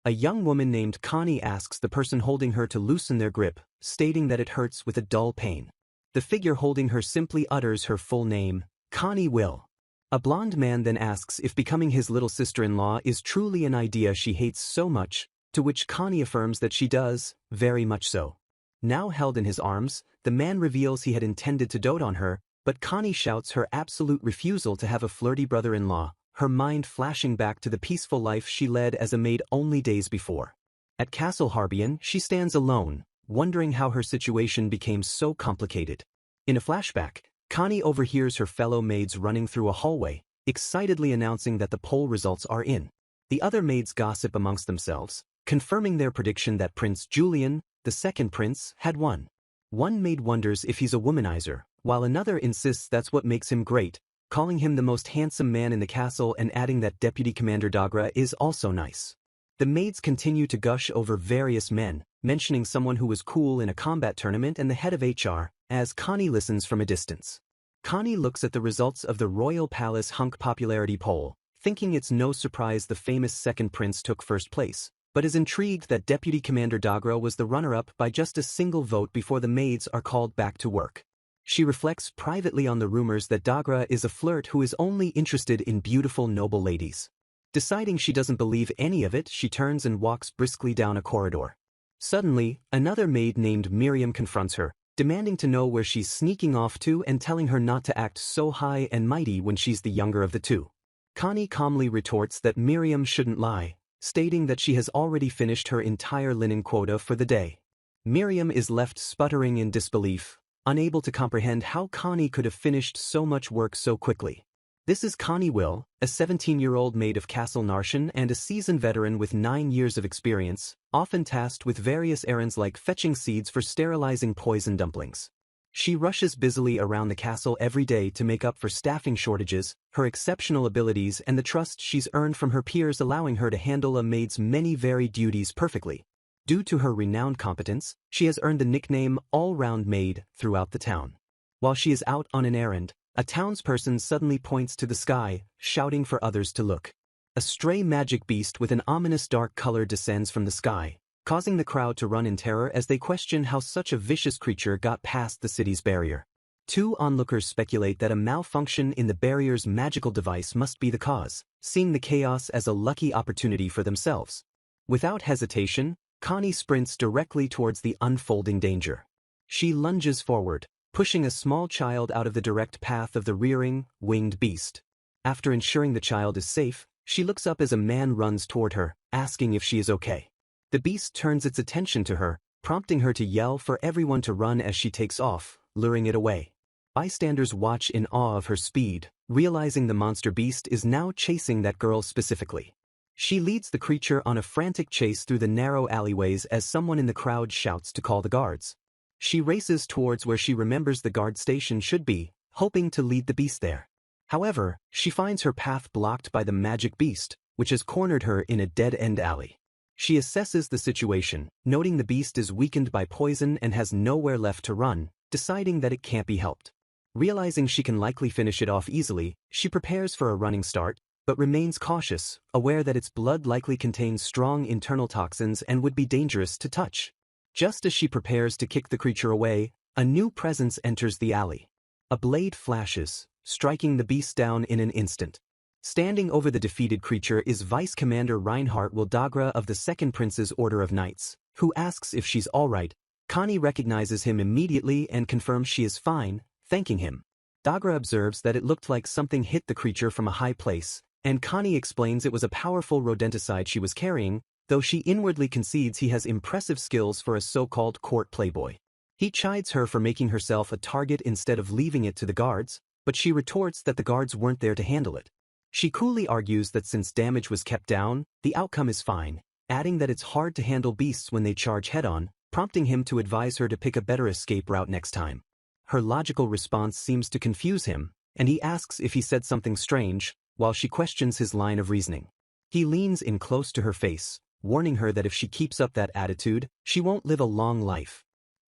A young woman named Connie asks the person holding her to loosen their grip, stating that it hurts with a dull pain. The figure holding her simply utters her full name, Connie Will. A blonde man then asks if becoming his little sister-in-law is truly an idea she hates so much, to which Connie affirms that she does, very much so. Now held in his arms, the man reveals he had intended to dote on her, but Connie shouts her absolute refusal to have a flirty brother-in-law, her mind flashing back to the peaceful life she led as a maid only days before. At Castle Harbian, she stands alone, wondering how her situation became so complicated. In a flashback, Connie overhears her fellow maids running through a hallway, excitedly announcing that the poll results are in. The other maids gossip amongst themselves, confirming their prediction that Prince Julian, the second prince, had won. One maid wonders if he's a womanizer, while another insists that's what makes him great, calling him the most handsome man in the castle and adding that Deputy Commander Dagra is also nice. The maids continue to gush over various men, mentioning someone who was cool in a combat tournament and the head of HR, as Connie listens from a distance. Connie looks at the results of the Royal Palace Hunk popularity poll, thinking it's no surprise the famous second prince took first place, but is intrigued that Deputy Commander Dagra was the runner-up by just a single vote before the maids are called back to work. She reflects privately on the rumors that Dagra is a flirt who is only interested in beautiful noble ladies. Deciding she doesn't believe any of it, she turns and walks briskly down a corridor. Suddenly, another maid named Miriam confronts her, demanding to know where she's sneaking off to and telling her not to act so high and mighty when she's the younger of the two. Connie calmly retorts that Miriam shouldn't lie, stating that she has already finished her entire linen quota for the day. Miriam is left sputtering in disbelief, unable to comprehend how Connie could have finished so much work so quickly. This is Connie Will, a 17-year-old maid of Castle Narshan and a seasoned veteran with 9 years of experience, often tasked with various errands like fetching seeds for sterilizing poison dumplings. She rushes busily around the castle every day to make up for staffing shortages, her exceptional abilities and the trust she's earned from her peers allowing her to handle a maid's many varied duties perfectly. Due to her renowned competence, she has earned the nickname All-Round Maid throughout the town. While she is out on an errand, a townsperson suddenly points to the sky, shouting for others to look. A stray magic beast with an ominous dark color descends from the sky, causing the crowd to run in terror as they question how such a vicious creature got past the city's barrier. Two onlookers speculate that a malfunction in the barrier's magical device must be the cause, seeing the chaos as a lucky opportunity for themselves. Without hesitation, Connie sprints directly towards the unfolding danger. She lunges forward, pushing a small child out of the direct path of the rearing, winged beast. After ensuring the child is safe, she looks up as a man runs toward her, asking if she is okay. The beast turns its attention to her, prompting her to yell for everyone to run as she takes off, luring it away. Bystanders watch in awe of her speed, realizing the monster beast is now chasing that girl specifically. She leads the creature on a frantic chase through the narrow alleyways as someone in the crowd shouts to call the guards. She races towards where she remembers the guard station should be, hoping to lead the beast there. However, she finds her path blocked by the magic beast, which has cornered her in a dead-end alley. She assesses the situation, noting the beast is weakened by poison and has nowhere left to run, deciding that it can't be helped. Realizing she can likely finish it off easily, she prepares for a running start, but remains cautious, aware that its blood likely contains strong internal toxins and would be dangerous to touch. Just as she prepares to kick the creature away, a new presence enters the alley. A blade flashes, striking the beast down in an instant. Standing over the defeated creature is Vice Commander Reinhardt Wildagra of the Second Prince's Order of Knights, who asks if she's alright. Connie recognizes him immediately and confirms she is fine, thanking him. Dagra observes that it looked like something hit the creature from a high place, and Connie explains it was a powerful rodenticide she was carrying, though she inwardly concedes he has impressive skills for a so-called court playboy. He chides her for making herself a target instead of leaving it to the guards, but she retorts that the guards weren't there to handle it. She coolly argues that since damage was kept down, the outcome is fine, adding that it's hard to handle beasts when they charge head-on, prompting him to advise her to pick a better escape route next time. Her logical response seems to confuse him, and he asks if he said something strange, while she questions his line of reasoning. He leans in close to her face, warning her that if she keeps up that attitude, she won't live a long life.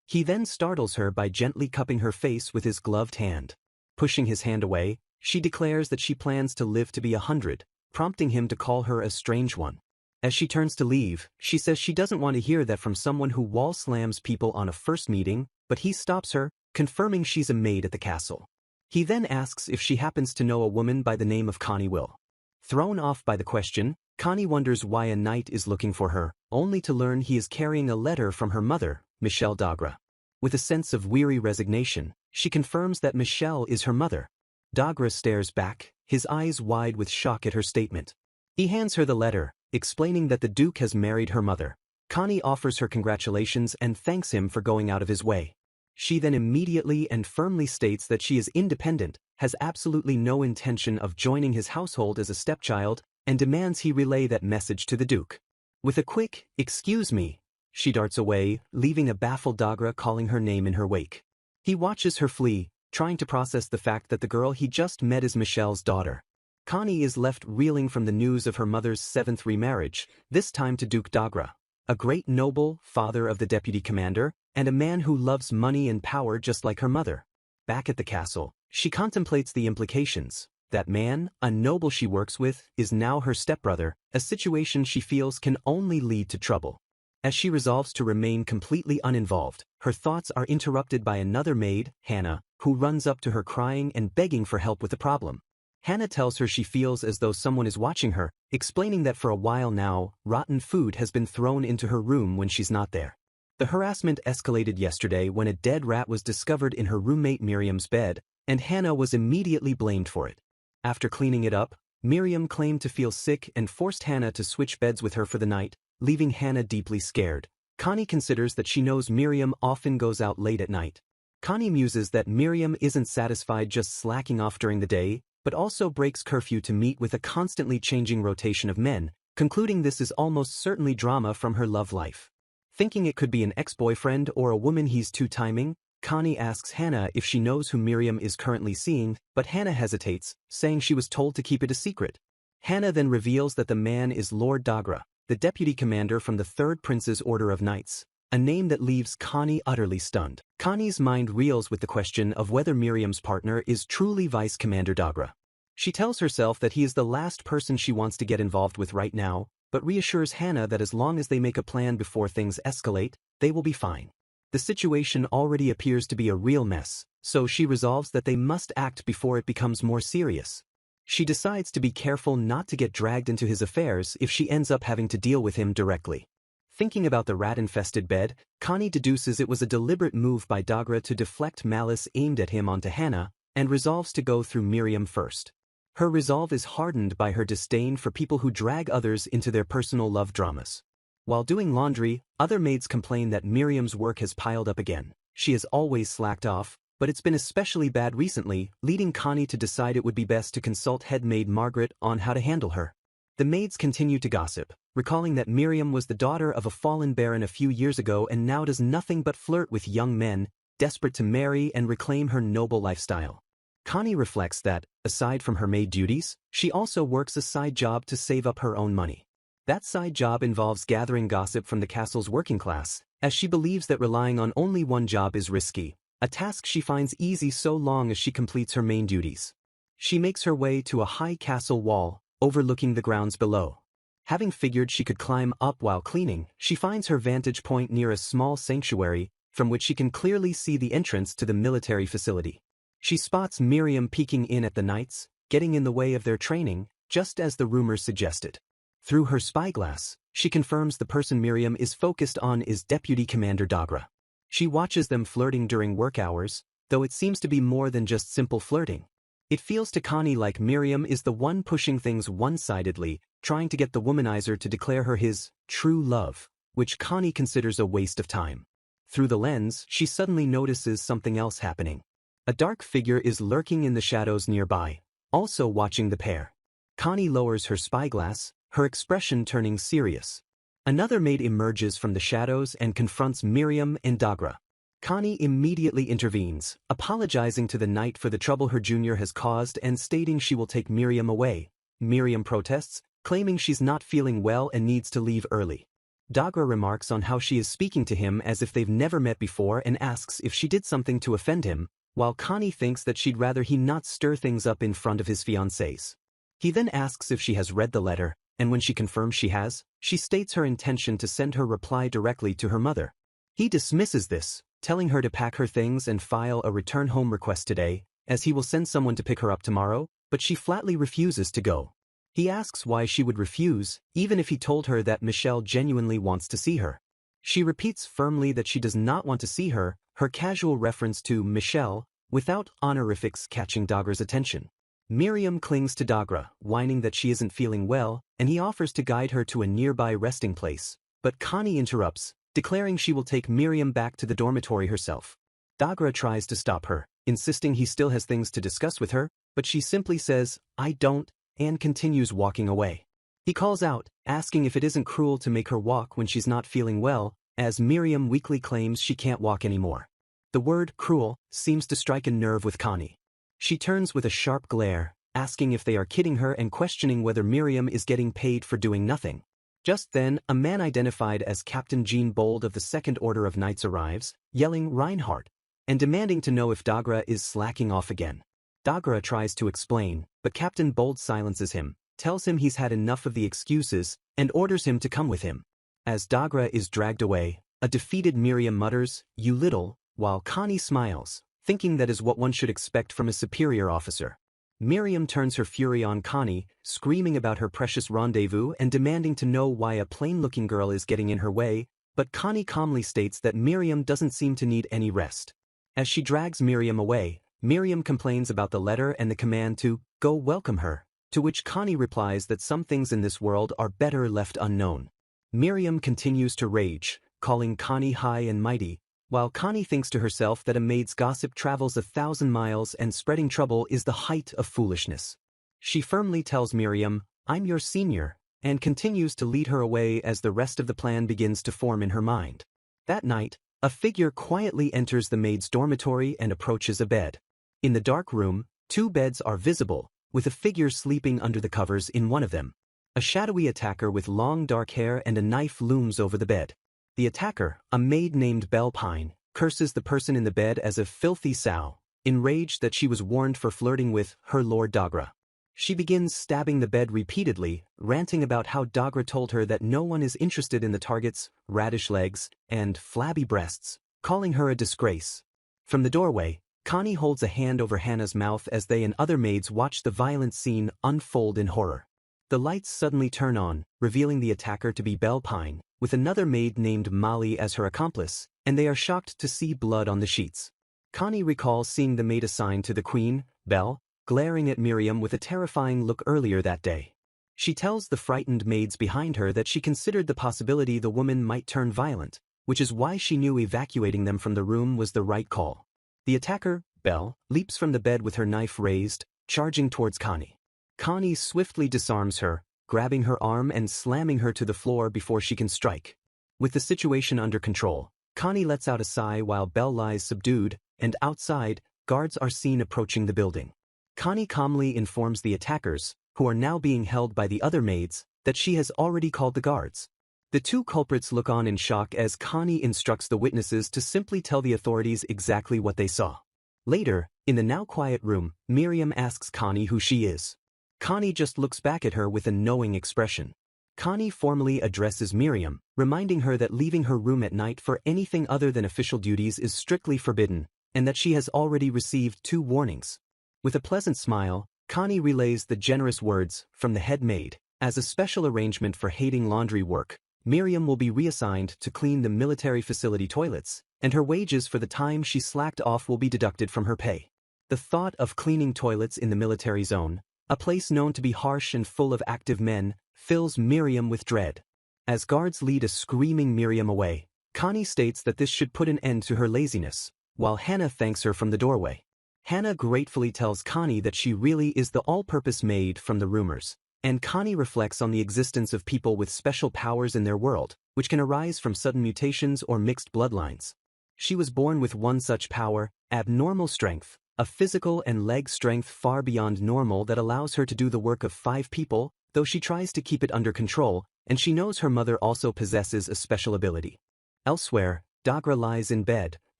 He then startles her by gently cupping her face with his gloved hand. Pushing his hand away, she declares that she plans to live to be 100, prompting him to call her a strange one. As she turns to leave, she says she doesn't want to hear that from someone who wall slams people on a first meeting, but he stops her, confirming she's a maid at the castle. He then asks if she happens to know a woman by the name of Connie Will. Thrown off by the question, Connie wonders why a knight is looking for her, only to learn he is carrying a letter from her mother, Michelle Dagra. With a sense of weary resignation, she confirms that Michelle is her mother. Dagra stares back, his eyes wide with shock at her statement. He hands her the letter, explaining that the Duke has married her mother. Connie offers her congratulations and thanks him for going out of his way. She then immediately and firmly states that she is independent, has absolutely no intention of joining his household as a stepchild, and demands he relay that message to the Duke. With a quick, "Excuse me," she darts away, leaving a baffled Dagra calling her name in her wake. He watches her flee, trying to process the fact that the girl he just met is Michelle's daughter. Connie is left reeling from the news of her mother's 7th remarriage, this time to Duke Dagra, a great noble, father of the deputy commander, and a man who loves money and power just like her mother. Back at the castle, she contemplates the implications. That man, a noble she works with, is now her stepbrother, a situation she feels can only lead to trouble. As she resolves to remain completely uninvolved, her thoughts are interrupted by another maid, Hannah, who runs up to her crying and begging for help with the problem. Hannah tells her she feels as though someone is watching her, explaining that for a while now, rotten food has been thrown into her room when she's not there. The harassment escalated yesterday when a dead rat was discovered in her roommate Miriam's bed, and Hannah was immediately blamed for it. After cleaning it up, Miriam claimed to feel sick and forced Hannah to switch beds with her for the night, leaving Hannah deeply scared. Connie considers that she knows Miriam often goes out late at night. Connie muses that Miriam isn't satisfied just slacking off during the day, but also breaks curfew to meet with a constantly changing rotation of men, concluding this is almost certainly drama from her love life. Thinking it could be an ex-boyfriend or a woman he's two-timing, Connie asks Hannah if she knows who Miriam is currently seeing, but Hannah hesitates, saying she was told to keep it a secret. Hannah then reveals that the man is Lord Dagra, the deputy commander from the 3rd Prince's Order of Knights, a name that leaves Connie utterly stunned. Connie's mind reels with the question of whether Miriam's partner is truly Vice Commander Dagra. She tells herself that he is the last person she wants to get involved with right now, but reassures Hannah that as long as they make a plan before things escalate, they will be fine. The situation already appears to be a real mess, so she resolves that they must act before it becomes more serious. She decides to be careful not to get dragged into his affairs if she ends up having to deal with him directly. Thinking about the rat-infested bed, Connie deduces it was a deliberate move by Dagra to deflect malice aimed at him onto Hannah, and resolves to go through Miriam first. Her resolve is hardened by her disdain for people who drag others into their personal love dramas. While doing laundry, other maids complain that Miriam's work has piled up again. She has always slacked off, but it's been especially bad recently, leading Connie to decide it would be best to consult head maid Margaret on how to handle her. The maids continue to gossip, recalling that Miriam was the daughter of a fallen baron a few years ago and now does nothing but flirt with young men, desperate to marry and reclaim her noble lifestyle. Connie reflects that, aside from her maid duties, she also works a side job to save up her own money. That side job involves gathering gossip from the castle's working class, as she believes that relying on only one job is risky, a task she finds easy so long as she completes her main duties. She makes her way to a high castle wall, overlooking the grounds below. Having figured she could climb up while cleaning, she finds her vantage point near a small sanctuary, from which she can clearly see the entrance to the military facility. She spots Miriam peeking in at the knights, getting in the way of their training, just as the rumors suggested. Through her spyglass, she confirms the person Miriam is focused on is Deputy Commander Dagra. She watches them flirting during work hours, though it seems to be more than just simple flirting. It feels to Connie like Miriam is the one pushing things one-sidedly, trying to get the womanizer to declare her his true love, which Connie considers a waste of time. Through the lens, she suddenly notices something else happening. A dark figure is lurking in the shadows nearby, also watching the pair. Connie lowers her spyglass, her expression turning serious. Another maid emerges from the shadows and confronts Miriam and Dagra. Connie immediately intervenes, apologizing to the knight for the trouble her junior has caused and stating she will take Miriam away. Miriam protests, claiming she's not feeling well and needs to leave early. Dagra remarks on how she is speaking to him as if they've never met before and asks if she did something to offend him, while Connie thinks that she'd rather he not stir things up in front of his fiancées. He then asks if she has read the letter, and when she confirms she has, she states her intention to send her reply directly to her mother. He dismisses this, telling her to pack her things and file a return home request today, as he will send someone to pick her up tomorrow, but she flatly refuses to go. He asks why she would refuse, even if he told her that Michelle genuinely wants to see her. She repeats firmly that she does not want to see her, her casual reference to Michelle, without honorifics catching Dagra's attention. Miriam clings to Dagra, whining that she isn't feeling well, and he offers to guide her to a nearby resting place, but Connie interrupts, declaring she will take Miriam back to the dormitory herself. Dagra tries to stop her, insisting he still has things to discuss with her, but she simply says, "I don't," and continues walking away. He calls out, asking if it isn't cruel to make her walk when she's not feeling well, as Miriam weakly claims she can't walk anymore. The word cruel seems to strike a nerve with Connie. She turns with a sharp glare, asking if they are kidding her and questioning whether Miriam is getting paid for doing nothing. Just then, a man identified as Captain Jean Bold of the Second Order of Knights arrives, yelling Reinhardt, and demanding to know if Dagra is slacking off again. Dagra tries to explain, but Captain Bold silences him, tells him he's had enough of the excuses, and orders him to come with him. As Dagra is dragged away, a defeated Miriam mutters, "You little," while Connie smiles, thinking that is what one should expect from a superior officer. Miriam turns her fury on Connie, screaming about her precious rendezvous and demanding to know why a plain-looking girl is getting in her way, but Connie calmly states that Miriam doesn't seem to need any rest. As she drags Miriam away, Miriam complains about the letter and the command to go welcome her, to which Connie replies that some things in this world are better left unknown. Miriam continues to rage, calling Connie high and mighty, while Connie thinks to herself that a maid's gossip travels 1,000 miles and spreading trouble is the height of foolishness. She firmly tells Miriam, "I'm your senior," and continues to lead her away as the rest of the plan begins to form in her mind. That night, a figure quietly enters the maid's dormitory and approaches a bed. In the dark room, 2 beds are visible, with a figure sleeping under the covers in one of them. A shadowy attacker with long dark hair and a knife looms over the bed. The attacker, a maid named Belle Pine, curses the person in the bed as a filthy sow, enraged that she was warned for flirting with her Lord Dagra. She begins stabbing the bed repeatedly, ranting about how Dagra told her that no one is interested in the target's radish legs and flabby breasts, calling her a disgrace. From the doorway, Connie holds a hand over Hannah's mouth as they and other maids watch the violent scene unfold in horror. The lights suddenly turn on, revealing the attacker to be Belle Pine, with another maid named Molly as her accomplice, and they are shocked to see blood on the sheets. Connie recalls seeing the maid assigned to the queen, Belle, glaring at Miriam with a terrifying look earlier that day. She tells the frightened maids behind her that she considered the possibility the woman might turn violent, which is why she knew evacuating them from the room was the right call. The attacker, Belle, leaps from the bed with her knife raised, charging towards Connie. Connie swiftly disarms her, grabbing her arm and slamming her to the floor before she can strike. With the situation under control, Connie lets out a sigh while Belle lies subdued, and outside, guards are seen approaching the building. Connie calmly informs the attackers, who are now being held by the other maids, that she has already called the guards. The 2 culprits look on in shock as Connie instructs the witnesses to simply tell the authorities exactly what they saw. Later, in the now quiet room, Miriam asks Connie who she is. Connie just looks back at her with a knowing expression. Connie formally addresses Miriam, reminding her that leaving her room at night for anything other than official duties is strictly forbidden, and that she has already received 2 warnings. With a pleasant smile, Connie relays the generous words from the head maid. As a special arrangement for hating laundry work, Miriam will be reassigned to clean the military facility toilets, and her wages for the time she slacked off will be deducted from her pay. The thought of cleaning toilets in the military zone, a place known to be harsh and full of active men, fills Miriam with dread. As guards lead a screaming Miriam away, Connie states that this should put an end to her laziness, while Hannah thanks her from the doorway. Hannah gratefully tells Connie that she really is the all-purpose maid from the rumors, and Connie reflects on the existence of people with special powers in their world, which can arise from sudden mutations or mixed bloodlines. She was born with one such power, abnormal strength, a physical and leg strength far beyond normal that allows her to do the work of 5 people, though she tries to keep it under control, and she knows her mother also possesses a special ability. Elsewhere, Dagra lies in bed,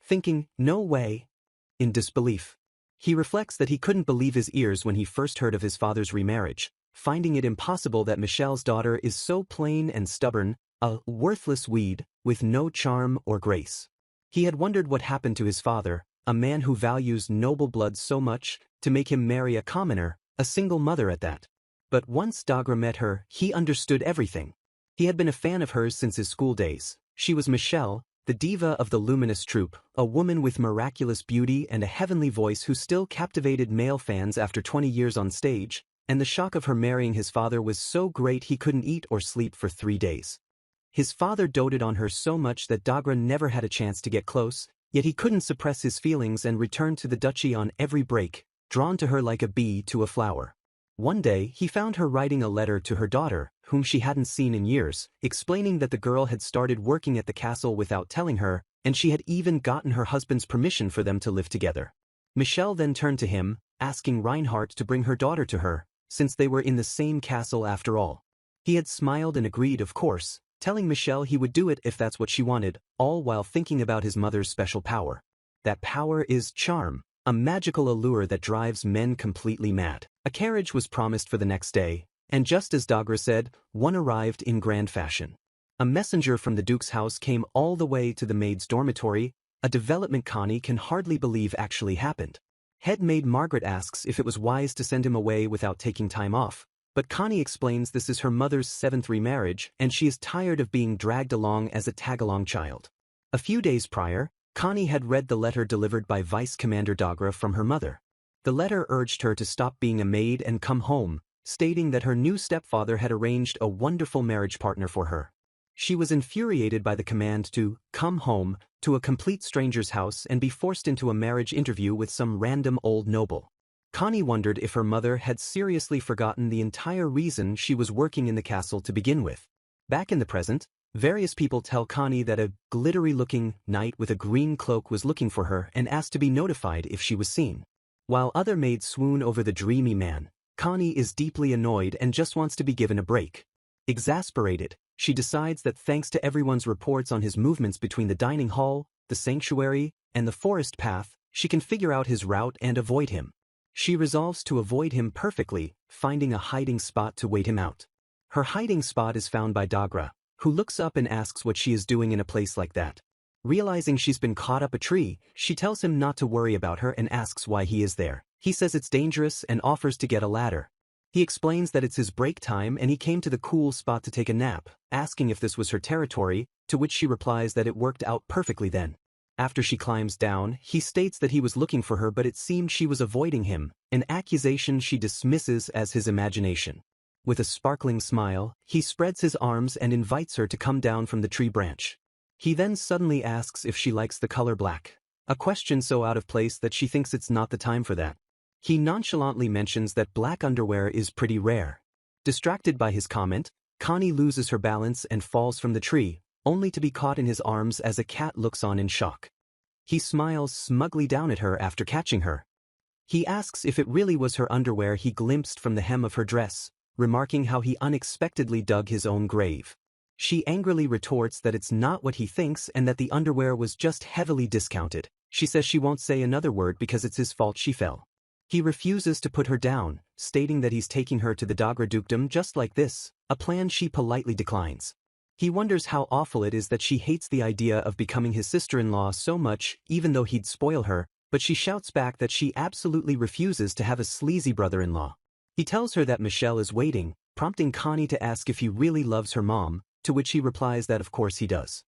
thinking, "No way," in disbelief. He reflects that he couldn't believe his ears when he first heard of his father's remarriage, finding it impossible that Michelle's daughter is so plain and stubborn, a worthless weed, with no charm or grace. He had wondered what happened to his father, a man who values noble blood so much, to make him marry a commoner, a single mother at that. But once Dagra met her, he understood everything. He had been a fan of hers since his school days. She was Michelle, the diva of the luminous troupe, a woman with miraculous beauty and a heavenly voice who still captivated male fans after 20 years on stage, and the shock of her marrying his father was so great he couldn't eat or sleep for 3 days. His father doted on her so much that Dagra never had a chance to get close, yet he couldn't suppress his feelings and returned to the duchy on every break, drawn to her like a bee to a flower. One day, he found her writing a letter to her daughter, whom she hadn't seen in years, explaining that the girl had started working at the castle without telling her, and she had even gotten her husband's permission for them to live together. Michelle then turned to him, asking Reinhardt to bring her daughter to her, since they were in the same castle after all. He had smiled and agreed, of course, telling Michelle he would do it if that's what she wanted, all while thinking about his mother's special power. That power is charm, a magical allure that drives men completely mad. A carriage was promised for the next day, and just as Dagra said, one arrived in grand fashion. A messenger from the Duke's house came all the way to the maid's dormitory, a development Connie can hardly believe actually happened. Head maid Margaret asks if it was wise to send him away without taking time off, but Connie explains this is her mother's 7th remarriage and she is tired of being dragged along as a tag-along child. A few days prior, Connie had read the letter delivered by Vice Commander Dagra from her mother. The letter urged her to stop being a maid and come home, stating that her new stepfather had arranged a wonderful marriage partner for her. She was infuriated by the command to come home to a complete stranger's house and be forced into a marriage interview with some random old noble. Connie wondered if her mother had seriously forgotten the entire reason she was working in the castle to begin with. Back in the present, various people tell Connie that a glittery-looking knight with a green cloak was looking for her and asked to be notified if she was seen. While other maids swoon over the dreamy man, Connie is deeply annoyed and just wants to be given a break. Exasperated, she decides that thanks to everyone's reports on his movements between the dining hall, the sanctuary, and the forest path, she can figure out his route and avoid him. She resolves to avoid him perfectly, finding a hiding spot to wait him out. Her hiding spot is found by Dagra, who looks up and asks what she is doing in a place like that. Realizing she's been caught up a tree, she tells him not to worry about her and asks why he is there. He says it's dangerous and offers to get a ladder. He explains that it's his break time and he came to the cool spot to take a nap, asking if this was her territory, to which she replies that it worked out perfectly then. After she climbs down, he states that he was looking for her but it seemed she was avoiding him, an accusation she dismisses as his imagination. With a sparkling smile, he spreads his arms and invites her to come down from the tree branch. He then suddenly asks if she likes the color black, a question so out of place that she thinks it's not the time for that. He nonchalantly mentions that black underwear is pretty rare. Distracted by his comment, Connie loses her balance and falls from the tree, only to be caught in his arms as a cat looks on in shock. He smiles smugly down at her after catching her. He asks if it really was her underwear he glimpsed from the hem of her dress, remarking how he unexpectedly dug his own grave. She angrily retorts that it's not what he thinks and that the underwear was just heavily discounted. She says she won't say another word because it's his fault she fell. He refuses to put her down, stating that he's taking her to the Dagra dukedom just like this, a plan she politely declines. He wonders how awful it is that she hates the idea of becoming his sister-in-law so much, even though he'd spoil her, but she shouts back that she absolutely refuses to have a sleazy brother-in-law. He tells her that Michelle is waiting, prompting Connie to ask if he really loves her mom, to which he replies that of course he does.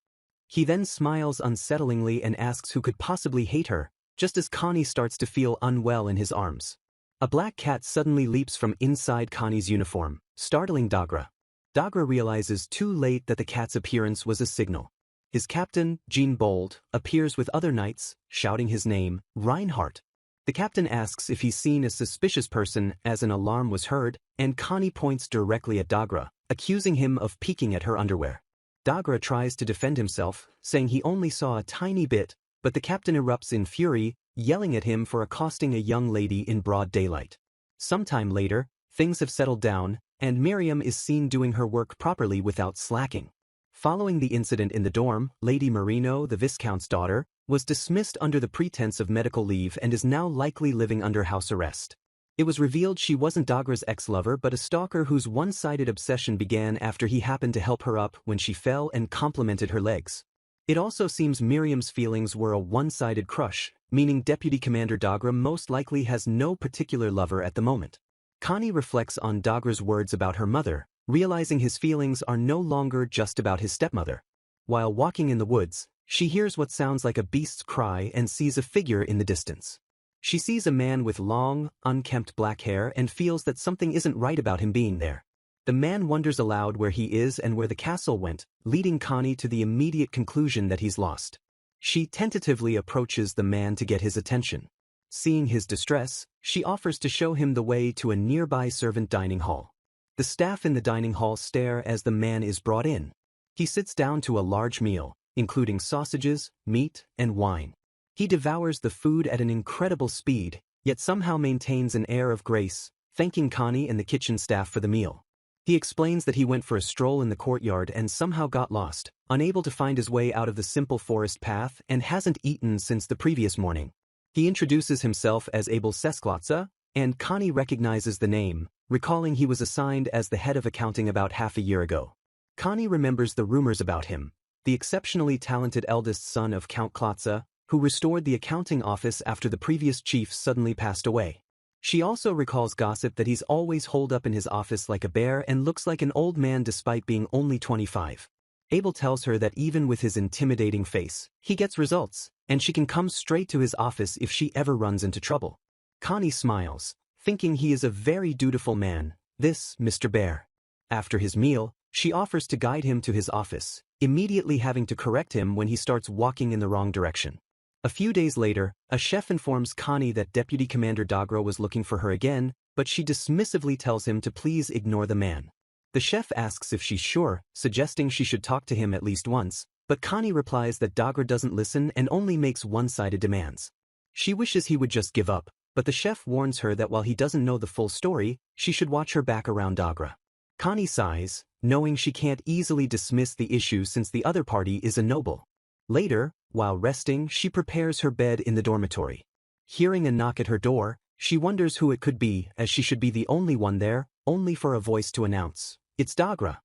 He then smiles unsettlingly and asks who could possibly hate her, just as Connie starts to feel unwell in his arms. A black cat suddenly leaps from inside Connie's uniform, startling Dagra. Dagra realizes too late that the cat's appearance was a signal. His captain, Jean Bold, appears with other knights, shouting his name, Reinhardt. The captain asks if he's seen a suspicious person as an alarm was heard, and Connie points directly at Dagra, accusing him of peeking at her underwear. Dagra tries to defend himself, saying he only saw a tiny bit, but the captain erupts in fury, yelling at him for accosting a young lady in broad daylight. Sometime later, things have settled down, and Miriam is seen doing her work properly without slacking. Following the incident in the dorm, Lady Marino, the Viscount's daughter, was dismissed under the pretense of medical leave and is now likely living under house arrest. It was revealed she wasn't Dagra's ex-lover but a stalker whose one-sided obsession began after he happened to help her up when she fell and complimented her legs. It also seems Miriam's feelings were a one-sided crush, meaning Deputy Commander Dagra most likely has no particular lover at the moment. Connie reflects on Dagra's words about her mother, realizing his feelings are no longer just about his stepmother. While walking in the woods, she hears what sounds like a beast's cry and sees a figure in the distance. She sees a man with long, unkempt black hair and feels that something isn't right about him being there. The man wonders aloud where he is and where the castle went, leading Connie to the immediate conclusion that he's lost. She tentatively approaches the man to get his attention. Seeing his distress, she offers to show him the way to a nearby servant dining hall. The staff in the dining hall stare as the man is brought in. He sits down to a large meal, including sausages, meat, and wine. He devours the food at an incredible speed, yet somehow maintains an air of grace, thanking Connie and the kitchen staff for the meal. He explains that he went for a stroll in the courtyard and somehow got lost, unable to find his way out of the simple forest path and hasn't eaten since the previous morning. He introduces himself as Abel Sesklotza, and Connie recognizes the name, recalling he was assigned as the head of accounting about half a year ago. Connie remembers the rumors about him, the exceptionally talented eldest son of Count Klotza, who restored the accounting office after the previous chief suddenly passed away. She also recalls gossip that he's always holed up in his office like a bear and looks like an old man despite being only 25. Abel tells her that even with his intimidating face, he gets results, and she can come straight to his office if she ever runs into trouble. Connie smiles, thinking he is a very dutiful man, this Mr. Bear. After his meal, she offers to guide him to his office, immediately having to correct him when he starts walking in the wrong direction. A few days later, a chef informs Connie that Deputy Commander Dagra was looking for her again, but she dismissively tells him to please ignore the man. The chef asks if she's sure, suggesting she should talk to him at least once, but Connie replies that Dagra doesn't listen and only makes one-sided demands. She wishes he would just give up, but the chef warns her that while he doesn't know the full story, she should watch her back around Dagra. Connie sighs, knowing she can't easily dismiss the issue since the other party is a noble. Later, while resting, she prepares her bed in the dormitory. Hearing a knock at her door, she wonders who it could be as she should be the only one there, only for a voice to announce, "It's Dagra."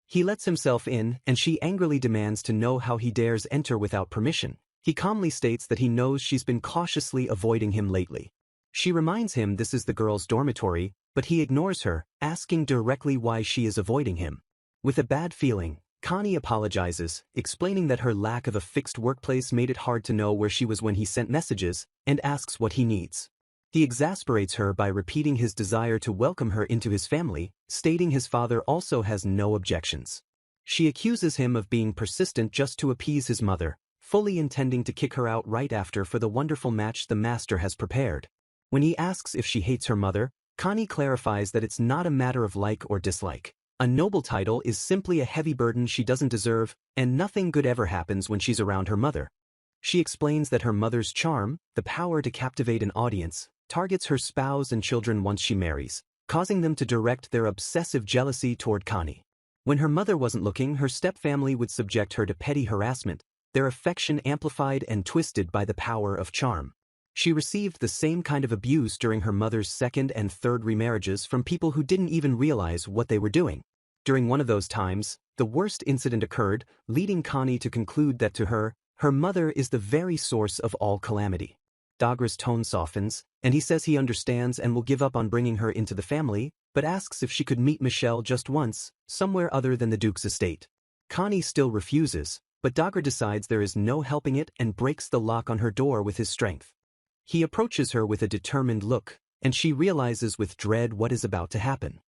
He lets himself in and she angrily demands to know how he dares enter without permission. He calmly states that he knows she's been cautiously avoiding him lately. She reminds him this is the girls' dormitory, but he ignores her, asking directly why she is avoiding him. With a bad feeling, Connie apologizes, explaining that her lack of a fixed workplace made it hard to know where she was when he sent messages, and asks what he needs. He exasperates her by repeating his desire to welcome her into his family, stating his father also has no objections. She accuses him of being persistent just to appease his mother, fully intending to kick her out right after for the wonderful match the master has prepared. When he asks if she hates her mother, Connie clarifies that it's not a matter of like or dislike. A noble title is simply a heavy burden she doesn't deserve, and nothing good ever happens when she's around her mother. She explains that her mother's charm, the power to captivate an audience, targets her spouse and children once she marries, causing them to direct their obsessive jealousy toward Connie. When her mother wasn't looking, her stepfamily would subject her to petty harassment, their affection amplified and twisted by the power of charm. She received the same kind of abuse during her mother's second and third remarriages from people who didn't even realize what they were doing. During one of those times, the worst incident occurred, leading Connie to conclude that to her, her mother is the very source of all calamity. Dagra's tone softens, and he says he understands and will give up on bringing her into the family, but asks if she could meet Michelle just once, somewhere other than the Duke's estate. Connie still refuses, but Dagra decides there is no helping it and breaks the lock on her door with his strength. He approaches her with a determined look, and she realizes with dread what is about to happen.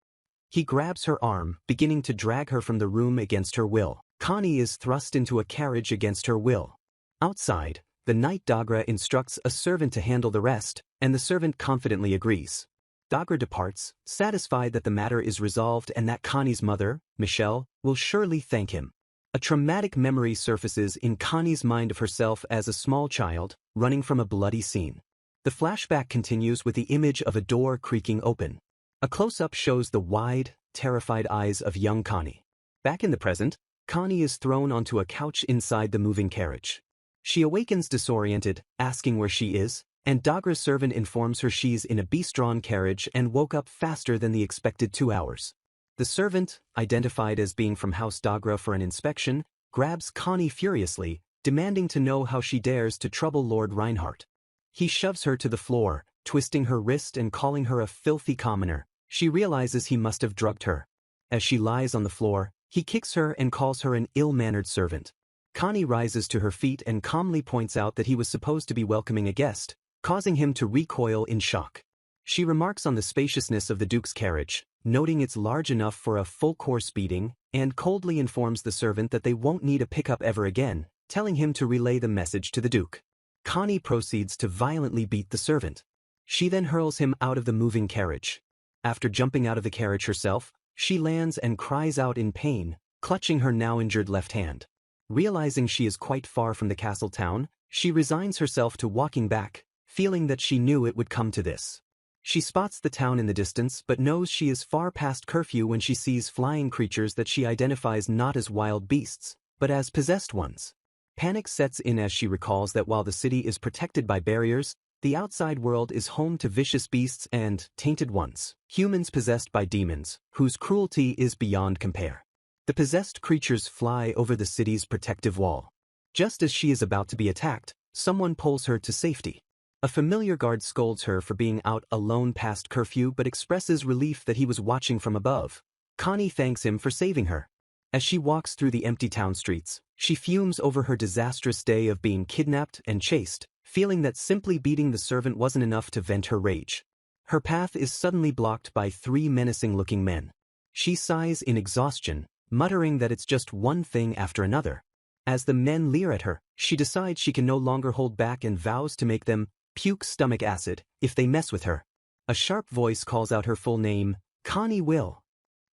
He grabs her arm, beginning to drag her from the room against her will. Connie is thrust into a carriage against her will. Outside, the night Dagra instructs a servant to handle the rest, and the servant confidently agrees. Dagra departs, satisfied that the matter is resolved and that Connie's mother, Michelle, will surely thank him. A traumatic memory surfaces in Connie's mind of herself as a small child, running from a bloody scene. The flashback continues with the image of a door creaking open. A close-up shows the wide, terrified eyes of young Connie. Back in the present, Connie is thrown onto a couch inside the moving carriage. She awakens disoriented, asking where she is, And Dagra's servant informs her she's in a beast-drawn carriage and woke up faster than the expected 2 hours. The servant, identified as being from House Dagra for an inspection, grabs Connie furiously, demanding to know how she dares to trouble Lord Reinhardt. He shoves her to the floor, twisting her wrist and calling her a filthy commoner. She realizes he must have drugged her. As she lies on the floor, he kicks her and calls her an ill-mannered servant. Connie rises to her feet and calmly points out that he was supposed to be welcoming a guest, causing him to recoil in shock. She remarks on the spaciousness of the Duke's carriage, noting it's large enough for a full-course beating, and coldly informs the servant that they won't need a pickup ever again, telling him to relay the message to the Duke. Connie proceeds to violently beat the servant. She then hurls him out of the moving carriage. After jumping out of the carriage herself, she lands and cries out in pain, clutching her now injured left hand. Realizing she is quite far from the castle town, she resigns herself to walking back, feeling that she knew it would come to this. She spots the town in the distance but knows she is far past curfew when she sees flying creatures that she identifies not as wild beasts, but as possessed ones. Panic sets in as she recalls that while the city is protected by barriers, the outside world is home to vicious beasts and tainted ones, humans possessed by demons, whose cruelty is beyond compare. The possessed creatures fly over the city's protective wall. Just as she is about to be attacked, someone pulls her to safety. A familiar guard scolds her for being out alone past curfew but expresses relief that he was watching from above. Connie thanks him for saving her. As she walks through the empty town streets, she fumes over her disastrous day of being kidnapped and chased, feeling that simply beating the servant wasn't enough to vent her rage. Her path is suddenly blocked by 3 menacing-looking men. She sighs in exhaustion, muttering that it's just one thing after another. As the men leer at her, she decides she can no longer hold back and vows to make them puke stomach acid if they mess with her. A sharp voice calls out her full name, Connie Will.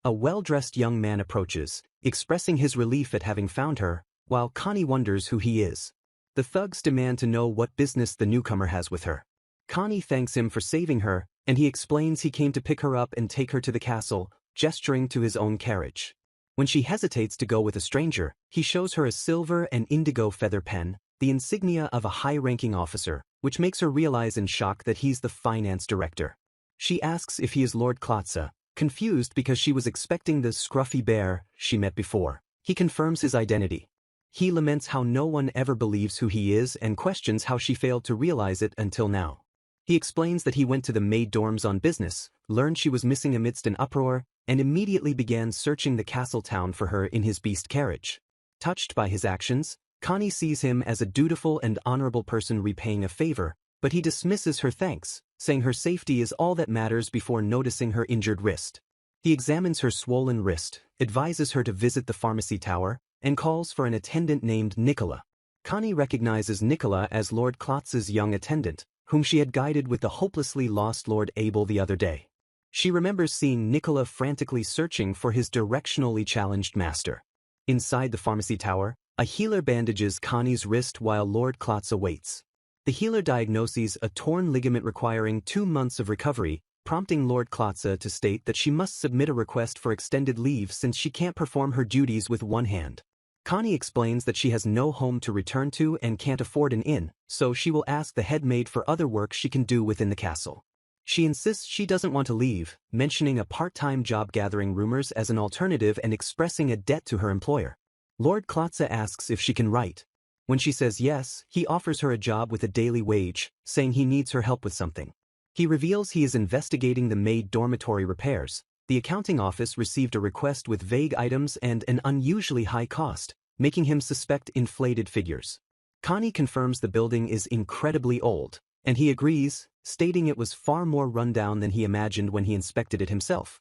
A well-dressed young man approaches, expressing his relief at having found her, while Connie wonders who he is. The thugs demand to know what business the newcomer has with her. Connie thanks him for saving her, and he explains he came to pick her up and take her to the castle, gesturing to his own carriage. When she hesitates to go with a stranger, he shows her a silver and indigo feather pen, the insignia of a high-ranking officer, which makes her realize in shock that he's the finance director. She asks if he is Lord Klotza, confused because she was expecting the scruffy bear she met before. He confirms his identity. He laments how no one ever believes who he is and questions how she failed to realize it until now. He explains that he went to the Maid dorms on business, learned she was missing amidst an uproar, and immediately began searching the castle town for her in his beast carriage. Touched by his actions, Connie sees him as a dutiful and honorable person repaying a favor, but he dismisses her thanks, saying her safety is all that matters before noticing her injured wrist. He examines her swollen wrist, advises her to visit the pharmacy tower, and calls for an attendant named Nicola. Connie recognizes Nicola as Lord Klotza's young attendant, whom she had guided with the hopelessly lost Lord Abel the other day. She remembers seeing Nicola frantically searching for his directionally challenged master. Inside the pharmacy tower, a healer bandages Connie's wrist while Lord Klotza waits. The healer diagnoses a torn ligament requiring 2 months of recovery, prompting Lord Klotza to state that she must submit a request for extended leave since she can't perform her duties with one hand. Connie explains that she has no home to return to and can't afford an inn, so she will ask the head maid for other work she can do within the castle. She insists she doesn't want to leave, mentioning a part-time job gathering rumors as an alternative and expressing a debt to her employer. Lord Klotza asks if she can write. When she says yes, he offers her a job with a daily wage, saying he needs her help with something. He reveals he is investigating the Maid dormitory repairs. The accounting office received a request with vague items and an unusually high cost, making him suspect inflated figures. Connie confirms the building is incredibly old, and he agrees, stating it was far more rundown than he imagined when he inspected it himself.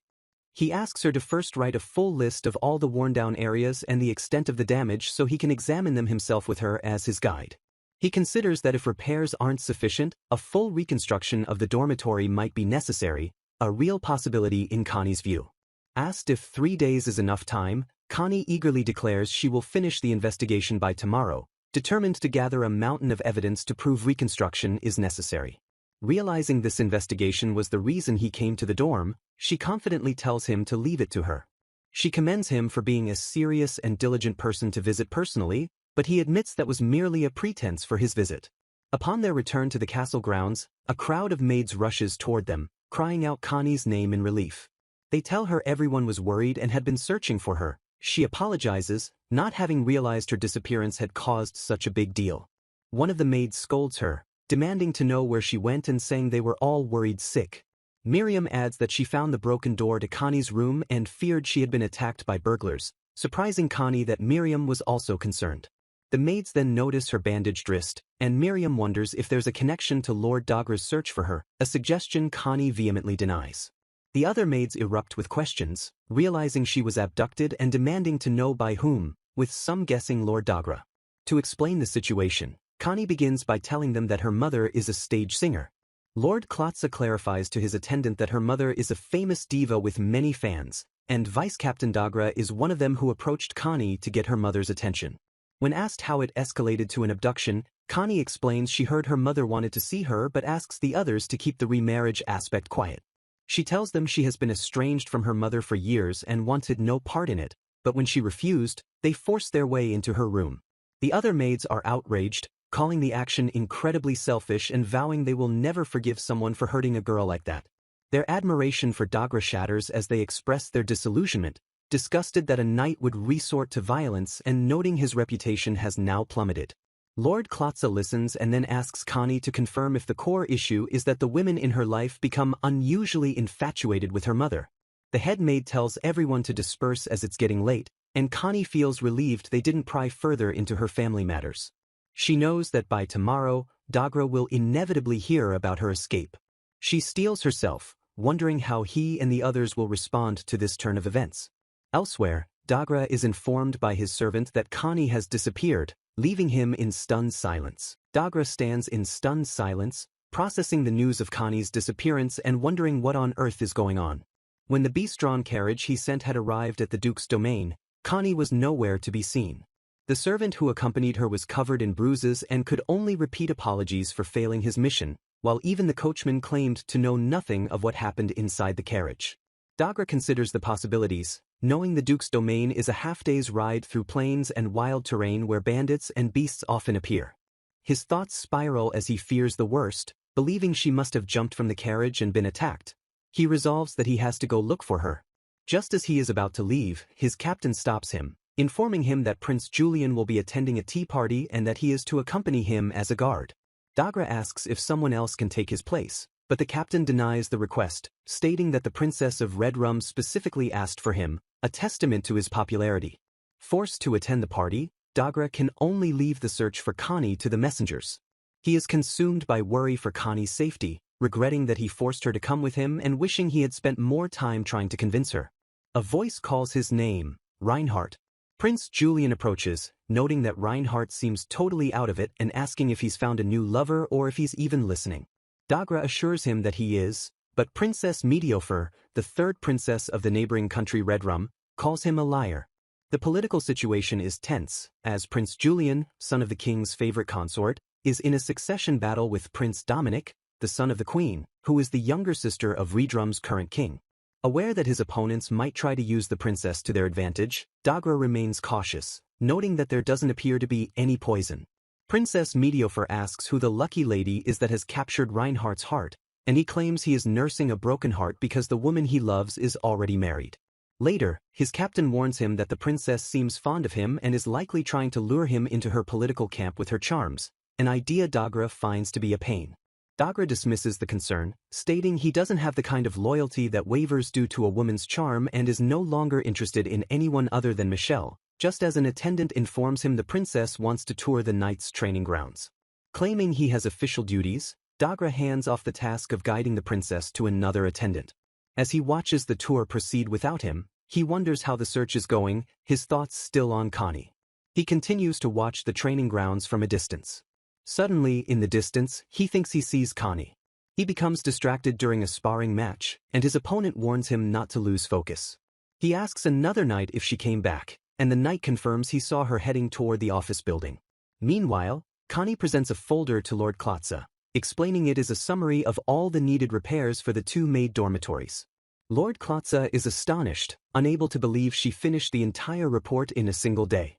He asks her to first write a full list of all the worn-down areas and the extent of the damage so he can examine them himself with her as his guide. He considers that if repairs aren't sufficient, a full reconstruction of the dormitory might be necessary, a real possibility in Connie's view. Asked if 3 days is enough time, Connie eagerly declares she will finish the investigation by tomorrow, determined to gather a mountain of evidence to prove reconstruction is necessary. Realizing this investigation was the reason he came to the dorm, she confidently tells him to leave it to her. She commends him for being a serious and diligent person to visit personally, but he admits that was merely a pretense for his visit. Upon their return to the castle grounds, a crowd of maids rushes toward them, crying out Connie's name in relief. They tell her everyone was worried and had been searching for her. She apologizes, not having realized her disappearance had caused such a big deal. One of the maids scolds her, demanding to know where she went and saying they were all worried sick. Miriam adds that she found the broken door to Connie's room and feared she had been attacked by burglars, surprising Connie that Miriam was also concerned. The maids then notice her bandaged wrist, and Miriam wonders if there's a connection to Lord Dogra's search for her, a suggestion Connie vehemently denies. The other maids erupt with questions, realizing she was abducted and demanding to know by whom, with some guessing Lord Dogra. To explain the situation, Connie begins by telling them that her mother is a stage singer. Lord Klotza clarifies to his attendant that her mother is a famous diva with many fans, and Vice Captain Dogra is one of them who approached Connie to get her mother's attention. When asked how it escalated to an abduction, Connie explains she heard her mother wanted to see her but asks the others to keep the remarriage aspect quiet. She tells them she has been estranged from her mother for years and wanted no part in it, but when she refused, they forced their way into her room. The other maids are outraged, calling the action incredibly selfish and vowing they will never forgive someone for hurting a girl like that. Their admiration for Dogra shatters as they express their disillusionment, disgusted that a knight would resort to violence and noting his reputation has now plummeted. Lord Klotza listens and then asks Connie to confirm if the core issue is that the women in her life become unusually infatuated with her mother. The head maid tells everyone to disperse as it's getting late, and Connie feels relieved they didn't pry further into her family matters. She knows that by tomorrow, Dogra will inevitably hear about her escape. She steels herself, wondering how he and the others will respond to this turn of events. Elsewhere, Dogra is informed by his servant that Connie has disappeared, leaving him in stunned silence. Dogra stands in stunned silence, processing the news of Connie's disappearance and wondering what on earth is going on. When the beast-drawn carriage he sent had arrived at the Duke's domain, Connie was nowhere to be seen. The servant who accompanied her was covered in bruises and could only repeat apologies for failing his mission, while even the coachman claimed to know nothing of what happened inside the carriage. Dogra considers the possibilities, knowing the Duke's domain is a half-day's ride through plains and wild terrain where bandits and beasts often appear. His thoughts spiral as he fears the worst, believing she must have jumped from the carriage and been attacked. He resolves that he has to go look for her. Just as he is about to leave, his captain stops him, informing him that Prince Julian will be attending a tea party and that he is to accompany him as a guard. Dogra asks if someone else can take his place, but the captain denies the request, stating that the Princess of Red Rum specifically asked for him, a testament to his popularity. Forced to attend the party, Dogra can only leave the search for Connie to the messengers. He is consumed by worry for Connie's safety, regretting that he forced her to come with him and wishing he had spent more time trying to convince her. A voice calls his name, Reinhardt. Prince Julian approaches, noting that Reinhardt seems totally out of it and asking if he's found a new lover or if he's even listening. Dogra assures him that he is, but Princess Mediofer, the third princess of the neighboring country Red Rum, calls him a liar. The political situation is tense, as Prince Julian, son of the king's favorite consort, is in a succession battle with Prince Dominic, the son of the queen, who is the younger sister of Redrum's current king. Aware that his opponents might try to use the princess to their advantage, Dogra remains cautious, noting that there doesn't appear to be any poison. Princess Mediofer asks who the lucky lady is that has captured Reinhardt's heart, and he claims he is nursing a broken heart because the woman he loves is already married. Later, his captain warns him that the princess seems fond of him and is likely trying to lure him into her political camp with her charms, an idea Dogra finds to be a pain. Dogra dismisses the concern, stating he doesn't have the kind of loyalty that wavers due to a woman's charm and is no longer interested in anyone other than Michelle, just as an attendant informs him the princess wants to tour the knight's training grounds. Claiming he has official duties, Dogra hands off the task of guiding the princess to another attendant. As he watches the tour proceed without him, he wonders how the search is going, his thoughts still on Connie. He continues to watch the training grounds from a distance. Suddenly, in the distance, he thinks he sees Connie. He becomes distracted during a sparring match, and his opponent warns him not to lose focus. He asks another knight if she came back, and the knight confirms he saw her heading toward the office building. Meanwhile, Connie presents a folder to Lord Klotza, explaining it is a summary of all the needed repairs for the two maid dormitories. Lord Klotza is astonished, unable to believe she finished the entire report in a single day.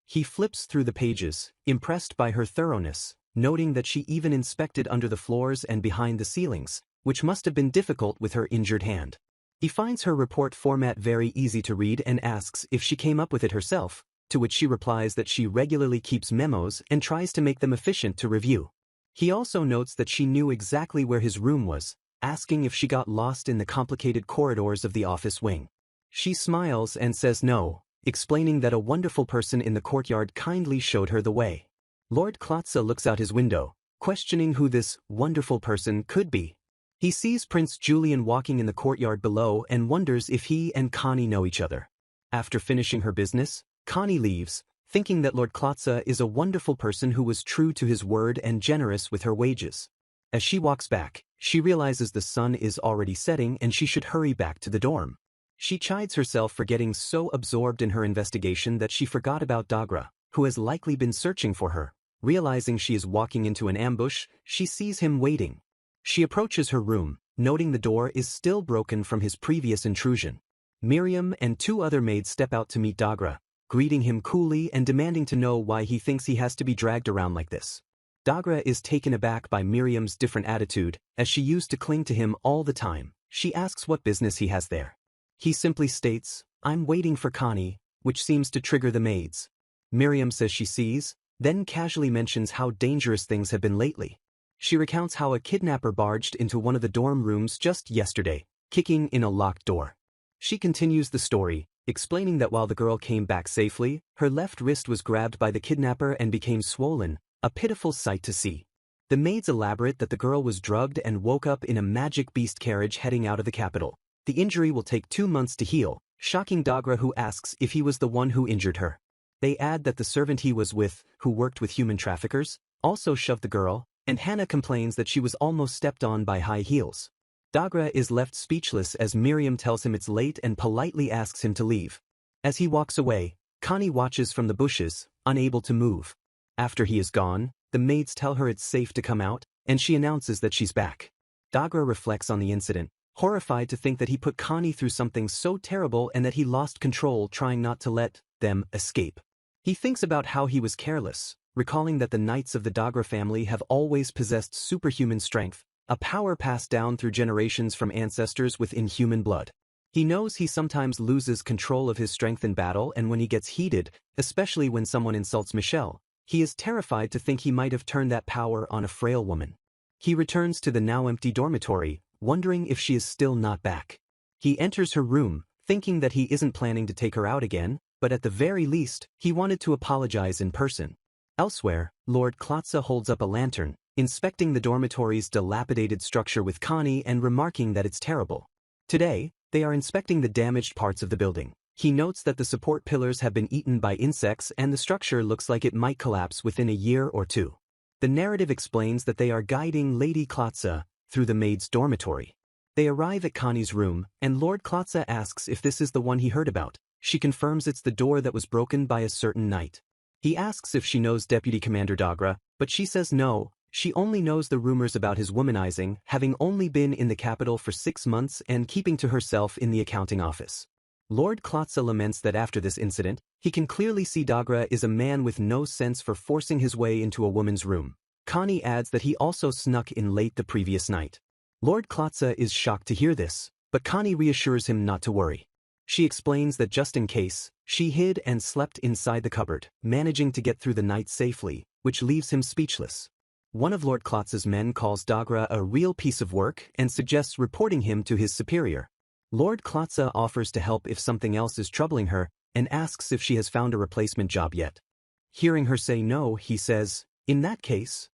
He flips through the pages, impressed by her thoroughness, noting that she even inspected under the floors and behind the ceilings, which must have been difficult with her injured hand. He finds her report format very easy to read and asks if she came up with it herself, to which she replies that she regularly keeps memos and tries to make them efficient to review. He also notes that she knew exactly where his room was, asking if she got lost in the complicated corridors of the office wing. She smiles and says no, explaining that a wonderful person in the courtyard kindly showed her the way. Lord Klotza looks out his window, questioning who this wonderful person could be. He sees Prince Julian walking in the courtyard below and wonders if he and Connie know each other. After finishing her business, Connie leaves, thinking that Lord Klotza is a wonderful person who was true to his word and generous with her wages. As she walks back, she realizes the sun is already setting and she should hurry back to the dorm. She chides herself for getting so absorbed in her investigation that she forgot about Dagra, who has likely been searching for her. Realizing she is walking into an ambush, she sees him waiting. She approaches her room, noting the door is still broken from his previous intrusion. Miriam and 2 other maids step out to meet Dagra, greeting him coolly and demanding to know why he thinks he has to be dragged around like this. Dagra is taken aback by Miriam's different attitude, as she used to cling to him all the time. She asks what business he has there. He simply states, "I'm waiting for Connie," which seems to trigger the maids. Miriam says she sees, then casually mentions how dangerous things have been lately. She recounts how a kidnapper barged into one of the dorm rooms just yesterday, kicking in a locked door. She continues the story, explaining that while the girl came back safely, her left wrist was grabbed by the kidnapper and became swollen, a pitiful sight to see. The maids elaborate that the girl was drugged and woke up in a magic beast carriage heading out of the capital. The injury will take 2 months to heal, shocking Dagra, who asks if he was the one who injured her. They add that the servant he was with, who worked with human traffickers, also shoved the girl, and Hannah complains that she was almost stepped on by high heels. Dagra is left speechless as Miriam tells him it's late and politely asks him to leave. As he walks away, Connie watches from the bushes, unable to move. After he is gone, the maids tell her it's safe to come out, and she announces that she's back. Dagra reflects on the incident, horrified to think that he put Connie through something so terrible and that he lost control trying not to let them escape. He thinks about how he was careless, recalling that the knights of the Dagra family have always possessed superhuman strength, a power passed down through generations from ancestors with inhuman blood. He knows he sometimes loses control of his strength in battle, and when he gets heated, especially when someone insults Michelle, he is terrified to think he might have turned that power on a frail woman. He returns to the now empty dormitory, wondering if she is still not back. He enters her room, thinking that he isn't planning to take her out again, but at the very least, he wanted to apologize in person. Elsewhere, Lord Klotza holds up a lantern, inspecting the dormitory's dilapidated structure with Connie and remarking that it's terrible. Today, they are inspecting the damaged parts of the building. He notes that the support pillars have been eaten by insects and the structure looks like it might collapse within a year or 2. The narrative explains that they are guiding Lady Klotza through the maid's dormitory. They arrive at Connie's room, and Lord Klotza asks if this is the one he heard about. She confirms it's the door that was broken by a certain knight. He asks if she knows Deputy Commander Dagra, but she says no, she only knows the rumors about his womanizing, having only been in the capital for 6 months and keeping to herself in the accounting office. Lord Klotza laments that after this incident, he can clearly see Dagra is a man with no sense for forcing his way into a woman's room. Connie adds that he also snuck in late the previous night. Lord Klotza is shocked to hear this, but Connie reassures him not to worry. She explains that just in case, she hid and slept inside the cupboard, managing to get through the night safely, which leaves him speechless. One of Lord Klotza's men calls Dagra a real piece of work and suggests reporting him to his superior. Lord Klotza offers to help if something else is troubling her and asks if she has found a replacement job yet. Hearing her say no, he says, "In that case."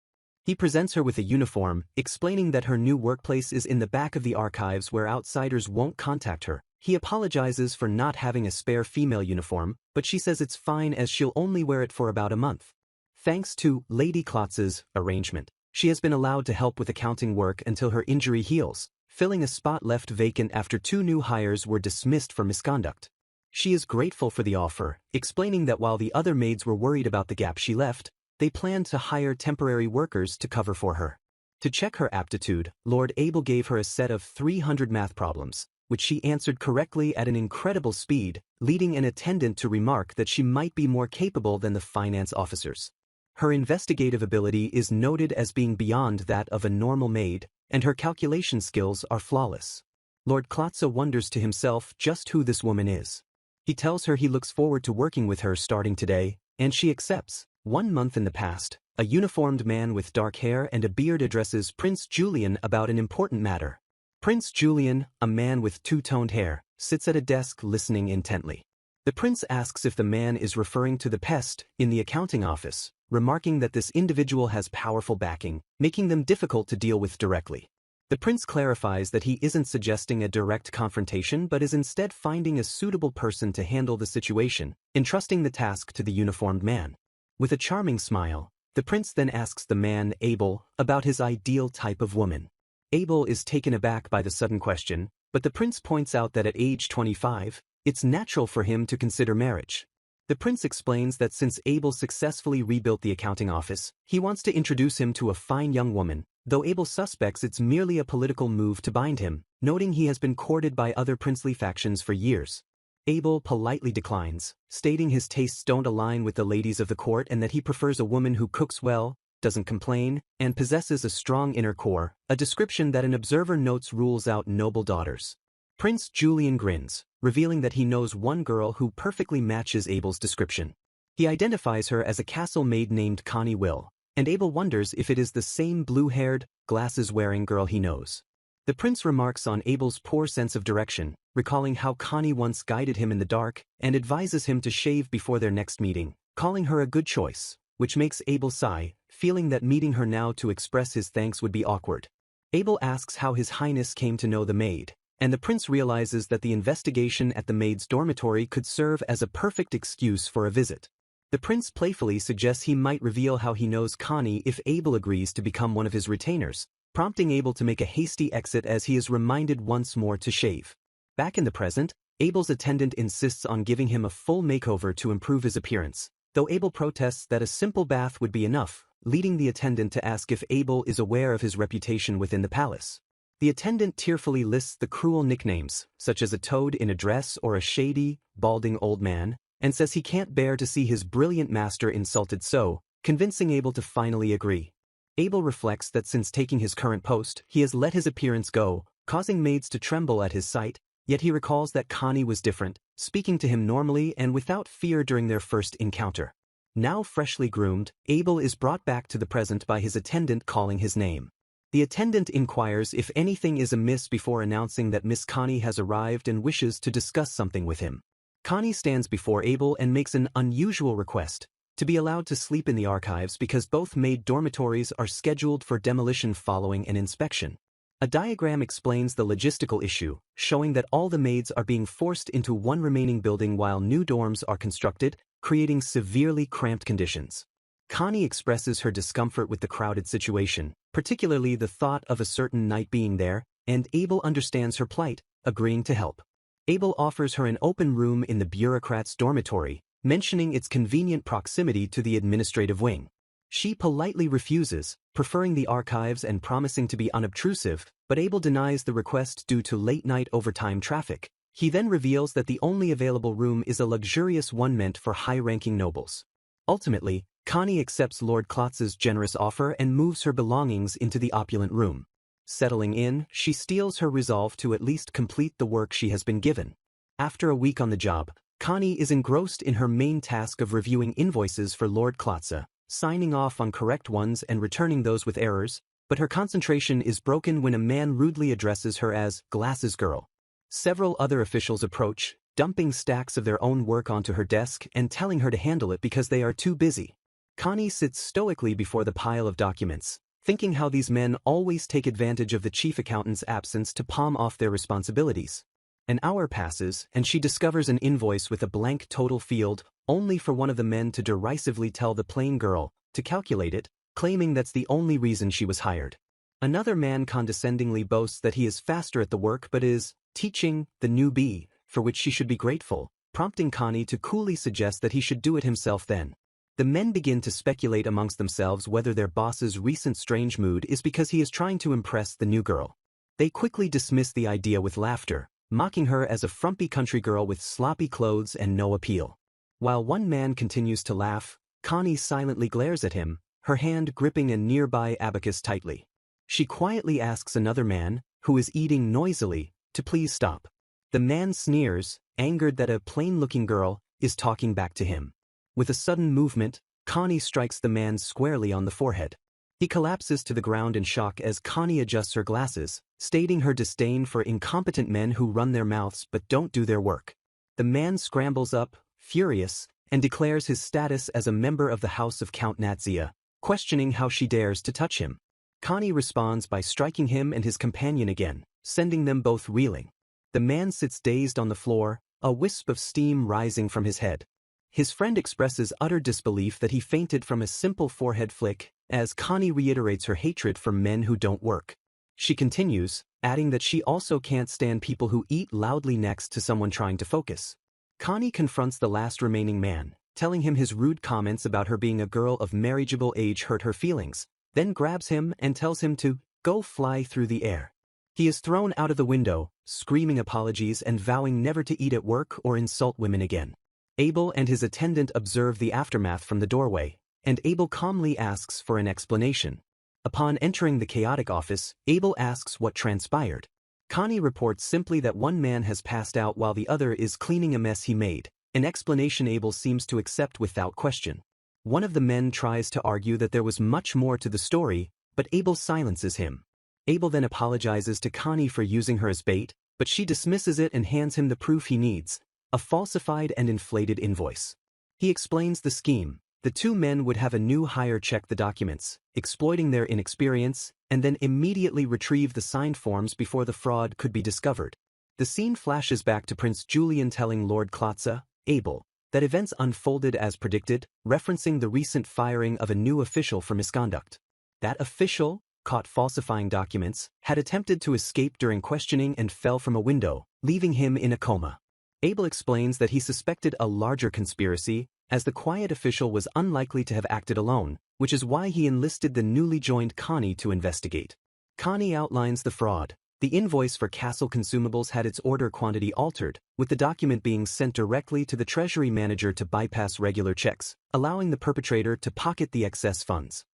He presents her with a uniform, explaining that her new workplace is in the back of the archives where outsiders won't contact her. He apologizes for not having a spare female uniform, but she says it's fine as she'll only wear it for about a month. Thanks to Lady Klotza's arrangement, she has been allowed to help with accounting work until her injury heals, filling a spot left vacant after 2 new hires were dismissed for misconduct. She is grateful for the offer, explaining that while the other maids were worried about the gap she left, they planned to hire temporary workers to cover for her. To check her aptitude, Lord Abel gave her a set of 300 math problems, which she answered correctly at an incredible speed, leading an attendant to remark that she might be more capable than the finance officers. Her investigative ability is noted as being beyond that of a normal maid, and her calculation skills are flawless. Lord Klotza wonders to himself just who this woman is. He tells her he looks forward to working with her starting today, and she accepts. 1 month in the past, a uniformed man with dark hair and a beard addresses Prince Julian about an important matter. Prince Julian, a man with two-toned hair, sits at a desk listening intently. The prince asks if the man is referring to the pest in the accounting office, remarking that this individual has powerful backing, making them difficult to deal with directly. The prince clarifies that he isn't suggesting a direct confrontation but is instead finding a suitable person to handle the situation, entrusting the task to the uniformed man. With a charming smile, the prince then asks the man, Abel, about his ideal type of woman. Abel is taken aback by the sudden question, but the prince points out that at age 25, it's natural for him to consider marriage. The prince explains that since Abel successfully rebuilt the accounting office, he wants to introduce him to a fine young woman, though Abel suspects it's merely a political move to bind him, noting he has been courted by other princely factions for years. Abel politely declines, stating his tastes don't align with the ladies of the court and that he prefers a woman who cooks well, doesn't complain, and possesses a strong inner core, a description that an observer notes rules out noble daughters. Prince Julian grins, revealing that he knows one girl who perfectly matches Abel's description. He identifies her as a castle maid named Connie Will, and Abel wonders if it is the same blue-haired, glasses-wearing girl he knows. The prince remarks on Abel's poor sense of direction, recalling how Connie once guided him in the dark, and advises him to shave before their next meeting, calling her a good choice, which makes Abel sigh, feeling that meeting her now to express his thanks would be awkward. Abel asks how His Highness came to know the maid, and the prince realizes that the investigation at the maid's dormitory could serve as a perfect excuse for a visit. The prince playfully suggests he might reveal how he knows Connie if Abel agrees to become one of his retainers, prompting Abel to make a hasty exit as he is reminded once more to shave. Back in the present, Abel's attendant insists on giving him a full makeover to improve his appearance, though Abel protests that a simple bath would be enough, leading the attendant to ask if Abel is aware of his reputation within the palace. The attendant tearfully lists the cruel nicknames, such as a toad in a dress or a shady, balding old man, and says he can't bear to see his brilliant master insulted so, convincing Abel to finally agree. Abel reflects that since taking his current post, he has let his appearance go, causing maids to tremble at his sight, yet he recalls that Connie was different, speaking to him normally and without fear during their first encounter. Now freshly groomed, Abel is brought back to the present by his attendant calling his name. The attendant inquires if anything is amiss before announcing that Miss Connie has arrived and wishes to discuss something with him. Connie stands before Abel and makes an unusual request, to be allowed to sleep in the archives because both maid dormitories are scheduled for demolition following an inspection. A diagram explains the logistical issue, showing that all the maids are being forced into one remaining building while new dorms are constructed, creating severely cramped conditions. Connie expresses her discomfort with the crowded situation, particularly the thought of a certain night being there, and Abel understands her plight, agreeing to help. Abel offers her an open room in the bureaucrat's dormitory, mentioning its convenient proximity to the administrative wing. She politely refuses, preferring the archives and promising to be unobtrusive, but Abel denies the request due to late-night overtime traffic. He then reveals that the only available room is a luxurious one meant for high-ranking nobles. Ultimately, Connie accepts Lord Klotza's generous offer and moves her belongings into the opulent room. Settling in, she steels her resolve to at least complete the work she has been given. After a week on the job, Connie is engrossed in her main task of reviewing invoices for Lord Klotza, signing off on correct ones and returning those with errors, but her concentration is broken when a man rudely addresses her as Glasses Girl. Several other officials approach, dumping stacks of their own work onto her desk and telling her to handle it because they are too busy. Connie sits stoically before the pile of documents, thinking how these men always take advantage of the chief accountant's absence to palm off their responsibilities. An hour passes, and she discovers an invoice with a blank total field, only for one of the men to derisively tell the plain girl to calculate it, claiming that's the only reason she was hired. Another man condescendingly boasts that he is faster at the work but is teaching the newbie, for which she should be grateful, prompting Connie to coolly suggest that he should do it himself then. The men begin to speculate amongst themselves whether their boss's recent strange mood is because he is trying to impress the new girl. They quickly dismiss the idea with laughter, mocking her as a frumpy country girl with sloppy clothes and no appeal. While one man continues to laugh, Connie silently glares at him, her hand gripping a nearby abacus tightly. She quietly asks another man, who is eating noisily, to please stop. The man sneers, angered that a plain-looking girl is talking back to him. With a sudden movement, Connie strikes the man squarely on the forehead. He collapses to the ground in shock as Connie adjusts her glasses, stating her disdain for incompetent men who run their mouths but don't do their work. The man scrambles up, furious, and declares his status as a member of the House of Count Natzia, questioning how she dares to touch him. Connie responds by striking him and his companion again, sending them both reeling. The man sits dazed on the floor, a wisp of steam rising from his head. His friend expresses utter disbelief that he fainted from a simple forehead flick, as Connie reiterates her hatred for men who don't work. She continues, adding that she also can't stand people who eat loudly next to someone trying to focus. Connie confronts the last remaining man, telling him his rude comments about her being a girl of marriageable age hurt her feelings, then grabs him and tells him to go fly through the air. He is thrown out of the window, screaming apologies and vowing never to eat at work or insult women again. Abel and his attendant observe the aftermath from the doorway, and Abel calmly asks for an explanation. Upon entering the chaotic office, Abel asks what transpired. Connie reports simply that one man has passed out while the other is cleaning a mess he made, an explanation Abel seems to accept without question. One of the men tries to argue that there was much more to the story, but Abel silences him. Abel then apologizes to Connie for using her as bait, but she dismisses it and hands him the proof he needs, a falsified and inflated invoice. He explains the scheme. The two men would have a new hire check the documents, exploiting their inexperience, and then immediately retrieve the signed forms before the fraud could be discovered. The scene flashes back to Prince Julian telling Lord Klotza, Abel, that events unfolded as predicted, referencing the recent firing of a new official for misconduct. That official, caught falsifying documents, had attempted to escape during questioning and fell from a window, leaving him in a coma. Abel explains that he suspected a larger conspiracy, as the quiet official was unlikely to have acted alone, which is why he enlisted the newly joined Connie to investigate. Connie outlines the fraud. The invoice for castle consumables had its order quantity altered, with the document being sent directly to the treasury manager to bypass regular checks, allowing the perpetrator to pocket the excess funds.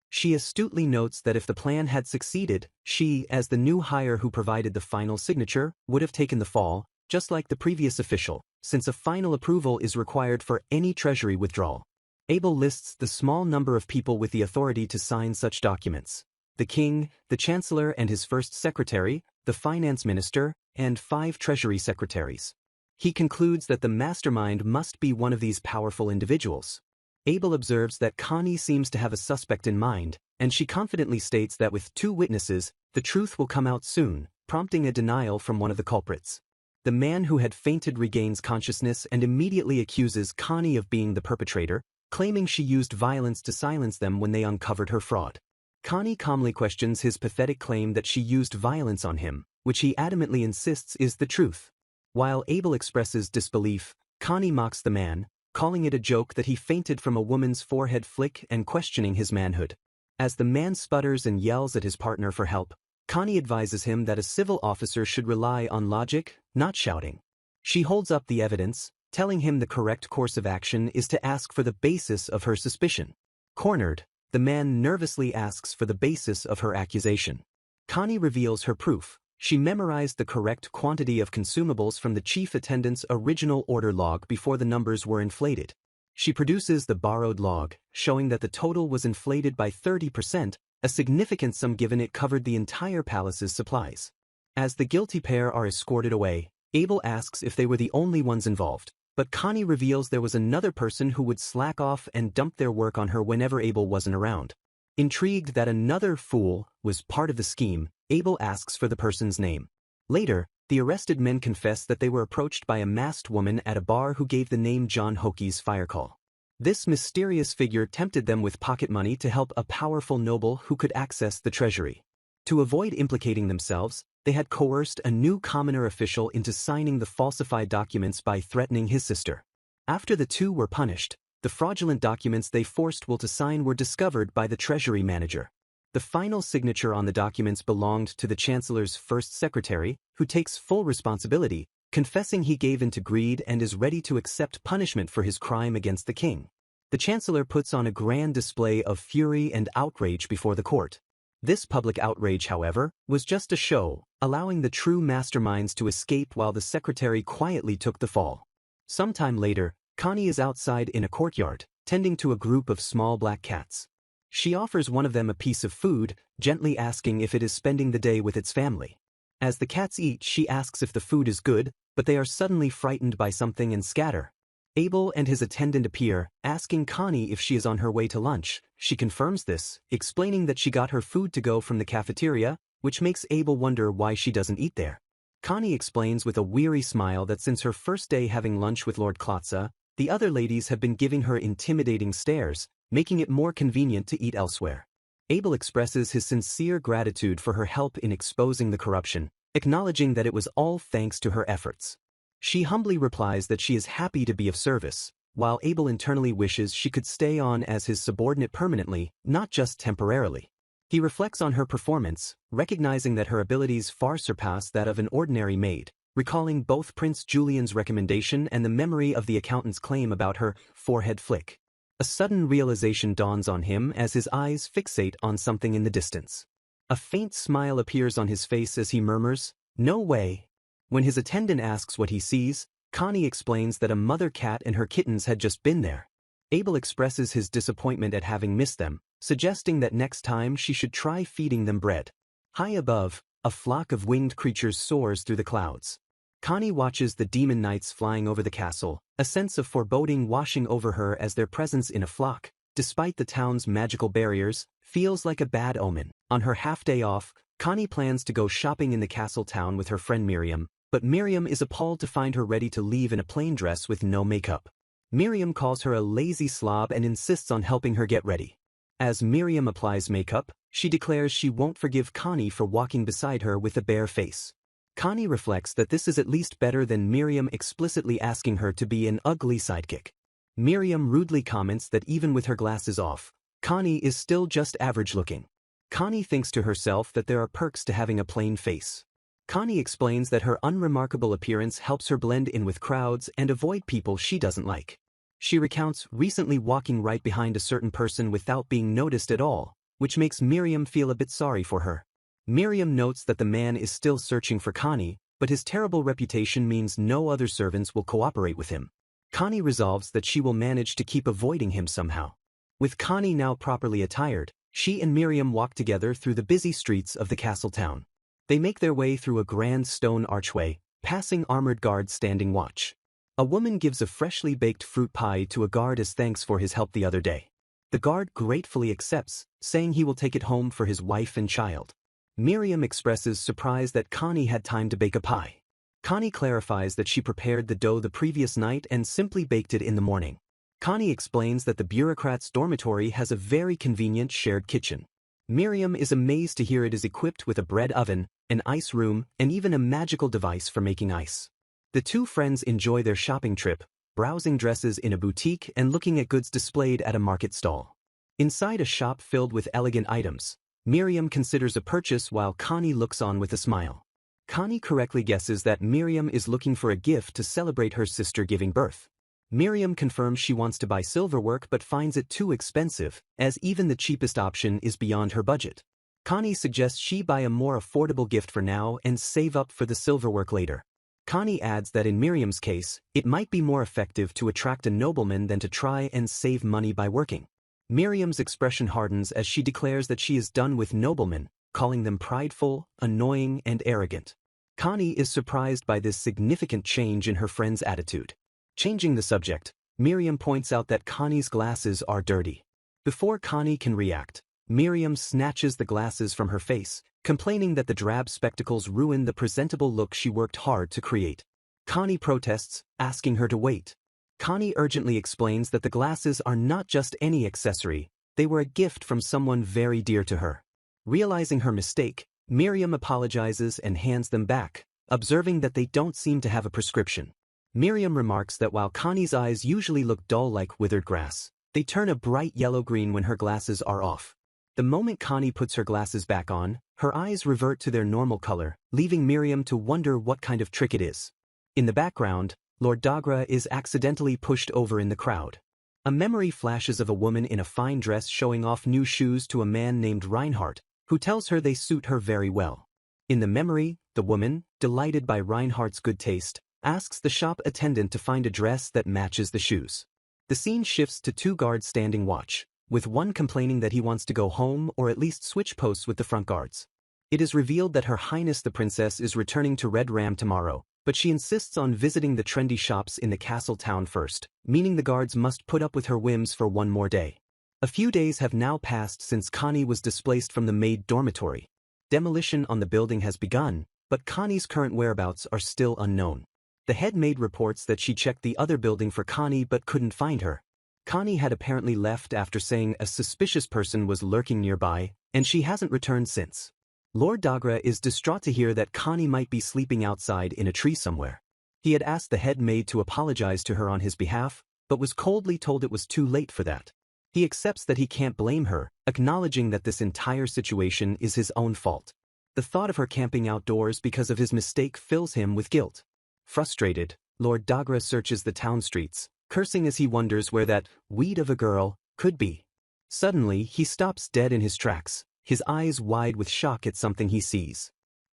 She astutely notes that if the plan had succeeded, she, as the new hire who provided the final signature, would have taken the fall, just like the previous official, since a final approval is required for any treasury withdrawal. Abel lists the small number of people with the authority to sign such documents: the king, the chancellor and his first secretary, the finance minister, and 5 treasury secretaries. He concludes that the mastermind must be one of these powerful individuals. Abel observes that Connie seems to have a suspect in mind, and she confidently states that with 2 witnesses, the truth will come out soon, prompting a denial from one of the culprits. The man who had fainted regains consciousness and immediately accuses Connie of being the perpetrator, claiming she used violence to silence them when they uncovered her fraud. Connie calmly questions his pathetic claim that she used violence on him, which he adamantly insists is the truth. While Abel expresses disbelief, Connie mocks the man, calling it a joke that he fainted from a woman's forehead flick and questioning his manhood. As the man sputters and yells at his partner for help, Connie advises him that a civil officer should rely on logic, not shouting. She holds up the evidence, telling him the correct course of action is to ask for the basis of her suspicion. Cornered, the man nervously asks for the basis of her accusation. Connie reveals her proof. She memorized the correct quantity of consumables from the chief attendant's original order log before the numbers were inflated. She produces the borrowed log, showing that the total was inflated by 30%, a significant sum given it covered the entire palace's supplies. As the guilty pair are escorted away, Abel asks if they were the only ones involved, but Connie reveals there was another person who would slack off and dump their work on her whenever Abel wasn't around. Intrigued that another fool was part of the scheme, Abel asks for the person's name. Later, the arrested men confess that they were approached by a masked woman at a bar who gave the name John Hoki's fire call. This mysterious figure tempted them with pocket money to help a powerful noble who could access the treasury. To avoid implicating themselves, they had coerced a new commoner official into signing the falsified documents by threatening his sister. After the two were punished, the fraudulent documents they forced Will to sign were discovered by the treasury manager. The final signature on the documents belonged to the chancellor's first secretary, who takes full responsibility, confessing he gave in to greed and is ready to accept punishment for his crime against the king. The chancellor puts on a grand display of fury and outrage before the court. This public outrage, however, was just a show, allowing the true masterminds to escape while the secretary quietly took the fall. Sometime later, Connie is outside in a courtyard, tending to a group of small black cats. She offers one of them a piece of food, gently asking if it is spending the day with its family. As the cats eat, she asks if the food is good, but they are suddenly frightened by something and scatter. Abel and his attendant appear, asking Connie if she is on her way to lunch. She confirms this, explaining that she got her food to go from the cafeteria, which makes Abel wonder why she doesn't eat there. Connie explains with a weary smile that since her first day having lunch with Lord Klotza, the other ladies have been giving her intimidating stares, making it more convenient to eat elsewhere. Abel expresses his sincere gratitude for her help in exposing the corruption, acknowledging that it was all thanks to her efforts. She humbly replies that she is happy to be of service, while Abel internally wishes she could stay on as his subordinate permanently, not just temporarily. He reflects on her performance, recognizing that her abilities far surpass that of an ordinary maid, recalling both Prince Julian's recommendation and the memory of the accountant's claim about her forehead flick. A sudden realization dawns on him as his eyes fixate on something in the distance. A faint smile appears on his face as he murmurs, "No way." When his attendant asks what he sees, Connie explains that a mother cat and her kittens had just been there. Abel expresses his disappointment at having missed them, suggesting that next time she should try feeding them bread. High above, a flock of winged creatures soars through the clouds. Connie watches the demon knights flying over the castle, a sense of foreboding washing over her as their presence in a flock, despite the town's magical barriers, feels like a bad omen. On her half-day off, Connie plans to go shopping in the castle town with her friend Miriam, but Miriam is appalled to find her ready to leave in a plain dress with no makeup. Miriam calls her a lazy slob and insists on helping her get ready. As Miriam applies makeup, she declares she won't forgive Connie for walking beside her with a bare face. Connie reflects that this is at least better than Miriam explicitly asking her to be an ugly sidekick. Miriam rudely comments that even with her glasses off, Connie is still just average looking. Connie thinks to herself that there are perks to having a plain face. Connie explains that her unremarkable appearance helps her blend in with crowds and avoid people she doesn't like. She recounts recently walking right behind a certain person without being noticed at all, which makes Miriam feel a bit sorry for her. Miriam notes that the man is still searching for Connie, but his terrible reputation means no other servants will cooperate with him. Connie resolves that she will manage to keep avoiding him somehow. With Connie now properly attired, she and Miriam walk together through the busy streets of the castle town. They make their way through a grand stone archway, passing armored guards standing watch. A woman gives a freshly baked fruit pie to a guard as thanks for his help the other day. The guard gratefully accepts, saying he will take it home for his wife and child. Miriam expresses surprise that Connie had time to bake a pie. Connie clarifies that she prepared the dough the previous night and simply baked it in the morning. Connie explains that the bureaucrat's dormitory has a very convenient shared kitchen. Miriam is amazed to hear it is equipped with a bread oven, an ice room, and even a magical device for making ice. The two friends enjoy their shopping trip, browsing dresses in a boutique and looking at goods displayed at a market stall. Inside a shop filled with elegant items, Miriam considers a purchase while Connie looks on with a smile. Connie correctly guesses that Miriam is looking for a gift to celebrate her sister giving birth. Miriam confirms she wants to buy silverwork but finds it too expensive, as even the cheapest option is beyond her budget. Connie suggests she buy a more affordable gift for now and save up for the silverwork later. Connie adds that in Miriam's case, it might be more effective to attract a nobleman than to try and save money by working. Miriam's expression hardens as she declares that she is done with noblemen, calling them prideful, annoying, and arrogant. Connie is surprised by this significant change in her friend's attitude. Changing the subject, Miriam points out that Connie's glasses are dirty. Before Connie can react, Miriam snatches the glasses from her face, complaining that the drab spectacles ruin the presentable look she worked hard to create. Connie protests, asking her to wait. Connie urgently explains that the glasses are not just any accessory, they were a gift from someone very dear to her. Realizing her mistake, Miriam apologizes and hands them back, observing that they don't seem to have a prescription. Miriam remarks that while Connie's eyes usually look dull like withered grass, they turn a bright yellow-green when her glasses are off. The moment Connie puts her glasses back on, her eyes revert to their normal color, leaving Miriam to wonder what kind of trick it is. In the background, Lord Dagra is accidentally pushed over in the crowd. A memory flashes of a woman in a fine dress showing off new shoes to a man named Reinhardt, who tells her they suit her very well. In the memory, the woman, delighted by Reinhardt's good taste, asks the shop attendant to find a dress that matches the shoes. The scene shifts to two guards standing watch, with one complaining that he wants to go home or at least switch posts with the front guards. It is revealed that Her Highness the Princess is returning to Red Ram tomorrow, but she insists on visiting the trendy shops in the castle town first, meaning the guards must put up with her whims for one more day. A few days have now passed since Connie was displaced from the Maid dormitory. Demolition on the building has begun, but Connie's current whereabouts are still unknown. The head maid reports that she checked the other building for Connie but couldn't find her. Connie had apparently left after saying a suspicious person was lurking nearby, and she hasn't returned since. Lord Dagra is distraught to hear that Connie might be sleeping outside in a tree somewhere. He had asked the head maid to apologize to her on his behalf, but was coldly told it was too late for that. He accepts that he can't blame her, acknowledging that this entire situation is his own fault. The thought of her camping outdoors because of his mistake fills him with guilt. Frustrated, Lord Dagra searches the town streets, cursing as he wonders where that weed of a girl could be. Suddenly, he stops dead in his tracks, his eyes wide with shock at something he sees.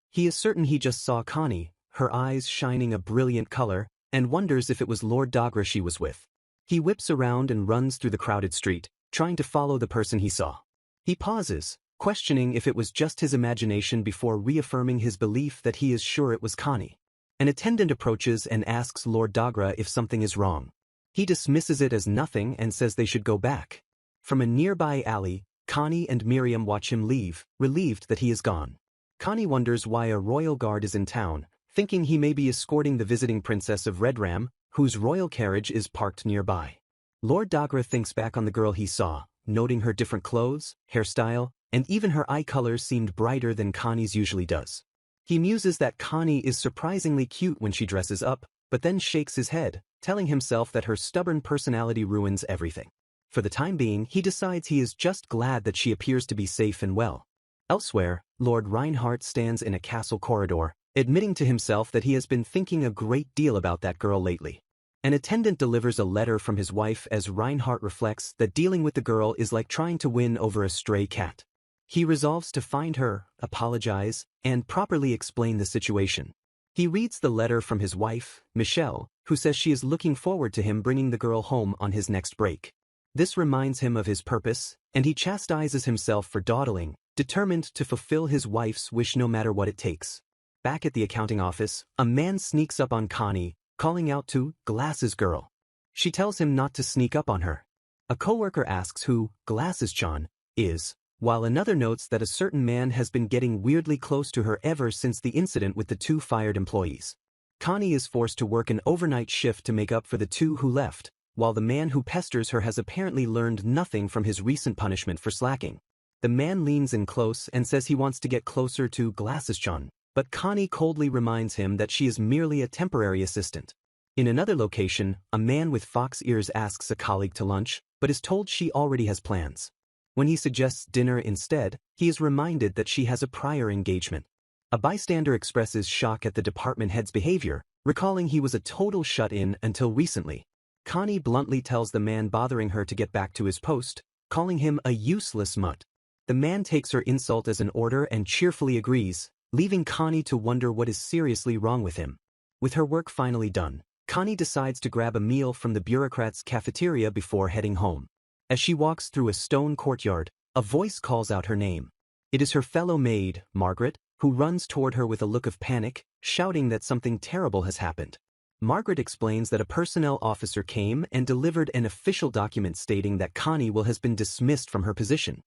He is certain he just saw Connie, her eyes shining a brilliant color, and wonders if it was Lord Dagra she was with. He whips around and runs through the crowded street, trying to follow the person he saw. He pauses, questioning if it was just his imagination before reaffirming his belief that he is sure it was Connie. An attendant approaches and asks Lord Dagra if something is wrong. He dismisses it as nothing and says they should go back. From a nearby alley, Connie and Miriam watch him leave, relieved that he is gone. Connie wonders why a royal guard is in town, thinking he may be escorting the visiting princess of Redram, whose royal carriage is parked nearby. Lord Dagra thinks back on the girl he saw, noting her different clothes, hairstyle, and even her eye color seemed brighter than Connie's usually does. He muses that Connie is surprisingly cute when she dresses up, but then shakes his head, telling himself that her stubborn personality ruins everything. For the time being, he decides he is just glad that she appears to be safe and well. Elsewhere, Lord Reinhardt stands in a castle corridor, admitting to himself that he has been thinking a great deal about that girl lately. An attendant delivers a letter from his wife as Reinhardt reflects that dealing with the girl is like trying to win over a stray cat. He resolves to find her, apologize, and properly explain the situation. He reads the letter from his wife, Michelle, who says she is looking forward to him bringing the girl home on his next break. This reminds him of his purpose, and he chastises himself for dawdling, determined to fulfill his wife's wish no matter what it takes. Back at the accounting office, a man sneaks up on Connie, calling out to Glasses Girl. She tells him not to sneak up on her. A coworker asks who Glasses-chan is, while another notes that a certain man has been getting weirdly close to her ever since the incident with the two fired employees. Connie is forced to work an overnight shift to make up for the two who left, while the man who pesters her has apparently learned nothing from his recent punishment for slacking. The man leans in close and says he wants to get closer to Glasses-chan, but Connie coldly reminds him that she is merely a temporary assistant. In another location, a man with fox ears asks a colleague to lunch, but is told she already has plans. When he suggests dinner instead, he is reminded that she has a prior engagement. A bystander expresses shock at the department head's behavior, recalling he was a total shut-in until recently. Connie bluntly tells the man bothering her to get back to his post, calling him a useless mutt. The man takes her insult as an order and cheerfully agrees, leaving Connie to wonder what is seriously wrong with him. With her work finally done, Connie decides to grab a meal from the bureaucrat's cafeteria before heading home. As she walks through a stone courtyard, a voice calls out her name. It is her fellow maid, Margaret, who runs toward her with a look of panic, shouting that something terrible has happened. Margaret explains that a personnel officer came and delivered an official document stating that Connie has been dismissed from her position.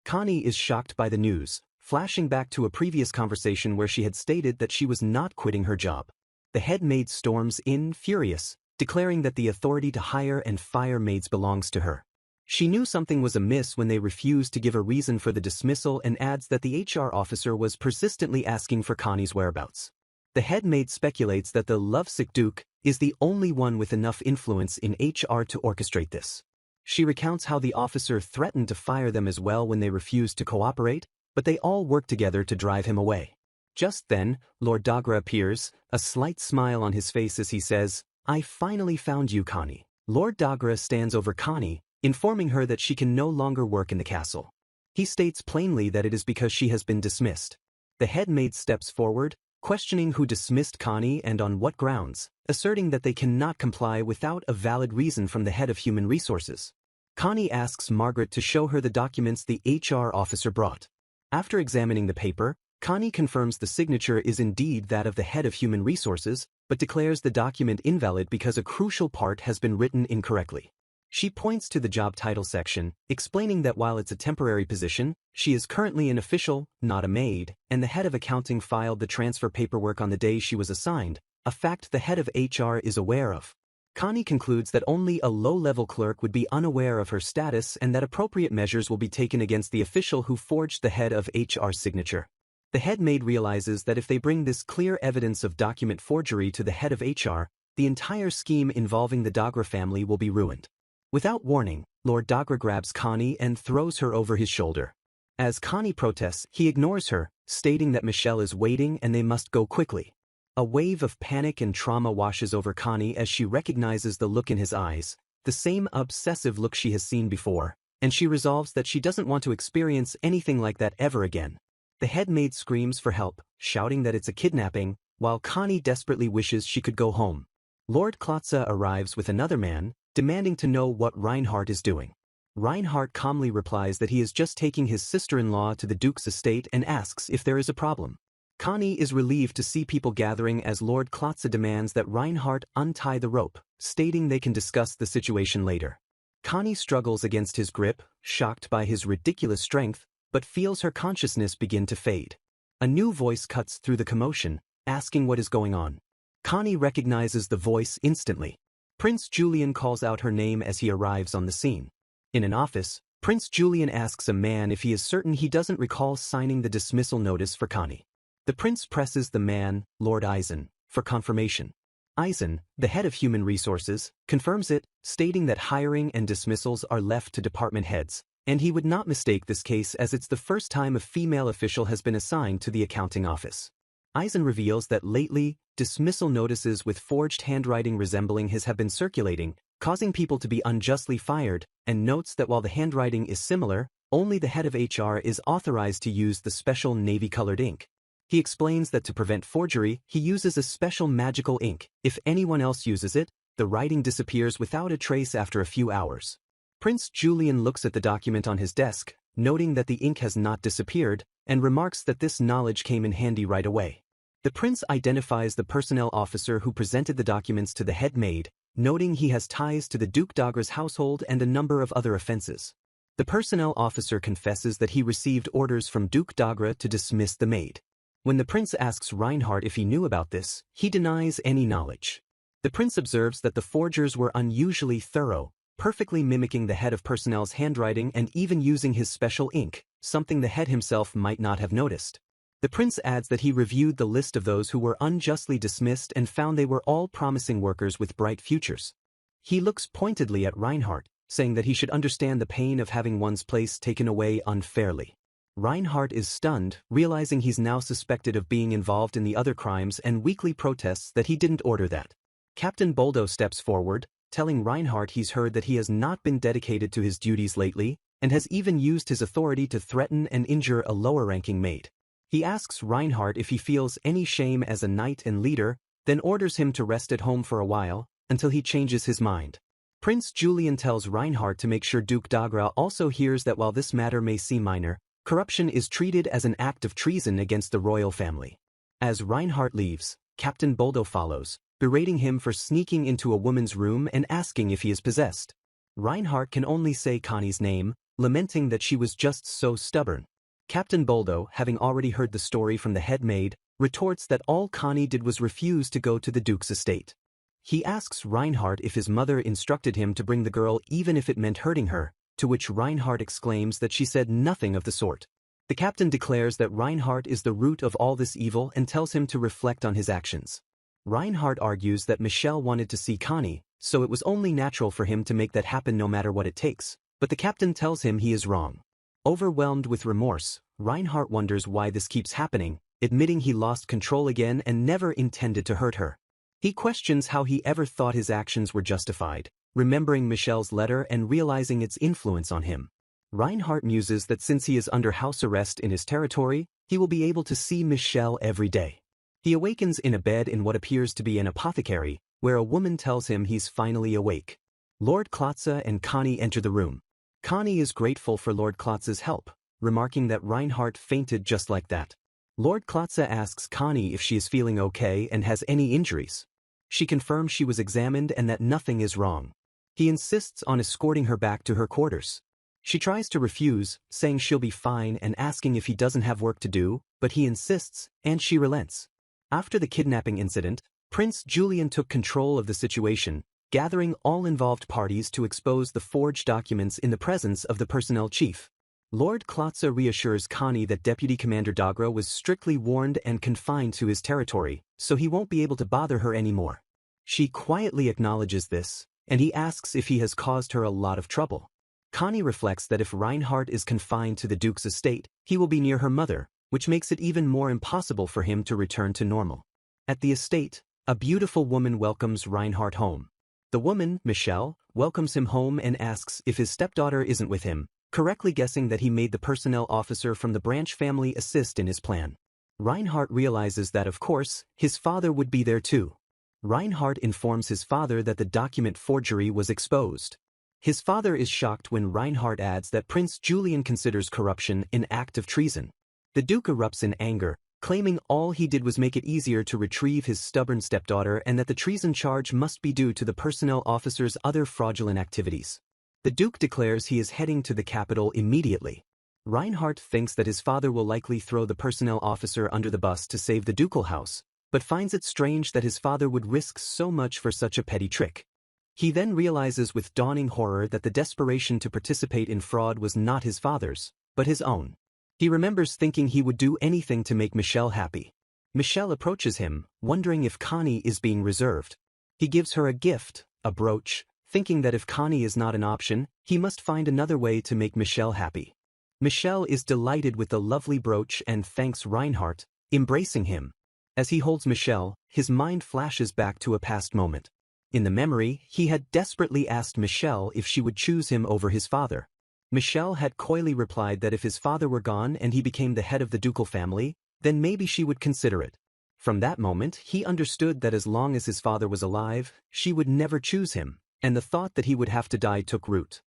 Connie is shocked by the news, flashing back to a previous conversation where she had stated that she was not quitting her job. The head maid storms in, furious, declaring that the authority to hire and fire maids belongs to her. She knew something was amiss when they refused to give a reason for the dismissal and adds that the HR officer was persistently asking for Connie's whereabouts. The head maid speculates that the lovesick Duke is the only one with enough influence in HR to orchestrate this. She recounts how the officer threatened to fire them as well when they refused to cooperate, but they all worked together to drive him away. Just then, Lord Dagra appears, a slight smile on his face as he says, "I finally found you, Connie. Lord Dagra stands over Connie, informing her that she can no longer work in the castle. He states plainly that it is because she has been dismissed. The head maid steps forward, questioning who dismissed Connie and on what grounds, asserting that they cannot comply without a valid reason from the head of human resources. Connie asks Margaret to show her the documents the HR officer brought. After examining the paper, Connie confirms the signature is indeed that of the head of human resources, but declares the document invalid because a crucial part has been written incorrectly. She points to the job title section, explaining that while it's a temporary position, she is currently an official, not a maid, and the head of accounting filed the transfer paperwork on the day she was assigned, a fact the head of HR is aware of. Connie concludes that only a low-level clerk would be unaware of her status and that appropriate measures will be taken against the official who forged the head of HR's signature. The head maid realizes that if they bring this clear evidence of document forgery to the head of HR, the entire scheme involving the Dagra family will be ruined. Without warning, Lord Dagra grabs Connie and throws her over his shoulder. As Connie protests, he ignores her, stating that Michelle is waiting and they must go quickly. A wave of panic and trauma washes over Connie as she recognizes the look in his eyes, the same obsessive look she has seen before, and she resolves that she doesn't want to experience anything like that ever again. The head maid screams for help, shouting that it's a kidnapping, while Connie desperately wishes she could go home. Lord Klotza arrives with another man, demanding to know what Reinhardt is doing. Reinhardt calmly replies that he is just taking his sister-in-law to the Duke's estate and asks if there is a problem. Connie is relieved to see people gathering as Lord Klotza demands that Reinhardt untie the rope, stating they can discuss the situation later. Connie struggles against his grip, shocked by his ridiculous strength, but feels her consciousness begin to fade. A new voice cuts through the commotion, asking what is going on. Connie recognizes the voice instantly. Prince Julian calls out her name as he arrives on the scene. In an office, Prince Julian asks a man if he is certain he doesn't recall signing the dismissal notice for Connie. The prince presses the man, Lord Eisen, for confirmation. Eisen, the head of human resources, confirms it, stating that hiring and dismissals are left to department heads, and he would not mistake this case as it's the first time a female official has been assigned to the accounting office. Eisen reveals that lately, dismissal notices with forged handwriting resembling his have been circulating, causing people to be unjustly fired, and notes that while the handwriting is similar, only the head of HR is authorized to use the special navy-colored ink. He explains that to prevent forgery, he uses a special magical ink. If anyone else uses it, the writing disappears without a trace after a few hours. Prince Julian looks at the document on his desk, noting that the ink has not disappeared, and remarks that this knowledge came in handy right away. The prince identifies the personnel officer who presented the documents to the head maid, noting he has ties to the Duke Dagra's household and a number of other offenses. The personnel officer confesses that he received orders from Duke Dagra to dismiss the maid. When the prince asks Reinhardt if he knew about this, he denies any knowledge. The prince observes that the forgers were unusually thorough, perfectly mimicking the head of personnel's handwriting and even using his special ink, something the head himself might not have noticed. The prince adds that he reviewed the list of those who were unjustly dismissed and found they were all promising workers with bright futures. He looks pointedly at Reinhardt, saying that he should understand the pain of having one's place taken away unfairly. Reinhardt is stunned, realizing he's now suspected of being involved in the other crimes and weakly protests that he didn't order that. Captain Boldo steps forward, telling Reinhardt he's heard that he has not been dedicated to his duties lately, and has even used his authority to threaten and injure a lower-ranking maid. He asks Reinhardt if he feels any shame as a knight and leader, then orders him to rest at home for a while, until he changes his mind. Prince Julian tells Reinhardt to make sure Duke Dagra also hears that while this matter may seem minor, corruption is treated as an act of treason against the royal family. As Reinhardt leaves, Captain Boldo follows, berating him for sneaking into a woman's room and asking if he is possessed. Reinhardt can only say Connie's name, lamenting that she was just so stubborn. Captain Boldo, having already heard the story from the head maid, retorts that all Connie did was refuse to go to the Duke's estate. He asks Reinhardt if his mother instructed him to bring the girl even if it meant hurting her, to which Reinhardt exclaims that she said nothing of the sort. The captain declares that Reinhardt is the root of all this evil and tells him to reflect on his actions. Reinhardt argues that Michelle wanted to see Connie, so it was only natural for him to make that happen no matter what it takes, but the captain tells him he is wrong. Overwhelmed with remorse, Reinhardt wonders why this keeps happening, admitting he lost control again and never intended to hurt her. He questions how he ever thought his actions were justified, remembering Michelle's letter and realizing its influence on him. Reinhardt muses that since he is under house arrest in his territory, he will be able to see Michelle every day. He awakens in a bed in what appears to be an apothecary, where a woman tells him he's finally awake. Lord Klotze and Connie enter the room. Connie is grateful for Lord Klotze's help, remarking that Reinhardt fainted just like that. Lord Klotze asks Connie if she is feeling okay and has any injuries. She confirms she was examined and that nothing is wrong. He insists on escorting her back to her quarters. She tries to refuse, saying she'll be fine and asking if he doesn't have work to do, but he insists, and she relents. After the kidnapping incident, Prince Julian took control of the situation, gathering all involved parties to expose the forged documents in the presence of the personnel chief. Lord Klotze reassures Connie that Deputy Commander Dagra was strictly warned and confined to his territory, so he won't be able to bother her anymore. She quietly acknowledges this, and he asks if he has caused her a lot of trouble. Connie reflects that if Reinhardt is confined to the Duke's estate, he will be near her mother, which makes it even more impossible for him to return to normal. At the estate, a beautiful woman welcomes Reinhardt home. The woman, Michelle, welcomes him home and asks if his stepdaughter isn't with him, correctly guessing that he made the personnel officer from the Branch family assist in his plan. Reinhardt realizes that, of course, his father would be there too. Reinhardt informs his father that the document forgery was exposed. His father is shocked when Reinhardt adds that Prince Julian considers corruption an act of treason. The Duke erupts in anger, claiming all he did was make it easier to retrieve his stubborn stepdaughter and that the treason charge must be due to the personnel officer's other fraudulent activities. The Duke declares he is heading to the capital immediately. Reinhardt thinks that his father will likely throw the personnel officer under the bus to save the ducal house, but finds it strange that his father would risk so much for such a petty trick. He then realizes with dawning horror that the desperation to participate in fraud was not his father's, but his own. He remembers thinking he would do anything to make Michelle happy. Michelle approaches him, wondering if Connie is being reserved. He gives her a gift, a brooch, thinking that if Connie is not an option, he must find another way to make Michelle happy. Michelle is delighted with the lovely brooch and thanks Reinhardt, embracing him. As he holds Michelle, his mind flashes back to a past moment. In the memory, he had desperately asked Michelle if she would choose him over his father. Michelle had coyly replied that if his father were gone and he became the head of the ducal family, then maybe she would consider it. From that moment, he understood that as long as his father was alive, she would never choose him, and the thought that he would have to die took root.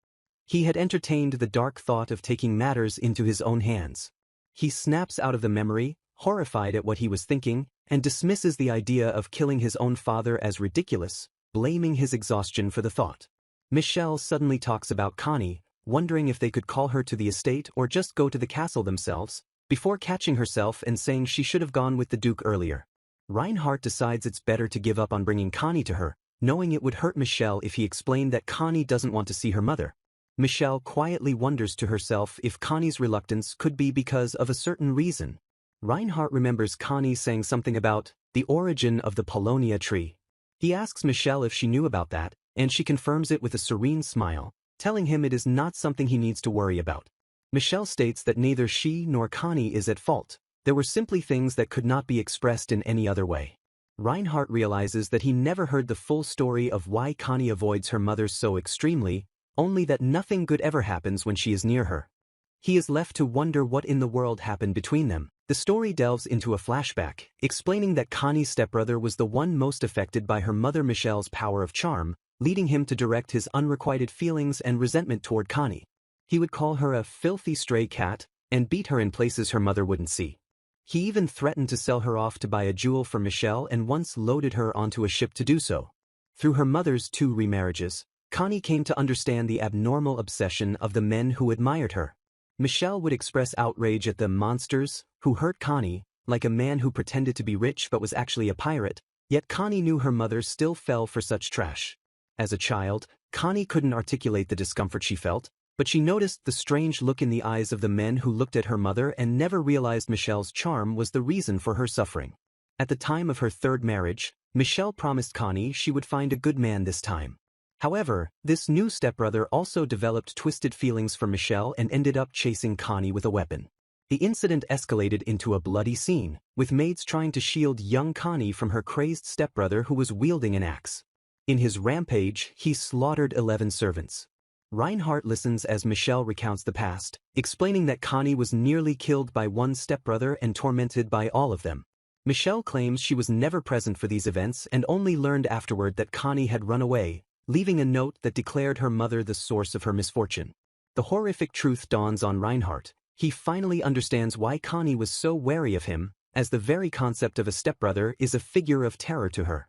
He had entertained the dark thought of taking matters into his own hands. He snaps out of the memory, horrified at what he was thinking, and dismisses the idea of killing his own father as ridiculous, blaming his exhaustion for the thought. Michelle suddenly talks about Connie, wondering if they could call her to the estate or just go to the castle themselves, before catching herself and saying she should have gone with the Duke earlier. Reinhardt decides it's better to give up on bringing Connie to her, knowing it would hurt Michelle if he explained that Connie doesn't want to see her mother. Michelle quietly wonders to herself if Connie's reluctance could be because of a certain reason. Reinhardt remembers Connie saying something about the origin of the Polonia tree. He asks Michelle if she knew about that, and she confirms it with a serene smile, telling him it is not something he needs to worry about. Michelle states that neither she nor Connie is at fault. There were simply things that could not be expressed in any other way. Reinhardt realizes that he never heard the full story of why Connie avoids her mother so extremely, only that nothing good ever happens when she is near her. He is left to wonder what in the world happened between them. The story delves into a flashback, explaining that Connie's stepbrother was the one most affected by her mother Michelle's power of charm, leading him to direct his unrequited feelings and resentment toward Connie. He would call her a filthy stray cat, and beat her in places her mother wouldn't see. He even threatened to sell her off to buy a jewel for Michelle and once loaded her onto a ship to do so. Through her mother's 2 remarriages, Connie came to understand the abnormal obsession of the men who admired her. Michelle would express outrage at the monsters who hurt Connie, like a man who pretended to be rich but was actually a pirate, yet Connie knew her mother still fell for such trash. As a child, Connie couldn't articulate the discomfort she felt, but she noticed the strange look in the eyes of the men who looked at her mother and never realized Michelle's charm was the reason for her suffering. At the time of her 3rd marriage, Michelle promised Connie she would find a good man this time. However, this new stepbrother also developed twisted feelings for Michelle and ended up chasing Connie with a weapon. The incident escalated into a bloody scene, with maids trying to shield young Connie from her crazed stepbrother who was wielding an axe. In his rampage, he slaughtered 11 servants. Reinhardt listens as Michelle recounts the past, explaining that Connie was nearly killed by one stepbrother and tormented by all of them. Michelle claims she was never present for these events and only learned afterward that Connie had run away, leaving a note that declared her mother the source of her misfortune. The horrific truth dawns on Reinhardt. He finally understands why Connie was so wary of him, as the very concept of a stepbrother is a figure of terror to her.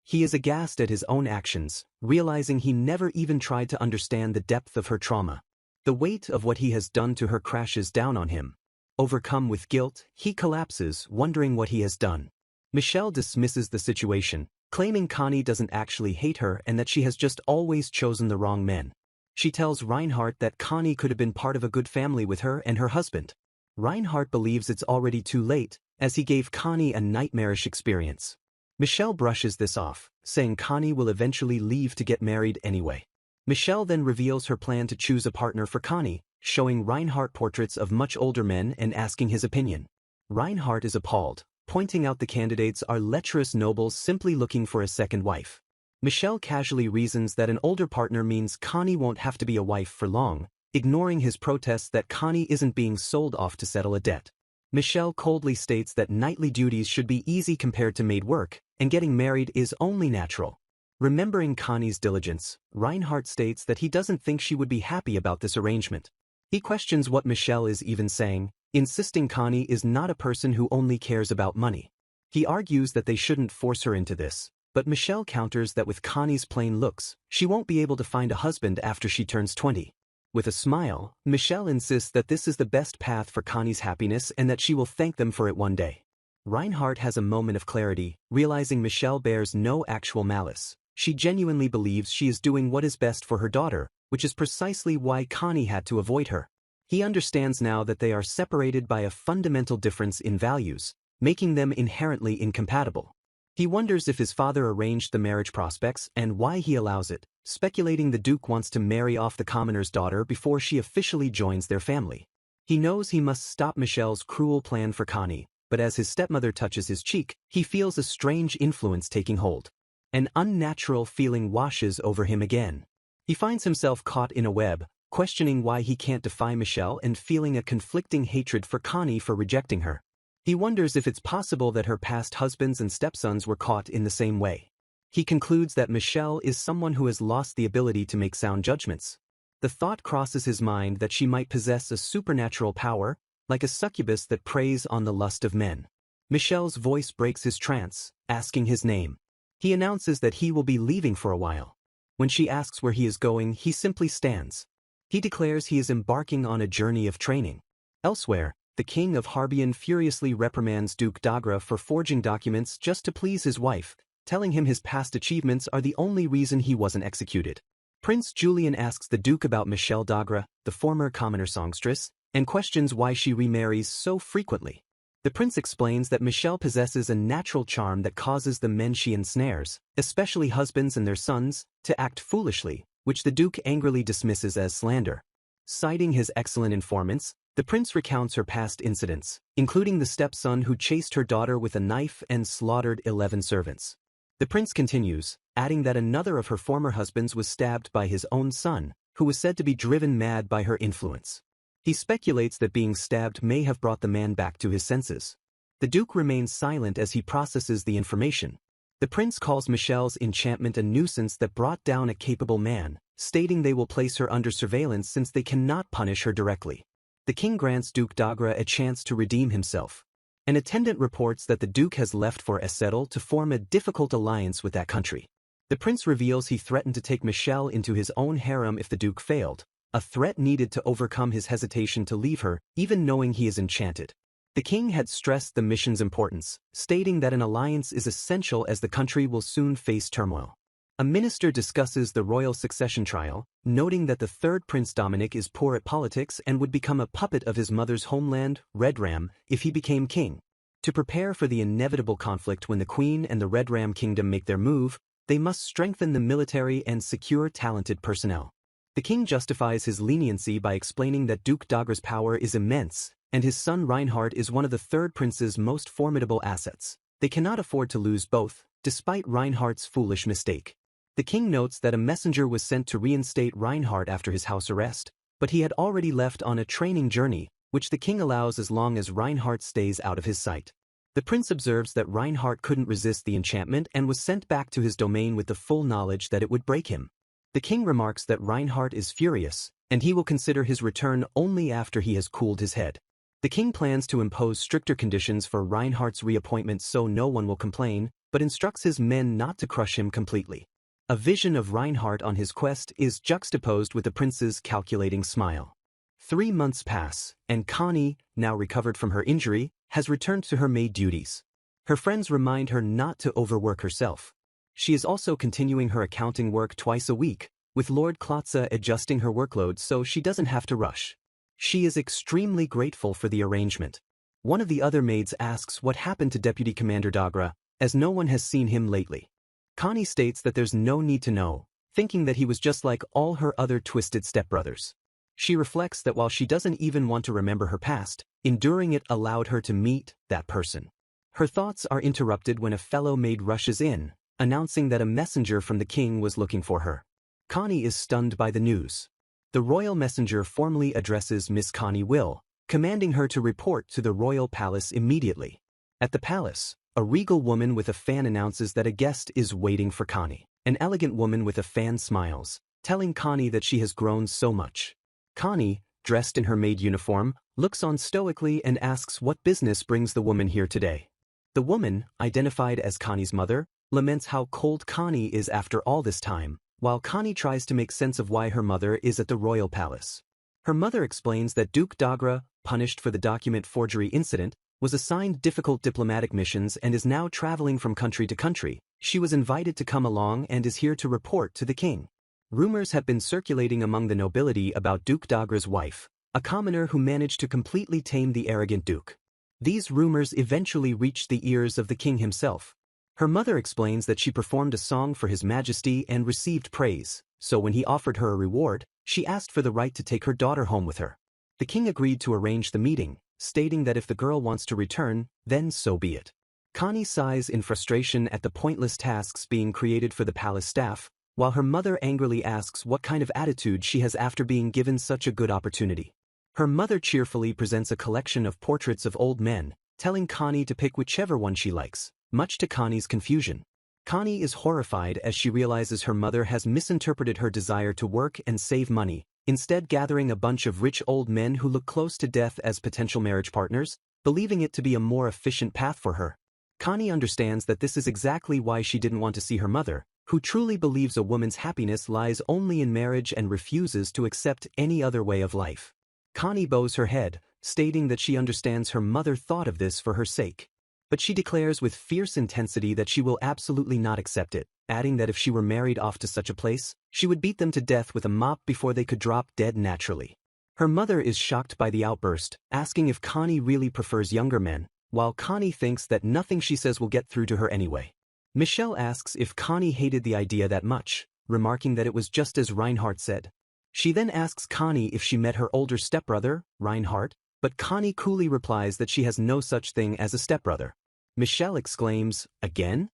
He is aghast at his own actions, realizing he never even tried to understand the depth of her trauma. The weight of what he has done to her crashes down on him. Overcome with guilt, he collapses, wondering what he has done. Michelle dismisses the situation, claiming Connie doesn't actually hate her and that she has just always chosen the wrong men. She tells Reinhardt that Connie could have been part of a good family with her and her husband. Reinhardt believes it's already too late, as he gave Connie a nightmarish experience. Michelle brushes this off, saying Connie will eventually leave to get married anyway. Michelle then reveals her plan to choose a partner for Connie, showing Reinhardt portraits of much older men and asking his opinion. Reinhardt is appalled, pointing out the candidates are lecherous nobles simply looking for a second wife. Michelle casually reasons that an older partner means Connie won't have to be a wife for long, ignoring his protests that Connie isn't being sold off to settle a debt. Michelle coldly states that knightly duties should be easy compared to maid work, and getting married is only natural. Remembering Connie's diligence, Reinhardt states that he doesn't think she would be happy about this arrangement. He questions what Michelle is even saying, insisting Connie is not a person who only cares about money. He argues that they shouldn't force her into this, but Michelle counters that with Connie's plain looks, she won't be able to find a husband after she turns 20. With a smile, Michelle insists that this is the best path for Connie's happiness and that she will thank them for it one day. Reinhardt has a moment of clarity, realizing Michelle bears no actual malice. She genuinely believes she is doing what is best for her daughter, which is precisely why Connie had to avoid her. He understands now that they are separated by a fundamental difference in values, making them inherently incompatible. He wonders if his father arranged the marriage prospects and why he allows it, speculating the Duke wants to marry off the commoner's daughter before she officially joins their family. He knows he must stop Michelle's cruel plan for Connie, but as his stepmother touches his cheek, he feels a strange influence taking hold. An unnatural feeling washes over him again. He finds himself caught in a web, questioning why he can't defy Michelle and feeling a conflicting hatred for Connie for rejecting her. He wonders if it's possible that her past husbands and stepsons were caught in the same way. He concludes that Michelle is someone who has lost the ability to make sound judgments. The thought crosses his mind that she might possess a supernatural power, like a succubus that preys on the lust of men. Michelle's voice breaks his trance, asking his name. He announces that he will be leaving for a while. When she asks where he is going, he simply stands. He declares he is embarking on a journey of training. Elsewhere, the king of Harbian furiously reprimands Duke Dagra for forging documents just to please his wife, telling him his past achievements are the only reason he wasn't executed. Prince Julian asks the Duke about Michelle Dagra, the former commoner songstress, and questions why she remarries so frequently. The prince explains that Michelle possesses a natural charm that causes the men she ensnares, especially husbands and their sons, to act foolishly, which the Duke angrily dismisses as slander. Citing his excellent informants, the prince recounts her past incidents, including the stepson who chased her daughter with a knife and slaughtered 11 servants. The prince continues, adding that another of her former husbands was stabbed by his own son, who was said to be driven mad by her influence. He speculates that being stabbed may have brought the man back to his senses. The Duke remains silent as he processes the information. The prince calls Michelle's enchantment a nuisance that brought down a capable man, stating they will place her under surveillance since they cannot punish her directly. The king grants Duke Dagra a chance to redeem himself. An attendant reports that the Duke has left for Essettle to form a difficult alliance with that country. The prince reveals he threatened to take Michelle into his own harem if the Duke failed, a threat needed to overcome his hesitation to leave her, even knowing he is enchanted. The king had stressed the mission's importance, stating that an alliance is essential as the country will soon face turmoil. A minister discusses the royal succession trial, noting that the third Prince Dominic is poor at politics and would become a puppet of his mother's homeland, Red Ram, if he became king. To prepare for the inevitable conflict when the Queen and the Red Ram Kingdom make their move, they must strengthen the military and secure talented personnel. The king justifies his leniency by explaining that Duke Dagra's power is immense, and his son Reinhardt is one of the third prince's most formidable assets. They cannot afford to lose both, despite Reinhardt's foolish mistake. The king notes that a messenger was sent to reinstate Reinhardt after his house arrest, but he had already left on a training journey, which the king allows as long as Reinhardt stays out of his sight. The prince observes that Reinhardt couldn't resist the enchantment and was sent back to his domain with the full knowledge that it would break him. The king remarks that Reinhardt is furious, and he will consider his return only after he has cooled his head. The king plans to impose stricter conditions for Reinhardt's reappointment so no one will complain, but instructs his men not to crush him completely. A vision of Reinhardt on his quest is juxtaposed with the prince's calculating smile. 3 months pass, and Connie, now recovered from her injury, has returned to her maid duties. Her friends remind her not to overwork herself. She is also continuing her accounting work twice a week, with Lord Klotza adjusting her workload so she doesn't have to rush. She is extremely grateful for the arrangement. One of the other maids asks what happened to Deputy Commander Dagra, as no one has seen him lately. Connie states that there's no need to know, thinking that he was just like all her other twisted stepbrothers. She reflects that while she doesn't even want to remember her past, enduring it allowed her to meet that person. Her thoughts are interrupted when a fellow maid rushes in, announcing that a messenger from the king was looking for her. Connie is stunned by the news. The royal messenger formally addresses Miss Connie Will, commanding her to report to the royal palace immediately. At the palace, a regal woman with a fan announces that a guest is waiting for Connie. An elegant woman with a fan smiles, telling Connie that she has grown so much. Connie, dressed in her maid uniform, looks on stoically and asks what business brings the woman here today. The woman, identified as Connie's mother, laments how cold Connie is after all this time, while Connie tries to make sense of why her mother is at the royal palace. Her mother explains that Duke Dagra, punished for the document forgery incident, was assigned difficult diplomatic missions and is now traveling from country to country. She was invited to come along and is here to report to the king. Rumors have been circulating among the nobility about Duke Dagra's wife, a commoner who managed to completely tame the arrogant duke. These rumors eventually reached the ears of the king himself. Her mother explains that she performed a song for His Majesty and received praise, so when he offered her a reward, she asked for the right to take her daughter home with her. The king agreed to arrange the meeting, stating that if the girl wants to return, then so be it. Connie sighs in frustration at the pointless tasks being created for the palace staff, while her mother angrily asks what kind of attitude she has after being given such a good opportunity. Her mother cheerfully presents a collection of portraits of old men, telling Connie to pick whichever one she likes, much to Connie's confusion. Connie is horrified as she realizes her mother has misinterpreted her desire to work and save money, instead gathering a bunch of rich old men who look close to death as potential marriage partners, believing it to be a more efficient path for her. Connie understands that this is exactly why she didn't want to see her mother, who truly believes a woman's happiness lies only in marriage and refuses to accept any other way of life. Connie bows her head, stating that she understands her mother thought of this for her sake. But she declares with fierce intensity that she will absolutely not accept it, adding that if she were married off to such a place, she would beat them to death with a mop before they could drop dead naturally. Her mother is shocked by the outburst, asking if Connie really prefers younger men, while Connie thinks that nothing she says will get through to her anyway. Michelle asks if Connie hated the idea that much, remarking that it was just as Reinhardt said. She then asks Connie if she met her older stepbrother, Reinhardt, but Connie coolly replies that she has no such thing as a stepbrother. Michelle exclaims, "Again?"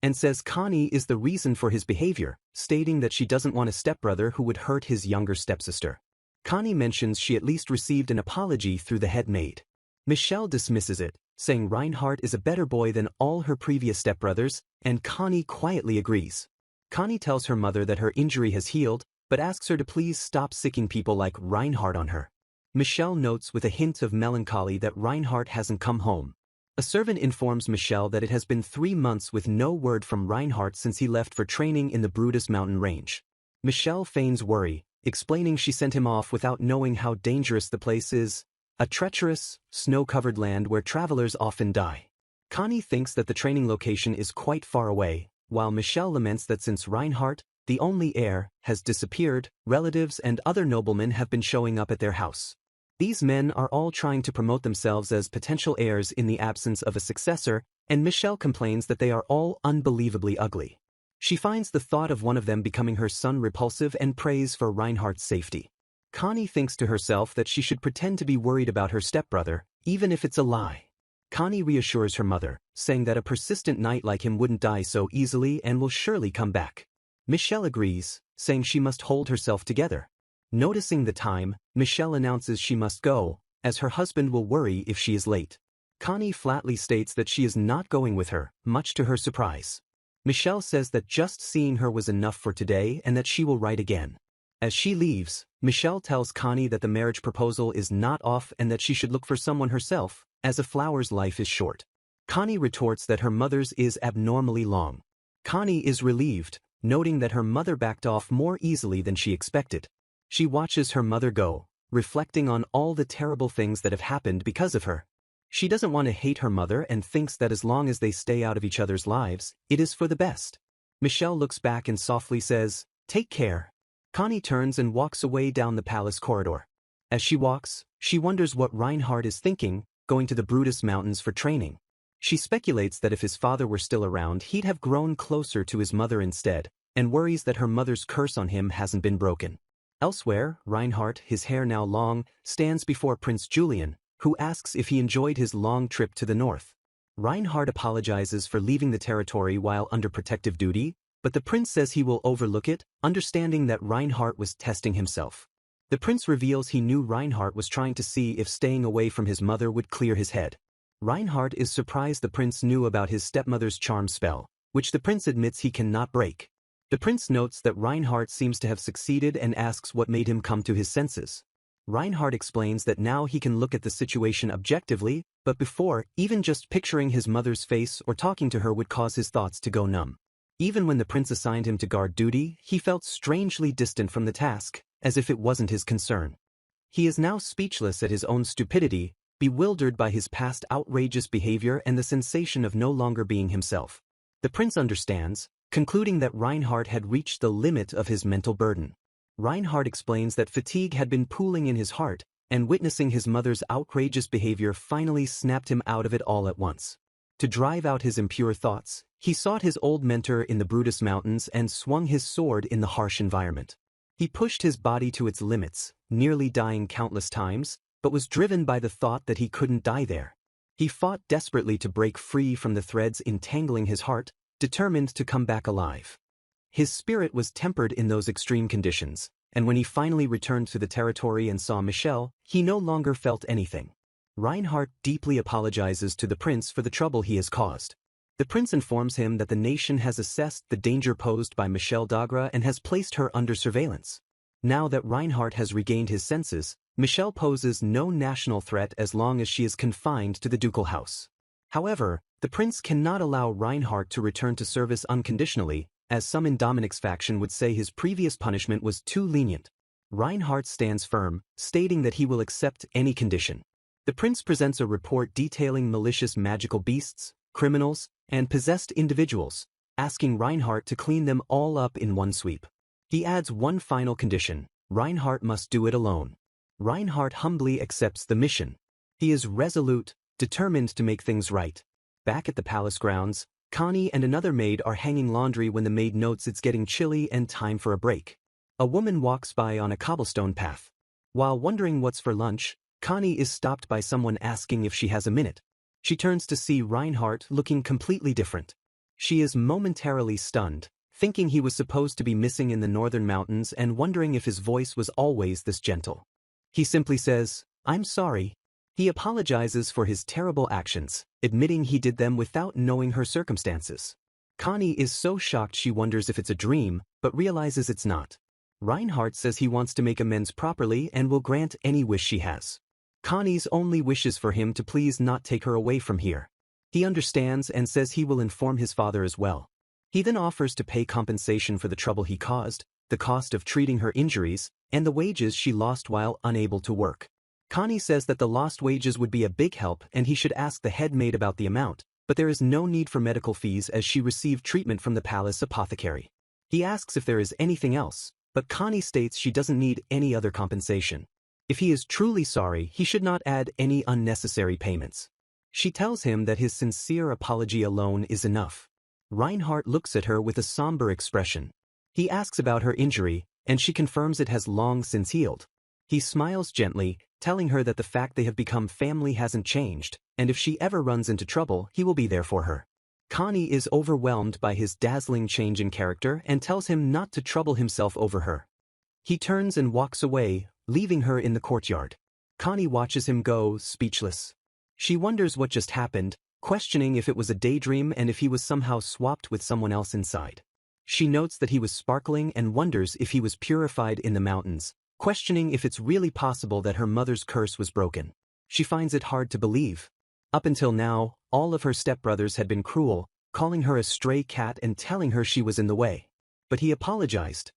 and says Connie is the reason for his behavior, stating that she doesn't want a stepbrother who would hurt his younger stepsister. Connie mentions she at least received an apology through the head maid. Michelle dismisses it, saying Reinhardt is a better boy than all her previous stepbrothers, and Connie quietly agrees. Connie tells her mother that her injury has healed, but asks her to please stop sicking people like Reinhardt on her. Michelle notes with a hint of melancholy that Reinhardt hasn't come home. A servant informs Michelle that it has been 3 months with no word from Reinhardt since he left for training in the Brutus mountain range. Michelle feigns worry, explaining she sent him off without knowing how dangerous the place is, a treacherous, snow-covered land where travelers often die. Connie thinks that the training location is quite far away, while Michelle laments that since Reinhardt, the only heir, has disappeared, relatives and other noblemen have been showing up at their house. These men are all trying to promote themselves as potential heirs in the absence of a successor, and Michelle complains that they are all unbelievably ugly. She finds the thought of one of them becoming her son repulsive and prays for Reinhardt's safety. Connie thinks to herself that she should pretend to be worried about her stepbrother, even if it's a lie. Connie reassures her mother, saying that a persistent knight like him wouldn't die so easily and will surely come back. Michelle agrees, saying she must hold herself together. Noticing the time, Michelle announces she must go, as her husband will worry if she is late. Connie flatly states that she is not going with her, much to her surprise. Michelle says that just seeing her was enough for today and that she will write again. As she leaves, Michelle tells Connie that the marriage proposal is not off and that she should look for someone herself, as a flower's life is short. Connie retorts that her mother's is abnormally long. Connie is relieved, noting that her mother backed off more easily than she expected. She watches her mother go, reflecting on all the terrible things that have happened because of her. She doesn't want to hate her mother and thinks that as long as they stay out of each other's lives, it is for the best. Michelle looks back and softly says, "Take care." Connie turns and walks away down the palace corridor. As she walks, she wonders what Reinhard is thinking, going to the Brutus Mountains for training. She speculates that if his father were still around he'd have grown closer to his mother instead, and worries that her mother's curse on him hasn't been broken. Elsewhere, Reinhard, his hair now long, stands before Prince Julian, who asks if he enjoyed his long trip to the north. Reinhard apologizes for leaving the territory while under protective duty, but the prince says he will overlook it, understanding that Reinhard was testing himself. The prince reveals he knew Reinhard was trying to see if staying away from his mother would clear his head. Reinhard is surprised the prince knew about his stepmother's charm spell, which the prince admits he cannot break. The prince notes that Reinhard seems to have succeeded and asks what made him come to his senses. Reinhard explains that now he can look at the situation objectively, but before, even just picturing his mother's face or talking to her would cause his thoughts to go numb. Even when the prince assigned him to guard duty, he felt strangely distant from the task, as if it wasn't his concern. He is now speechless at his own stupidity, bewildered by his past outrageous behavior and the sensation of no longer being himself. The prince understands, concluding that Reinhard had reached the limit of his mental burden. Reinhard explains that fatigue had been pooling in his heart, and witnessing his mother's outrageous behavior finally snapped him out of it all at once. To drive out his impure thoughts, he sought his old mentor in the Brutus Mountains and swung his sword in the harsh environment. He pushed his body to its limits, nearly dying countless times, but was driven by the thought that he couldn't die there. He fought desperately to break free from the threads entangling his heart, determined to come back alive. His spirit was tempered in those extreme conditions, and when he finally returned to the territory and saw Michelle, he no longer felt anything. Reinhard deeply apologizes to the prince for the trouble he has caused. The prince informs him that the nation has assessed the danger posed by Michelle Dagra and has placed her under surveillance. Now that Reinhard has regained his senses, Michelle poses no national threat as long as she is confined to the ducal house. However, the prince cannot allow Reinhard to return to service unconditionally, as some in Dominic's faction would say his previous punishment was too lenient. Reinhard stands firm, stating that he will accept any condition. The prince presents a report detailing malicious magical beasts, criminals, and possessed individuals, asking Reinhard to clean them all up in one sweep. He adds one final condition: Reinhard must do it alone. Reinhard humbly accepts the mission. He is resolute, determined to make things right. Back at the palace grounds, Connie and another maid are hanging laundry when the maid notes it's getting chilly and time for a break. A woman walks by on a cobblestone path. While wondering what's for lunch, Connie is stopped by someone asking if she has a minute. She turns to see Reinhard looking completely different. She is momentarily stunned, thinking he was supposed to be missing in the northern mountains and wondering if his voice was always this gentle. He simply says, "I'm sorry." He apologizes for his terrible actions, admitting he did them without knowing her circumstances. Connie is so shocked she wonders if it's a dream, but realizes it's not. Reinhard says he wants to make amends properly and will grant any wish she has. Connie's only wishes for him to please not take her away from here. He understands and says he will inform his father as well. He then offers to pay compensation for the trouble he caused, the cost of treating her injuries, and the wages she lost while unable to work. Connie says that the lost wages would be a big help and he should ask the head maid about the amount, but there is no need for medical fees as she received treatment from the palace apothecary. He asks if there is anything else, but Connie states she doesn't need any other compensation. If he is truly sorry, he should not add any unnecessary payments. She tells him that his sincere apology alone is enough. Reinhard looks at her with a somber expression. He asks about her injury, and she confirms it has long since healed. He smiles gently, telling her that the fact they have become family hasn't changed, and if she ever runs into trouble, he will be there for her. Connie is overwhelmed by his dazzling change in character and tells him not to trouble himself over her. He turns and walks away, leaving her in the courtyard. Connie watches him go, speechless. She wonders what just happened, questioning if it was a daydream and if he was somehow swapped with someone else inside. She notes that he was sparkling and wonders if he was purified in the mountains, questioning if it's really possible that her mother's curse was broken. She finds it hard to believe. Up until now, all of her stepbrothers had been cruel, calling her a stray cat and telling her she was in the way. But he apologized.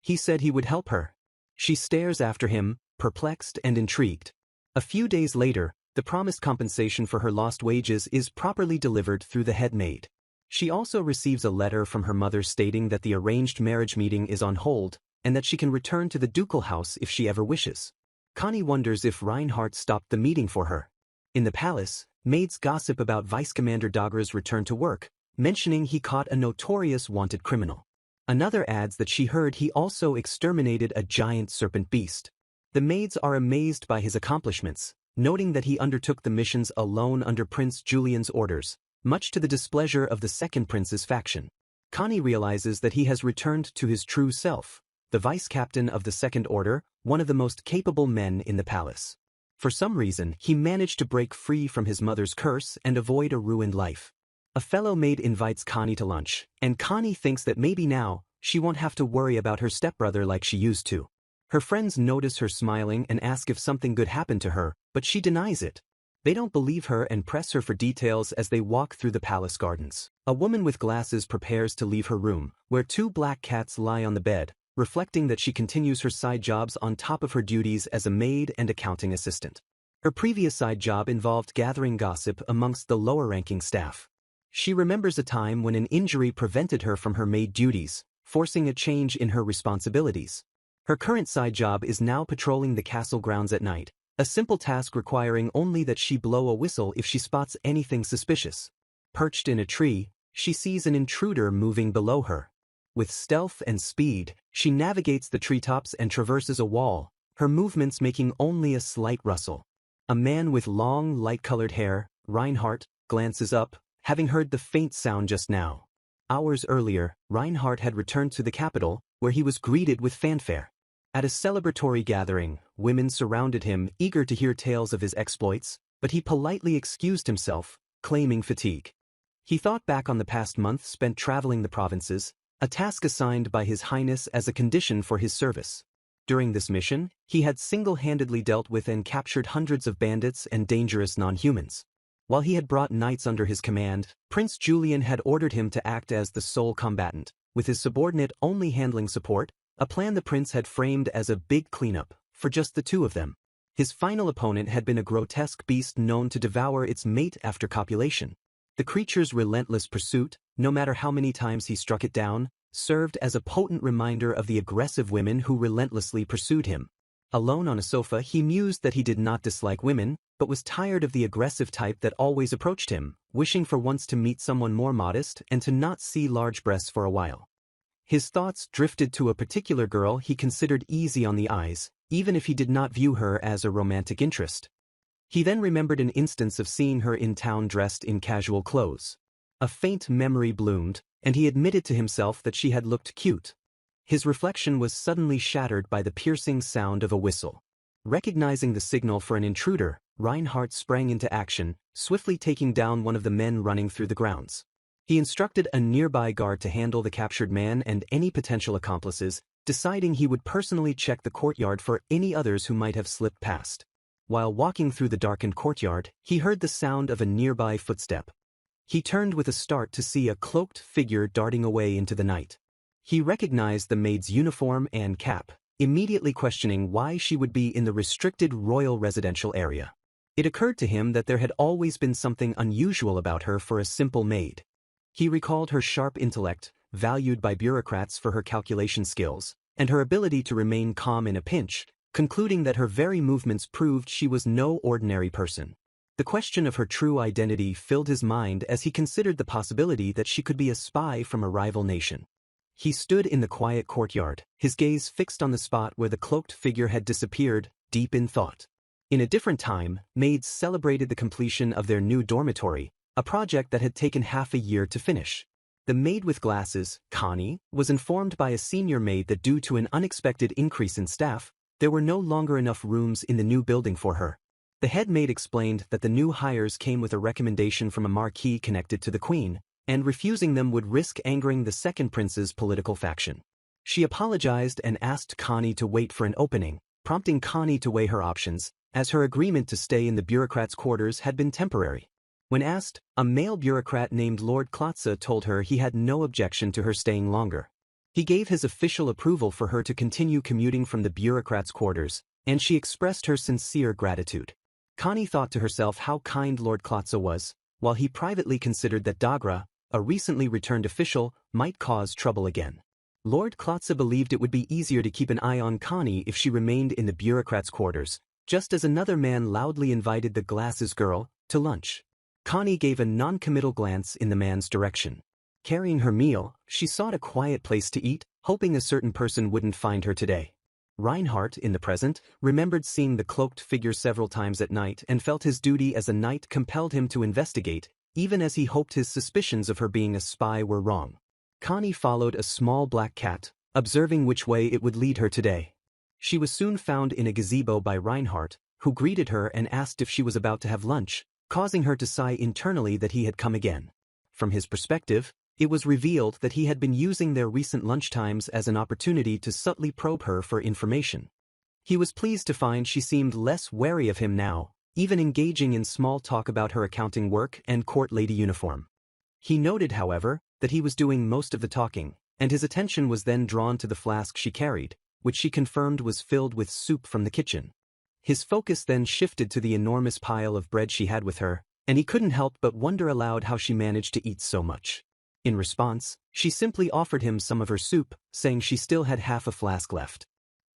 He said he would help her. She stares after him, perplexed and intrigued. A few days later, the promised compensation for her lost wages is properly delivered through the head maid. She also receives a letter from her mother stating that the arranged marriage meeting is on hold, and that she can return to the ducal house if she ever wishes. Connie wonders if Reinhardt stopped the meeting for her. In the palace, maids gossip about Vice Commander Dagger's return to work, mentioning he caught a notorious wanted criminal. Another adds that she heard he also exterminated a giant serpent beast. The maids are amazed by his accomplishments, noting that he undertook the missions alone under Prince Julian's orders, much to the displeasure of the second prince's faction. Connie realizes that he has returned to his true self, the vice-captain of the Second Order, one of the most capable men in the palace. For some reason, he managed to break free from his mother's curse and avoid a ruined life. A fellow maid invites Connie to lunch, and Connie thinks that maybe now, she won't have to worry about her stepbrother like she used to. Her friends notice her smiling and ask if something good happened to her, but she denies it. They don't believe her and press her for details as they walk through the palace gardens. A woman with glasses prepares to leave her room, where two black cats lie on the bed, reflecting that she continues her side jobs on top of her duties as a maid and accounting assistant. Her previous side job involved gathering gossip amongst the lower-ranking staff. She remembers a time when an injury prevented her from her maid duties, forcing a change in her responsibilities. Her current side job is now patrolling the castle grounds at night, a simple task requiring only that she blow a whistle if she spots anything suspicious. Perched in a tree, she sees an intruder moving below her. With stealth and speed, she navigates the treetops and traverses a wall, her movements making only a slight rustle. A man with long, light-colored hair, Reinhardt, glances up, having heard the faint sound just now. Hours earlier, Reinhardt had returned to the capital, where he was greeted with fanfare. At a celebratory gathering, women surrounded him, eager to hear tales of his exploits, but he politely excused himself, claiming fatigue. He thought back on the past month spent traveling the provinces, a task assigned by His Highness as a condition for his service. During this mission, he had single-handedly dealt with and captured hundreds of bandits and dangerous non-humans. While he had brought knights under his command, Prince Julian had ordered him to act as the sole combatant, with his subordinate only handling support, a plan the prince had framed as a big cleanup, for just the two of them. His final opponent had been a grotesque beast known to devour its mate after copulation. The creature's relentless pursuit, no matter how many times he struck it down, served as a potent reminder of the aggressive women who relentlessly pursued him. Alone on a sofa, he mused that he did not dislike women, but was tired of the aggressive type that always approached him, wishing for once to meet someone more modest and to not see large breasts for a while. His thoughts drifted to a particular girl he considered easy on the eyes, even if he did not view her as a romantic interest. He then remembered an instance of seeing her in town dressed in casual clothes. A faint memory bloomed, and he admitted to himself that she had looked cute. His reflection was suddenly shattered by the piercing sound of a whistle. Recognizing the signal for an intruder, Reinhardt sprang into action, swiftly taking down one of the men running through the grounds. He instructed a nearby guard to handle the captured man and any potential accomplices, deciding he would personally check the courtyard for any others who might have slipped past. While walking through the darkened courtyard, he heard the sound of a nearby footstep. He turned with a start to see a cloaked figure darting away into the night. He recognized the maid's uniform and cap, immediately questioning why she would be in the restricted royal residential area. It occurred to him that there had always been something unusual about her for a simple maid. He recalled her sharp intellect, valued by bureaucrats for her calculation skills, and her ability to remain calm in a pinch, concluding that her very movements proved she was no ordinary person. The question of her true identity filled his mind as he considered the possibility that she could be a spy from a rival nation. He stood in the quiet courtyard, his gaze fixed on the spot where the cloaked figure had disappeared, deep in thought. In a different time, maids celebrated the completion of their new dormitory, a project that had taken half a year to finish. The maid with glasses, Connie, was informed by a senior maid that due to an unexpected increase in staff, there were no longer enough rooms in the new building for her. The head maid explained that the new hires came with a recommendation from a marquis connected to the queen, and refusing them would risk angering the second prince's political faction. She apologized and asked Connie to wait for an opening, prompting Connie to weigh her options, as her agreement to stay in the bureaucrat's quarters had been temporary. When asked, a male bureaucrat named Lord Klotze told her he had no objection to her staying longer. He gave his official approval for her to continue commuting from the bureaucrat's quarters, and she expressed her sincere gratitude. Connie thought to herself how kind Lord Klotze was, while he privately considered that Dagra, a recently returned official, might cause trouble again. Lord Klotze believed it would be easier to keep an eye on Connie if she remained in the bureaucrat's quarters, just as another man loudly invited the glasses girl to lunch. Connie gave a non-committal glance in the man's direction. Carrying her meal, she sought a quiet place to eat, hoping a certain person wouldn't find her today. Reinhardt, in the present, remembered seeing the cloaked figure several times at night and felt his duty as a knight compelled him to investigate, even as he hoped his suspicions of her being a spy were wrong. Connie followed a small black cat, observing which way it would lead her today. She was soon found in a gazebo by Reinhardt, who greeted her and asked if she was about to have lunch, causing her to sigh internally that he had come again. From his perspective, it was revealed that he had been using their recent lunchtimes as an opportunity to subtly probe her for information. He was pleased to find she seemed less wary of him now, even engaging in small talk about her accounting work and court lady uniform. He noted, however, that he was doing most of the talking, and his attention was then drawn to the flask she carried, which she confirmed was filled with soup from the kitchen. His focus then shifted to the enormous pile of bread she had with her, and he couldn't help but wonder aloud how she managed to eat so much. In response, she simply offered him some of her soup, saying she still had half a flask left.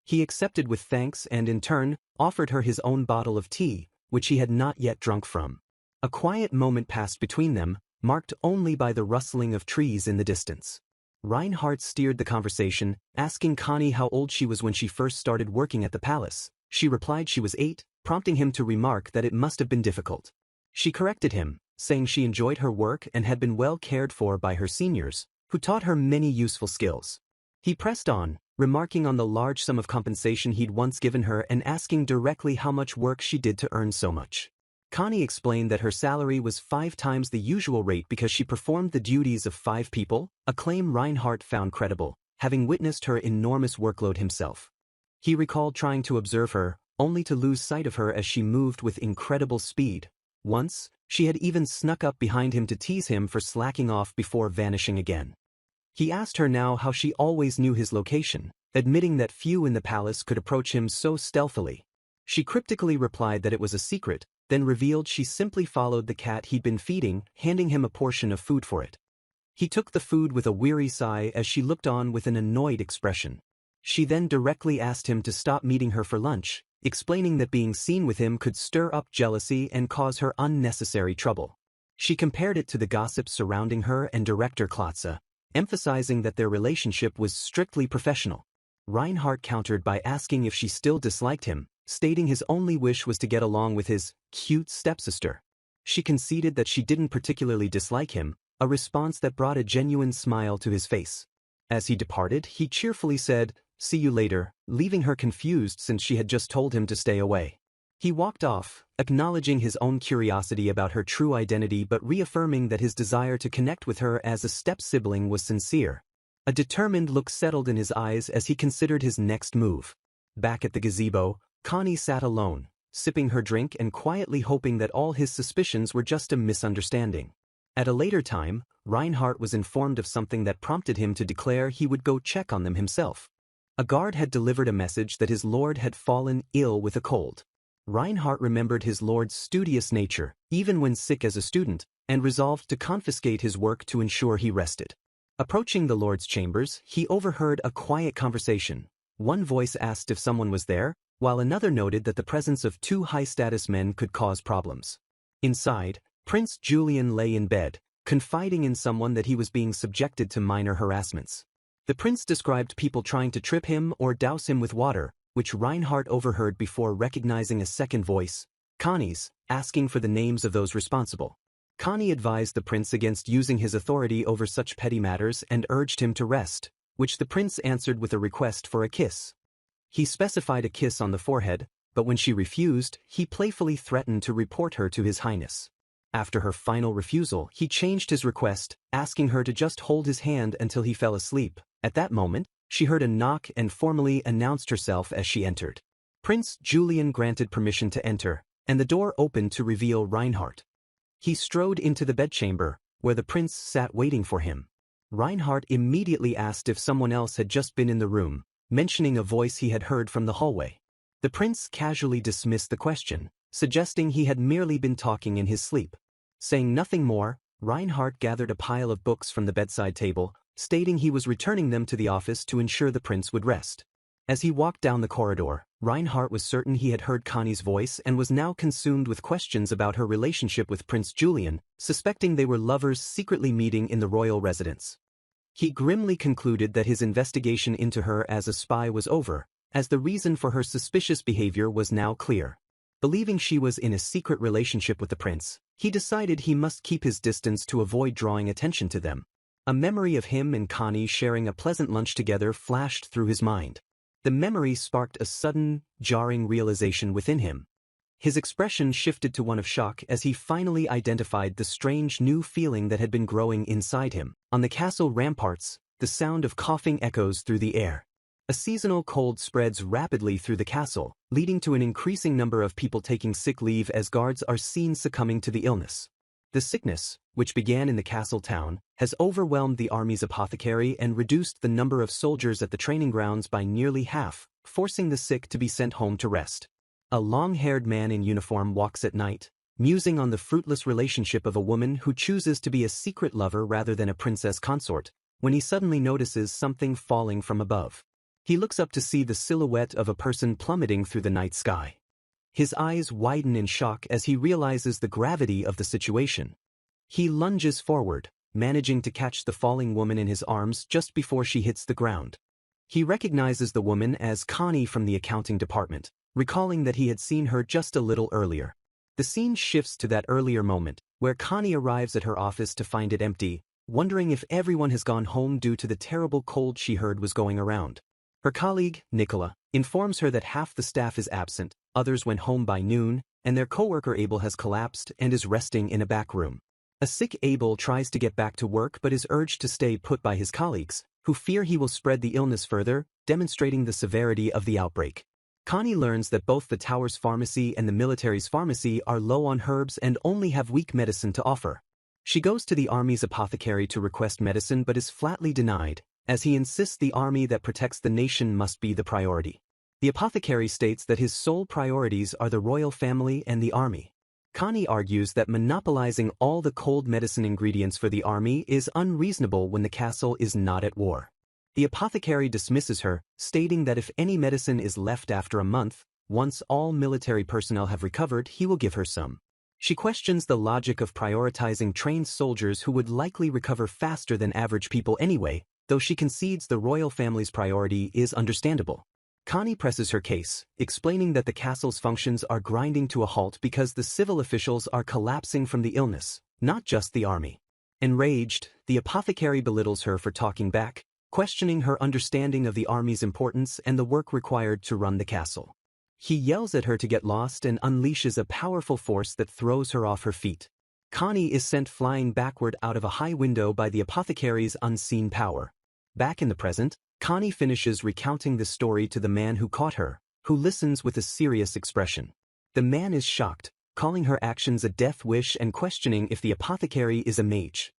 He accepted with thanks and in turn, offered her his own bottle of tea, which he had not yet drunk from. A quiet moment passed between them, marked only by the rustling of trees in the distance. Reinhardt steered the conversation, asking Connie how old she was when she first started working at the palace. She replied she was 8, prompting him to remark that it must have been difficult. She corrected him, saying she enjoyed her work and had been well cared for by her seniors, who taught her many useful skills. He pressed on, remarking on the large sum of compensation he'd once given her and asking directly how much work she did to earn so much. Connie explained that her salary was 5 times the usual rate because she performed the duties of 5 people, a claim Reinhardt found credible, having witnessed her enormous workload himself. He recalled trying to observe her, only to lose sight of her as she moved with incredible speed. Once, she had even snuck up behind him to tease him for slacking off before vanishing again. He asked her now how she always knew his location, admitting that few in the palace could approach him so stealthily. She cryptically replied that it was a secret, then revealed she simply followed the cat he'd been feeding, handing him a portion of food for it. He took the food with a weary sigh as she looked on with an annoyed expression. She then directly asked him to stop meeting her for lunch, explaining that being seen with him could stir up jealousy and cause her unnecessary trouble. She compared it to the gossip surrounding her and Director Klotze, emphasizing that their relationship was strictly professional. Reinhardt countered by asking if she still disliked him, stating his only wish was to get along with his cute stepsister. She conceded that she didn't particularly dislike him, a response that brought a genuine smile to his face. As he departed, he cheerfully said, "See you later," leaving her confused since she had just told him to stay away. He walked off, acknowledging his own curiosity about her true identity but reaffirming that his desire to connect with her as a step-sibling was sincere. A determined look settled in his eyes as he considered his next move. Back at the gazebo, Connie sat alone, sipping her drink and quietly hoping that all his suspicions were just a misunderstanding. At a later time, Reinhardt was informed of something that prompted him to declare he would go check on them himself. A guard had delivered a message that his lord had fallen ill with a cold. Reinhardt remembered his lord's studious nature, even when sick as a student, and resolved to confiscate his work to ensure he rested. Approaching the lord's chambers, he overheard a quiet conversation. One voice asked if someone was there, while another noted that the presence of 2 high-status men could cause problems. Inside, Prince Julian lay in bed, confiding in someone that he was being subjected to minor harassments. The prince described people trying to trip him or douse him with water, which Reinhardt overheard before recognizing a second voice, Connie's, asking for the names of those responsible. Connie advised the prince against using his authority over such petty matters and urged him to rest, which the prince answered with a request for a kiss. He specified a kiss on the forehead, but when she refused, he playfully threatened to report her to His Highness. After her final refusal, he changed his request, asking her to just hold his hand until he fell asleep. At that moment, she heard a knock and formally announced herself as she entered. Prince Julian granted permission to enter, and the door opened to reveal Reinhardt. He strode into the bedchamber, where the prince sat waiting for him. Reinhardt immediately asked if someone else had just been in the room, mentioning a voice he had heard from the hallway. The prince casually dismissed the question, suggesting he had merely been talking in his sleep. Saying nothing more, Reinhardt gathered a pile of books from the bedside table, stating he was returning them to the office to ensure the prince would rest. As he walked down the corridor, Reinhardt was certain he had heard Connie's voice and was now consumed with questions about her relationship with Prince Julian, suspecting they were lovers secretly meeting in the royal residence. He grimly concluded that his investigation into her as a spy was over, as the reason for her suspicious behavior was now clear. Believing she was in a secret relationship with the prince, he decided he must keep his distance to avoid drawing attention to them. A memory of him and Connie sharing a pleasant lunch together flashed through his mind. The memory sparked a sudden, jarring realization within him. His expression shifted to one of shock as he finally identified the strange new feeling that had been growing inside him. On the castle ramparts, the sound of coughing echoes through the air. A seasonal cold spreads rapidly through the castle, leading to an increasing number of people taking sick leave as guards are seen succumbing to the illness. The sickness, which began in the castle town, has overwhelmed the army's apothecary and reduced the number of soldiers at the training grounds by nearly half, forcing the sick to be sent home to rest. A long-haired man in uniform walks at night, musing on the fruitless relationship of a woman who chooses to be a secret lover rather than a princess consort, when he suddenly notices something falling from above. He looks up to see the silhouette of a person plummeting through the night sky. His eyes widen in shock as he realizes the gravity of the situation. He lunges forward, managing to catch the falling woman in his arms just before she hits the ground. He recognizes the woman as Connie from the accounting department, recalling that he had seen her just a little earlier. The scene shifts to that earlier moment, where Connie arrives at her office to find it empty, wondering if everyone has gone home due to the terrible cold she heard was going around. Her colleague, Nicola, informs her that half the staff is absent, others went home by noon, and their coworker Abel has collapsed and is resting in a back room. A sick Abel tries to get back to work but is urged to stay put by his colleagues, who fear he will spread the illness further, demonstrating the severity of the outbreak. Connie learns that both the tower's pharmacy and the military's pharmacy are low on herbs and only have weak medicine to offer. She goes to the army's apothecary to request medicine but is flatly denied, as he insists the army that protects the nation must be the priority. The apothecary states that his sole priorities are the royal family and the army. Connie argues that monopolizing all the cold medicine ingredients for the army is unreasonable when the castle is not at war. The apothecary dismisses her, stating that if any medicine is left after a month, once all military personnel have recovered, he will give her some. She questions the logic of prioritizing trained soldiers who would likely recover faster than average people anyway, though she concedes the royal family's priority is understandable. Connie presses her case, explaining that the castle's functions are grinding to a halt because the civil officials are collapsing from the illness, not just the army. Enraged, the apothecary belittles her for talking back, questioning her understanding of the army's importance and the work required to run the castle. He yells at her to get lost and unleashes a powerful force that throws her off her feet. Connie is sent flying backward out of a high window by the apothecary's unseen power. Back in the present, Connie finishes recounting the story to the man who caught her, who listens with a serious expression. The man is shocked, calling her actions a death wish and questioning if the apothecary is a mage.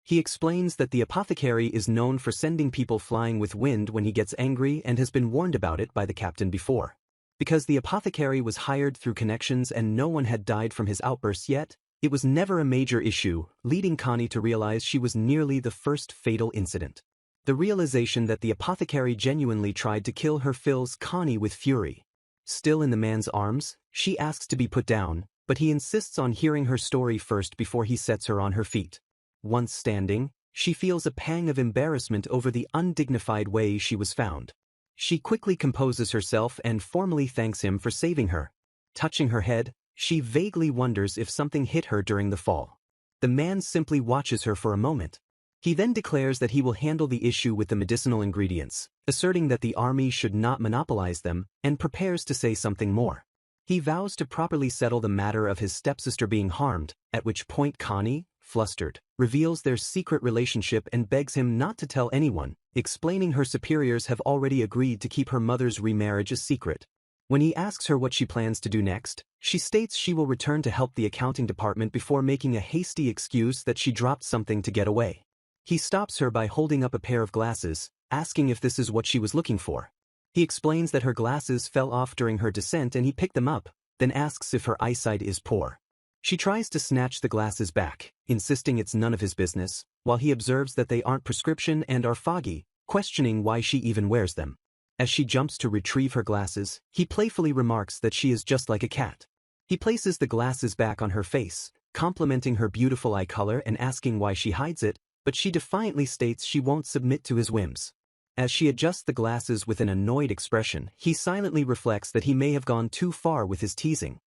He explains that the apothecary is known for sending people flying with wind when he gets angry and has been warned about it by the captain before. Because the apothecary was hired through connections and no one had died from his outbursts yet, it was never a major issue, leading Connie to realize she was nearly the first fatal incident. The realization that the apothecary genuinely tried to kill her fills Connie with fury. Still in the man's arms, she asks to be put down, but he insists on hearing her story first before he sets her on her feet. Once standing, she feels a pang of embarrassment over the undignified way she was found. She quickly composes herself and formally thanks him for saving her. Touching her head, she vaguely wonders if something hit her during the fall. The man simply watches her for a moment. He then declares that he will handle the issue with the medicinal ingredients, asserting that the army should not monopolize them, and prepares to say something more. He vows to properly settle the matter of his stepsister being harmed, at which point Connie, flustered, reveals their secret relationship and begs him not to tell anyone, explaining her superiors have already agreed to keep her mother's remarriage a secret. When he asks her what she plans to do next, she states she will return to help the accounting department before making a hasty excuse that she dropped something to get away. He stops her by holding up a pair of glasses, asking if this is what she was looking for. He explains that her glasses fell off during her descent and he picked them up, then asks if her eyesight is poor. She tries to snatch the glasses back, insisting it's none of his business, while he observes that they aren't prescription and are foggy, questioning why she even wears them. As she jumps to retrieve her glasses, he playfully remarks that she is just like a cat. He places the glasses back on her face, complimenting her beautiful eye color and asking why she hides it, but she defiantly states she won't submit to his whims. As she adjusts the glasses with an annoyed expression, he silently reflects that he may have gone too far with his teasing.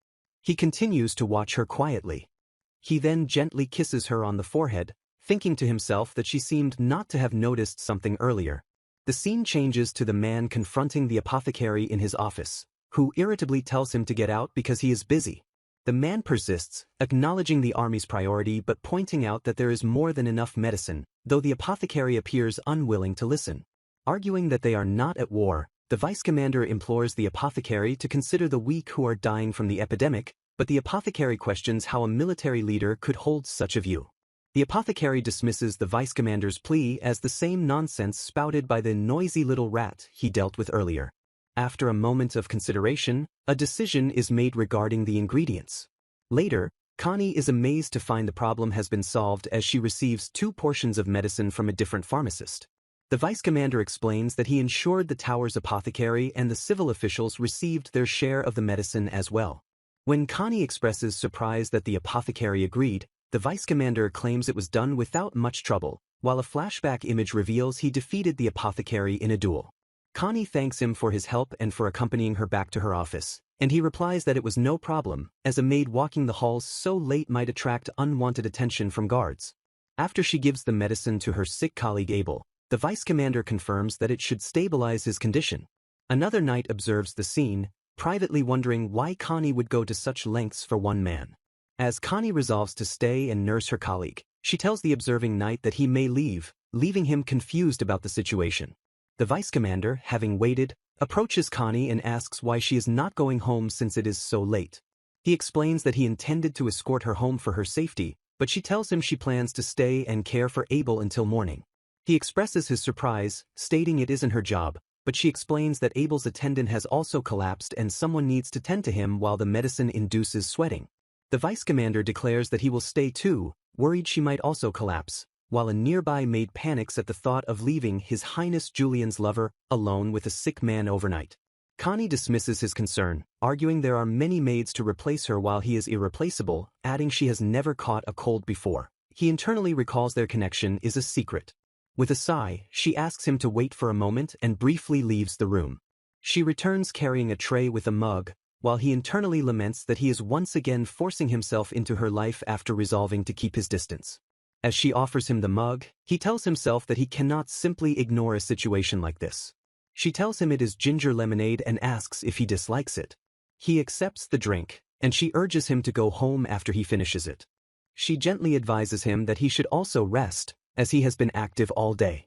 He continues to watch her quietly. He then gently kisses her on the forehead, thinking to himself that she seemed not to have noticed something earlier. The scene changes to the man confronting the apothecary in his office, who irritably tells him to get out because he is busy. The man persists, acknowledging the army's priority but pointing out that there is more than enough medicine, though the apothecary appears unwilling to listen. Arguing that they are not at war, the vice commander implores the apothecary to consider the weak who are dying from the epidemic, but the apothecary questions how a military leader could hold such a view. The apothecary dismisses the vice commander's plea as the same nonsense spouted by the noisy little rat he dealt with earlier. After a moment of consideration, a decision is made regarding the ingredients. Later, Connie is amazed to find the problem has been solved as she receives 2 portions of medicine from a different pharmacist. The vice commander explains that he ensured the tower's apothecary and the civil officials received their share of the medicine as well. When Connie expresses surprise that the apothecary agreed, the vice commander claims it was done without much trouble, while a flashback image reveals he defeated the apothecary in a duel. Connie thanks him for his help and for accompanying her back to her office, and he replies that it was no problem, as a maid walking the halls so late might attract unwanted attention from guards. After she gives the medicine to her sick colleague Abel, the vice commander confirms that it should stabilize his condition. Another knight observes the scene, privately wondering why Connie would go to such lengths for one man. As Connie resolves to stay and nurse her colleague, she tells the observing knight that he may leave, leaving him confused about the situation. The vice commander, having waited, approaches Connie and asks why she is not going home since it is so late. He explains that he intended to escort her home for her safety, but she tells him she plans to stay and care for Abel until morning. He expresses his surprise, stating it isn't her job, but she explains that Abel's attendant has also collapsed and someone needs to tend to him while the medicine induces sweating. The vice commander declares that he will stay too, worried she might also collapse, while a nearby maid panics at the thought of leaving His Highness Julian's lover alone with a sick man overnight. Connie dismisses his concern, arguing there are many maids to replace her while he is irreplaceable, adding she has never caught a cold before. He internally recalls their connection is a secret. With a sigh, she asks him to wait for a moment and briefly leaves the room. She returns carrying a tray with a mug, while he internally laments that he is once again forcing himself into her life after resolving to keep his distance. As she offers him the mug, he tells himself that he cannot simply ignore a situation like this. She tells him it is ginger lemonade and asks if he dislikes it. He accepts the drink, and she urges him to go home after he finishes it. She gently advises him that he should also rest, as he has been active all day.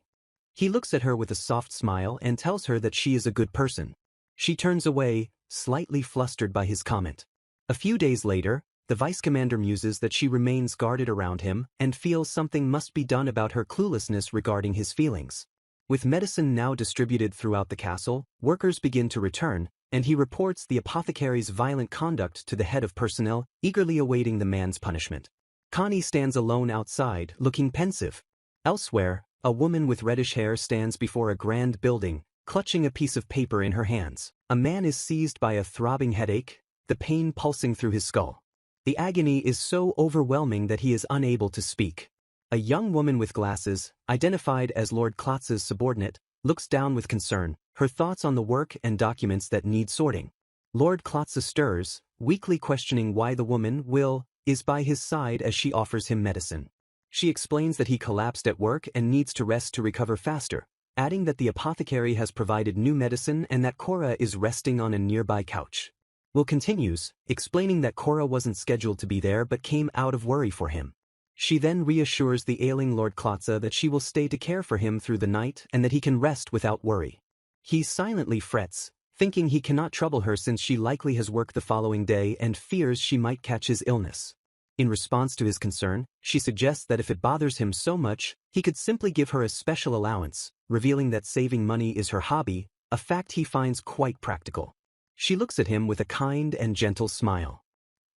He looks at her with a soft smile and tells her that she is a good person. She turns away, slightly flustered by his comment. A few days later, the vice commander muses that she remains guarded around him and feels something must be done about her cluelessness regarding his feelings. With medicine now distributed throughout the castle, workers begin to return, and he reports the apothecary's violent conduct to the head of personnel, eagerly awaiting the man's punishment. Connie stands alone outside, looking pensive. Elsewhere, a woman with reddish hair stands before a grand building, clutching a piece of paper in her hands. A man is seized by a throbbing headache, the pain pulsing through his skull. The agony is so overwhelming that he is unable to speak. A young woman with glasses, identified as Lord Klotz's subordinate, looks down with concern, her thoughts on the work and documents that need sorting. Lord Klotz stirs, weakly questioning why the woman will is by his side as she offers him medicine. She explains that he collapsed at work and needs to rest to recover faster, adding that the apothecary has provided new medicine and that Cora is resting on a nearby couch. Will continues, explaining that Cora wasn't scheduled to be there but came out of worry for him. She then reassures the ailing Lord Klotza that she will stay to care for him through the night and that he can rest without worry. He silently frets, thinking he cannot trouble her since she likely has work the following day and fears she might catch his illness. In response to his concern, she suggests that if it bothers him so much, he could simply give her a special allowance, revealing that saving money is her hobby, a fact he finds quite practical. She looks at him with a kind and gentle smile.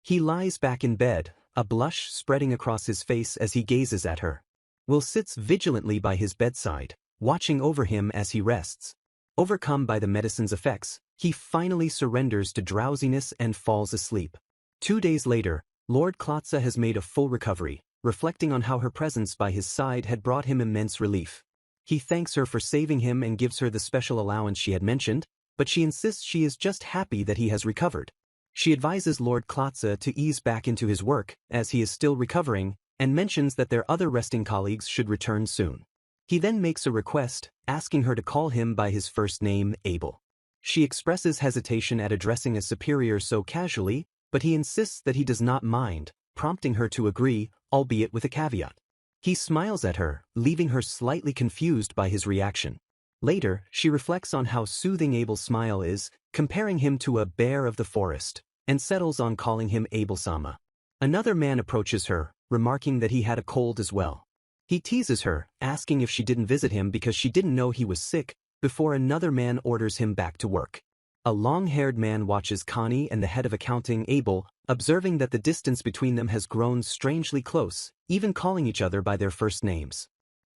He lies back in bed, a blush spreading across his face as he gazes at her. Will sits vigilantly by his bedside, watching over him as he rests. Overcome by the medicine's effects, he finally surrenders to drowsiness and falls asleep. 2 days later, Lord Klotza has made a full recovery, reflecting on how her presence by his side had brought him immense relief. He thanks her for saving him and gives her the special allowance she had mentioned, but she insists she is just happy that he has recovered. She advises Lord Klotza to ease back into his work, as he is still recovering, and mentions that their other resting colleagues should return soon. He then makes a request, asking her to call him by his first name, Abel. She expresses hesitation at addressing a superior so casually, but he insists that he does not mind, prompting her to agree, albeit with a caveat. He smiles at her, leaving her slightly confused by his reaction. Later, she reflects on how soothing Abel's smile is, comparing him to a bear of the forest, and settles on calling him Abel-sama. Another man approaches her, remarking that he had a cold as well. He teases her, asking if she didn't visit him because she didn't know he was sick, before another man orders him back to work. A long-haired man watches Connie and the head of accounting, Abel, observing that the distance between them has grown strangely close, even calling each other by their first names.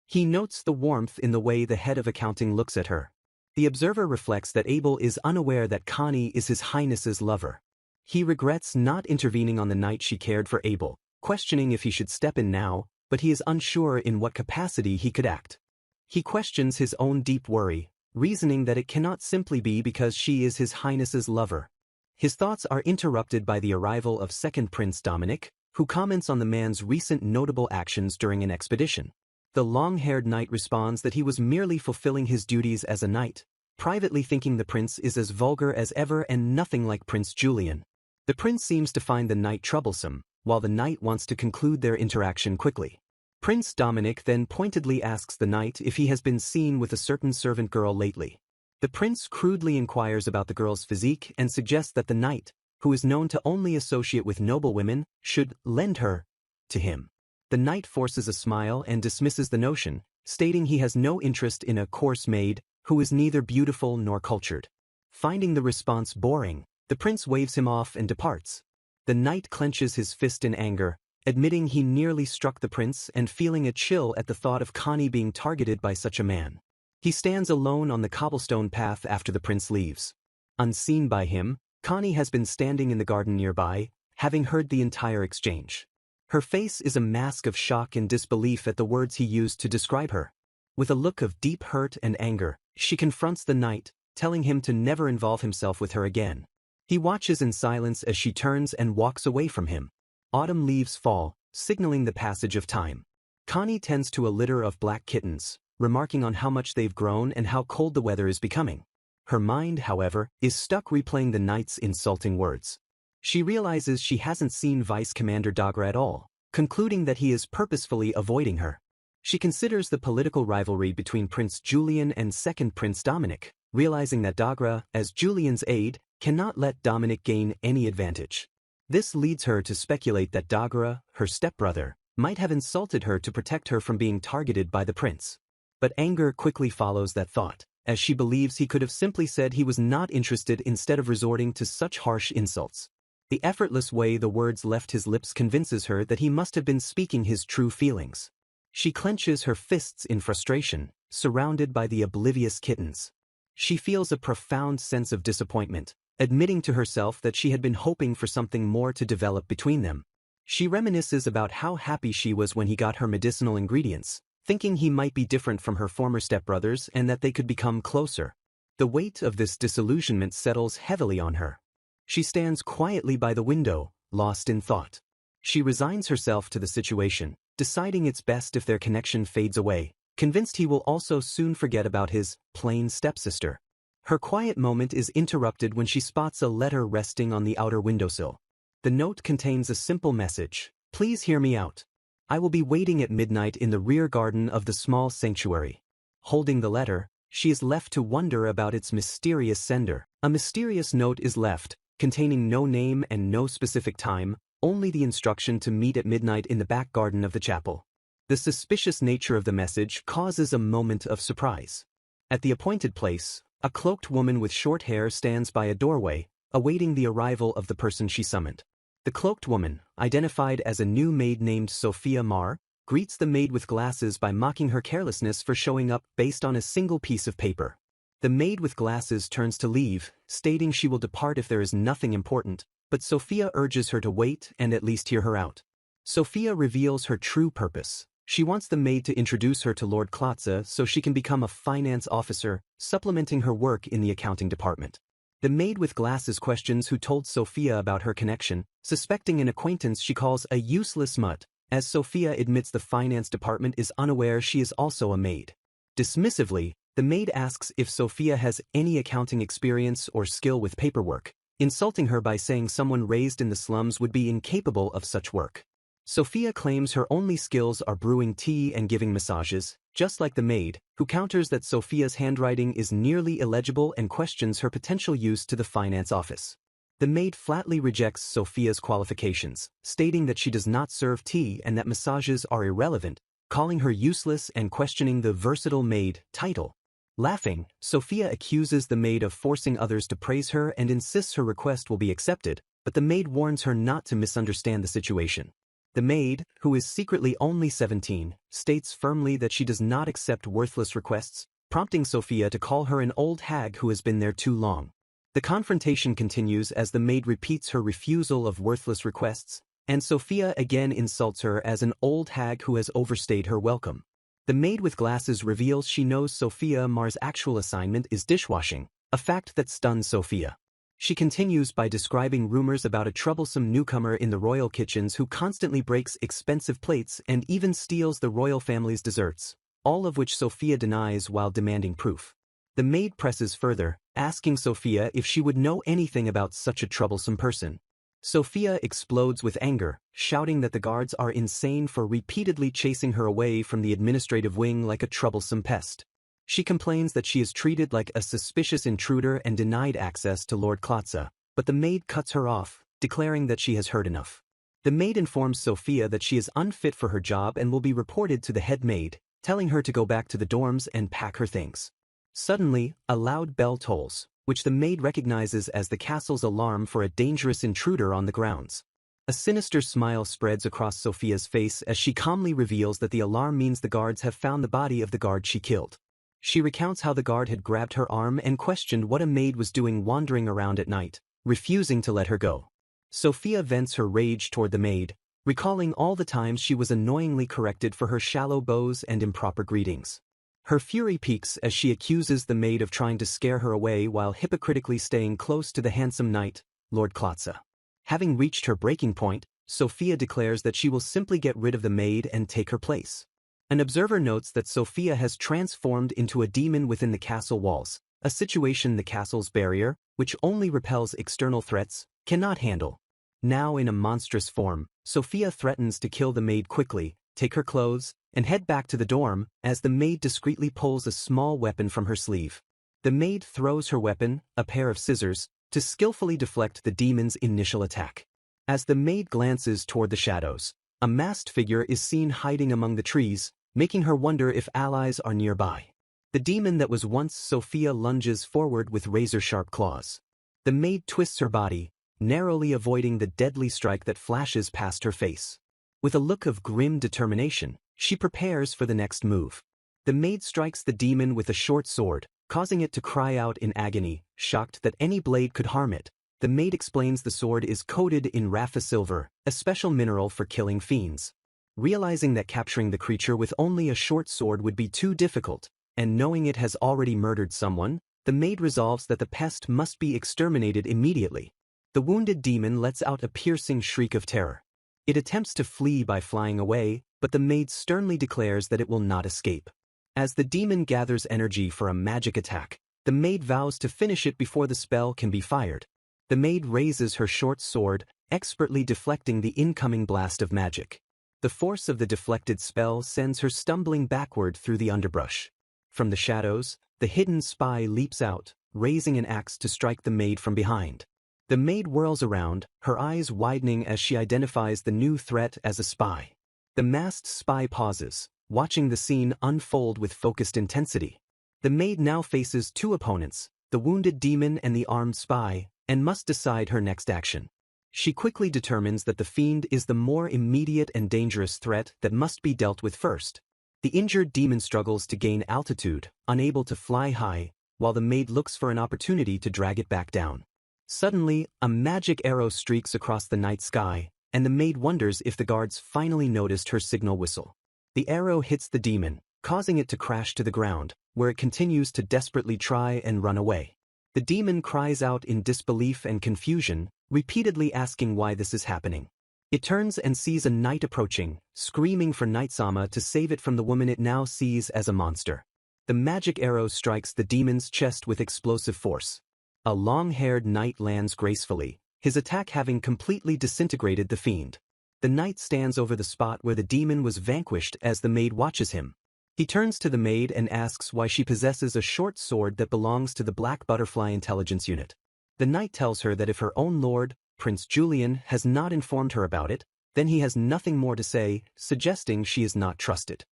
He notes the warmth in the way the head of accounting looks at her. The observer reflects that Abel is unaware that Connie is His Highness's lover. He regrets not intervening on the night she cared for Abel, questioning if he should step in now, but he is unsure in what capacity he could act. He questions his own deep worry, reasoning that it cannot simply be because she is His Highness's lover. His thoughts are interrupted by the arrival of second Prince Dominic, who comments on the man's recent notable actions during an expedition. The long-haired knight responds that he was merely fulfilling his duties as a knight, privately thinking the prince is as vulgar as ever and nothing like Prince Julian. The prince seems to find the knight troublesome, while the knight wants to conclude their interaction quickly. Prince Dominic then pointedly asks the knight if he has been seen with a certain servant girl lately. The prince crudely inquires about the girl's physique and suggests that the knight, who is known to only associate with noble women, should lend her to him. The knight forces a smile and dismisses the notion, stating he has no interest in a coarse maid who is neither beautiful nor cultured. Finding the response boring, the prince waves him off and departs. The knight clenches his fist in anger, admitting he nearly struck the prince and feeling a chill at the thought of Connie being targeted by such a man. He stands alone on the cobblestone path after the prince leaves. Unseen by him, Connie has been standing in the garden nearby, having heard the entire exchange. Her face is a mask of shock and disbelief at the words he used to describe her. With a look of deep hurt and anger, she confronts the knight, telling him to never involve himself with her again. He watches in silence as she turns and walks away from him. Autumn leaves fall, signaling the passage of time. Connie tends to a litter of black kittens, remarking on how much they've grown and how cold the weather is becoming. Her mind, however, is stuck replaying the knight's insulting words. She realizes she hasn't seen Vice Commander Dagra at all, concluding that he is purposefully avoiding her. She considers the political rivalry between Prince Julian and second Prince Dominic, realizing that Dagra, as Julian's aide, cannot let Dominic gain any advantage. This leads her to speculate that Dagra, her stepbrother, might have insulted her to protect her from being targeted by the prince. But anger quickly follows that thought, as she believes he could have simply said he was not interested instead of resorting to such harsh insults. The effortless way the words left his lips convinces her that he must have been speaking his true feelings. She clenches her fists in frustration, surrounded by the oblivious kittens. She feels a profound sense of disappointment, admitting to herself that she had been hoping for something more to develop between them. She reminisces about how happy she was when he got her medicinal ingredients, thinking he might be different from her former stepbrothers and that they could become closer. The weight of this disillusionment settles heavily on her. She stands quietly by the window, lost in thought. She resigns herself to the situation, deciding it's best if their connection fades away, convinced he will also soon forget about his plain stepsister. Her quiet moment is interrupted when she spots a letter resting on the outer windowsill. The note contains a simple message: "Please hear me out. I will be waiting at midnight in the rear garden of the small sanctuary." Holding the letter, she is left to wonder about its mysterious sender. A mysterious note is left, containing no name and no specific time, only the instruction to meet at midnight in the back garden of the chapel. The suspicious nature of the message causes a moment of surprise. At the appointed place, a cloaked woman with short hair stands by a doorway, awaiting the arrival of the person she summoned. The cloaked woman, identified as a new maid named Sophia Mar, greets the maid with glasses by mocking her carelessness for showing up based on a single piece of paper. The maid with glasses turns to leave, stating she will depart if there is nothing important, but Sophia urges her to wait and at least hear her out. Sophia reveals her true purpose. She wants the maid to introduce her to Lord Klotze so she can become a finance officer, supplementing her work in the accounting department. The maid with glasses questions who told Sophia about her connection, suspecting an acquaintance she calls a useless mutt, as Sophia admits the finance department is unaware she is also a maid. Dismissively, the maid asks if Sophia has any accounting experience or skill with paperwork, insulting her by saying someone raised in the slums would be incapable of such work. Sophia claims her only skills are brewing tea and giving massages, just like the maid, who counters that Sophia's handwriting is nearly illegible and questions her potential use to the finance office. The maid flatly rejects Sophia's qualifications, stating that she does not serve tea and that massages are irrelevant, calling her useless and questioning the versatile maid title. Laughing, Sophia accuses the maid of forcing others to praise her and insists her request will be accepted, but the maid warns her not to misunderstand the situation. The maid, who is secretly only 17, states firmly that she does not accept worthless requests, prompting Sophia to call her an old hag who has been there too long. The confrontation continues as the maid repeats her refusal of worthless requests, and Sophia again insults her as an old hag who has overstayed her welcome. The maid with glasses reveals she knows Sophia Mar's actual assignment is dishwashing, a fact that stuns Sophia. She continues by describing rumors about a troublesome newcomer in the royal kitchens who constantly breaks expensive plates and even steals the royal family's desserts, all of which Sophia denies while demanding proof. The maid presses further, asking Sophia if she would know anything about such a troublesome person. Sophia explodes with anger, shouting that the guards are insane for repeatedly chasing her away from the administrative wing like a troublesome pest. She complains that she is treated like a suspicious intruder and denied access to Lord Klotze, but the maid cuts her off, declaring that she has heard enough. The maid informs Sophia that she is unfit for her job and will be reported to the head maid, telling her to go back to the dorms and pack her things. Suddenly, a loud bell tolls, which the maid recognizes as the castle's alarm for a dangerous intruder on the grounds. A sinister smile spreads across Sophia's face as she calmly reveals that the alarm means the guards have found the body of the guard she killed. She recounts how the guard had grabbed her arm and questioned what a maid was doing wandering around at night, refusing to let her go. Sophia vents her rage toward the maid, recalling all the times she was annoyingly corrected for her shallow bows and improper greetings. Her fury peaks as she accuses the maid of trying to scare her away while hypocritically staying close to the handsome knight, Lord Klotze. Having reached her breaking point, Sophia declares that she will simply get rid of the maid and take her place. An observer notes that Sophia has transformed into a demon within the castle walls, a situation the castle's barrier, which only repels external threats, cannot handle. Now in a monstrous form, Sophia threatens to kill the maid quickly, take her clothes, and head back to the dorm as the maid discreetly pulls a small weapon from her sleeve. The maid throws her weapon, a pair of scissors, to skillfully deflect the demon's initial attack. As the maid glances toward the shadows, a masked figure is seen hiding among the trees, making her wonder if allies are nearby. The demon that was once Sophia lunges forward with razor-sharp claws. The maid twists her body, narrowly avoiding the deadly strike that flashes past her face. With a look of grim determination, she prepares for the next move. The maid strikes the demon with a short sword, causing it to cry out in agony, shocked that any blade could harm it. The maid explains the sword is coated in Rapha silver, a special mineral for killing fiends. Realizing that capturing the creature with only a short sword would be too difficult, and knowing it has already murdered someone, the maid resolves that the pest must be exterminated immediately. The wounded demon lets out a piercing shriek of terror. It attempts to flee by flying away, but the maid sternly declares that it will not escape. As the demon gathers energy for a magic attack, the maid vows to finish it before the spell can be fired. The maid raises her short sword, expertly deflecting the incoming blast of magic. The force of the deflected spell sends her stumbling backward through the underbrush. From the shadows, the hidden spy leaps out, raising an axe to strike the maid from behind. The maid whirls around, her eyes widening as she identifies the new threat as a spy. The masked spy pauses, watching the scene unfold with focused intensity. The maid now faces two opponents, the wounded demon and the armed spy, and must decide her next action. She quickly determines that the fiend is the more immediate and dangerous threat that must be dealt with first. The injured demon struggles to gain altitude, unable to fly high, while the maid looks for an opportunity to drag it back down. Suddenly, a magic arrow streaks across the night sky, and the maid wonders if the guards finally noticed her signal whistle. The arrow hits the demon, causing it to crash to the ground, where it continues to desperately try and run away. The demon cries out in disbelief and confusion, repeatedly asking why this is happening. It turns and sees a knight approaching, screaming for Night-sama to save it from the woman it now sees as a monster. The magic arrow strikes the demon's chest with explosive force. A long-haired knight lands gracefully, his attack having completely disintegrated the fiend. The knight stands over the spot where the demon was vanquished as the maid watches him. He turns to the maid and asks why she possesses a short sword that belongs to the Black Butterfly Intelligence Unit. The knight tells her that if her own lord, Prince Julian, has not informed her about it, then he has nothing more to say, suggesting she is not trusted.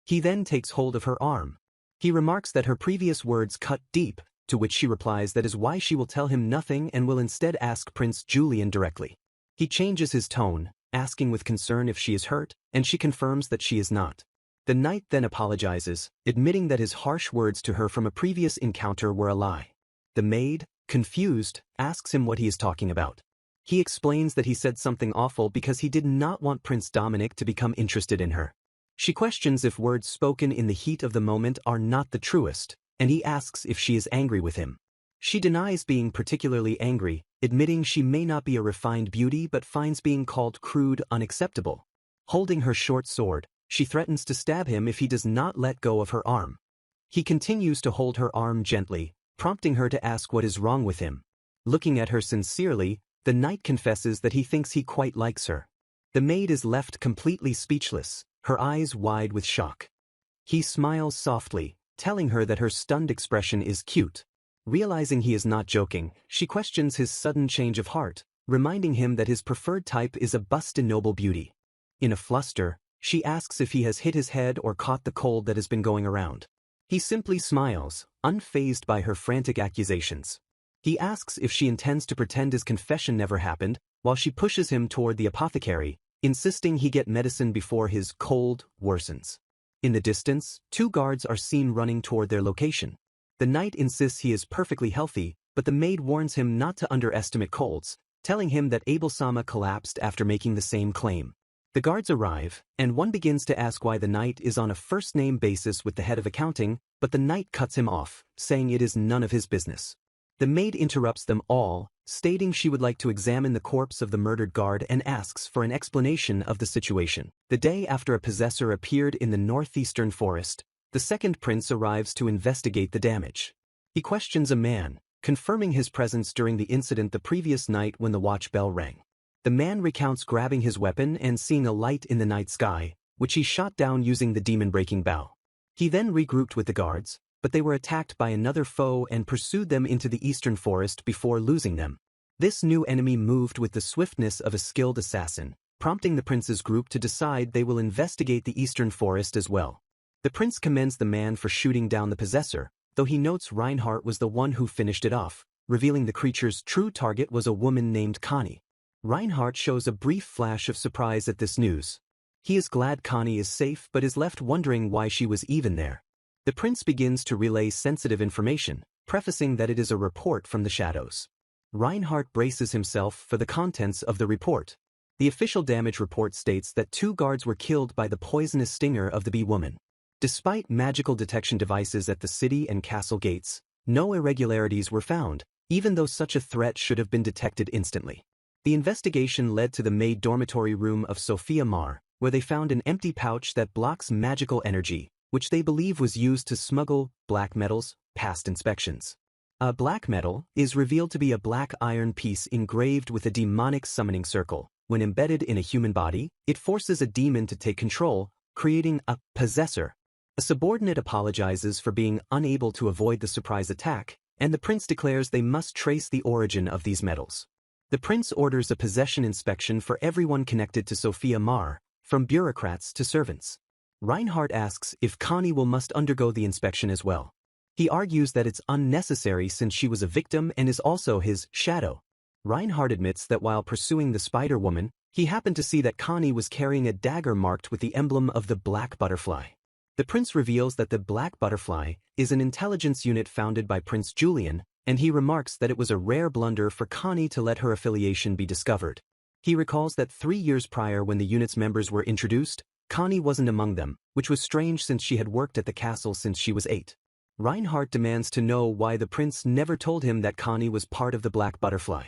He then takes hold of her arm. He remarks that her previous words cut deep, to which she replies that is why she will tell him nothing and will instead ask Prince Julian directly. He changes his tone, asking with concern if she is hurt, and she confirms that she is not. The knight then apologizes, admitting that his harsh words to her from a previous encounter were a lie. The maid, confused, asks him what he is talking about. He explains that he said something awful because he did not want Prince Dominic to become interested in her. She questions if words spoken in the heat of the moment are not the truest, and he asks if she is angry with him. She denies being particularly angry, admitting she may not be a refined beauty but finds being called crude unacceptable. Holding her short sword, she threatens to stab him if he does not let go of her arm. He continues to hold her arm gently, prompting her to ask what is wrong with him. Looking at her sincerely, the knight confesses that he thinks he quite likes her. The maid is left completely speechless, her eyes wide with shock. He smiles softly, telling her that her stunned expression is cute. Realizing he is not joking, she questions his sudden change of heart, reminding him that his preferred type is a bust in noble beauty. In a fluster, she asks if he has hit his head or caught the cold that has been going around. He simply smiles, unfazed by her frantic accusations. He asks if she intends to pretend his confession never happened, while she pushes him toward the apothecary, insisting he get medicine before his cold worsens. In the distance, two guards are seen running toward their location. The knight insists he is perfectly healthy, but the maid warns him not to underestimate colds, telling him that Abel-sama collapsed after making the same claim. The guards arrive, and one begins to ask why the knight is on a first-name basis with the head of accounting, but the knight cuts him off, saying it is none of his business. The maid interrupts them all, stating she would like to examine the corpse of the murdered guard and asks for an explanation of the situation. The day after a possessor appeared in the northeastern forest, the second prince arrives to investigate the damage. He questions a man, confirming his presence during the incident the previous night when the watch bell rang. The man recounts grabbing his weapon and seeing a light in the night sky, which he shot down using the demon-breaking bow. He then regrouped with the guards, but they were attacked by another foe and pursued them into the eastern forest before losing them. This new enemy moved with the swiftness of a skilled assassin, prompting the prince's group to decide they will investigate the eastern forest as well. The prince commends the man for shooting down the possessor, though he notes Reinhardt was the one who finished it off, revealing the creature's true target was a woman named Connie. Reinhardt shows a brief flash of surprise at this news. He is glad Connie is safe but is left wondering why she was even there. The prince begins to relay sensitive information, prefacing that it is a report from the shadows. Reinhardt braces himself for the contents of the report. The official damage report states that 2 guards were killed by the poisonous stinger of the bee woman. Despite magical detection devices at the city and castle gates, no irregularities were found, even though such a threat should have been detected instantly. The investigation led to the maid dormitory room of Sophia Mar, where they found an empty pouch that blocks magical energy, which they believe was used to smuggle black metals past inspections. A black metal is revealed to be a black iron piece engraved with a demonic summoning circle. When embedded in a human body, it forces a demon to take control, creating a possessor. A subordinate apologizes for being unable to avoid the surprise attack, and the prince declares they must trace the origin of these metals. The prince orders a possession inspection for everyone connected to Sophia Mar, from bureaucrats to servants. Reinhardt asks if Connie must undergo the inspection as well. He argues that it's unnecessary since she was a victim and is also his shadow. Reinhardt admits that while pursuing the Spider Woman, he happened to see that Connie was carrying a dagger marked with the emblem of the Black Butterfly. The prince reveals that the Black Butterfly is an intelligence unit founded by Prince Julian, and he remarks that it was a rare blunder for Connie to let her affiliation be discovered. He recalls that 3 years prior when the unit's members were introduced, Connie wasn't among them, which was strange since she had worked at the castle since she was 8. Reinhardt demands to know why the prince never told him that Connie was part of the Black Butterfly.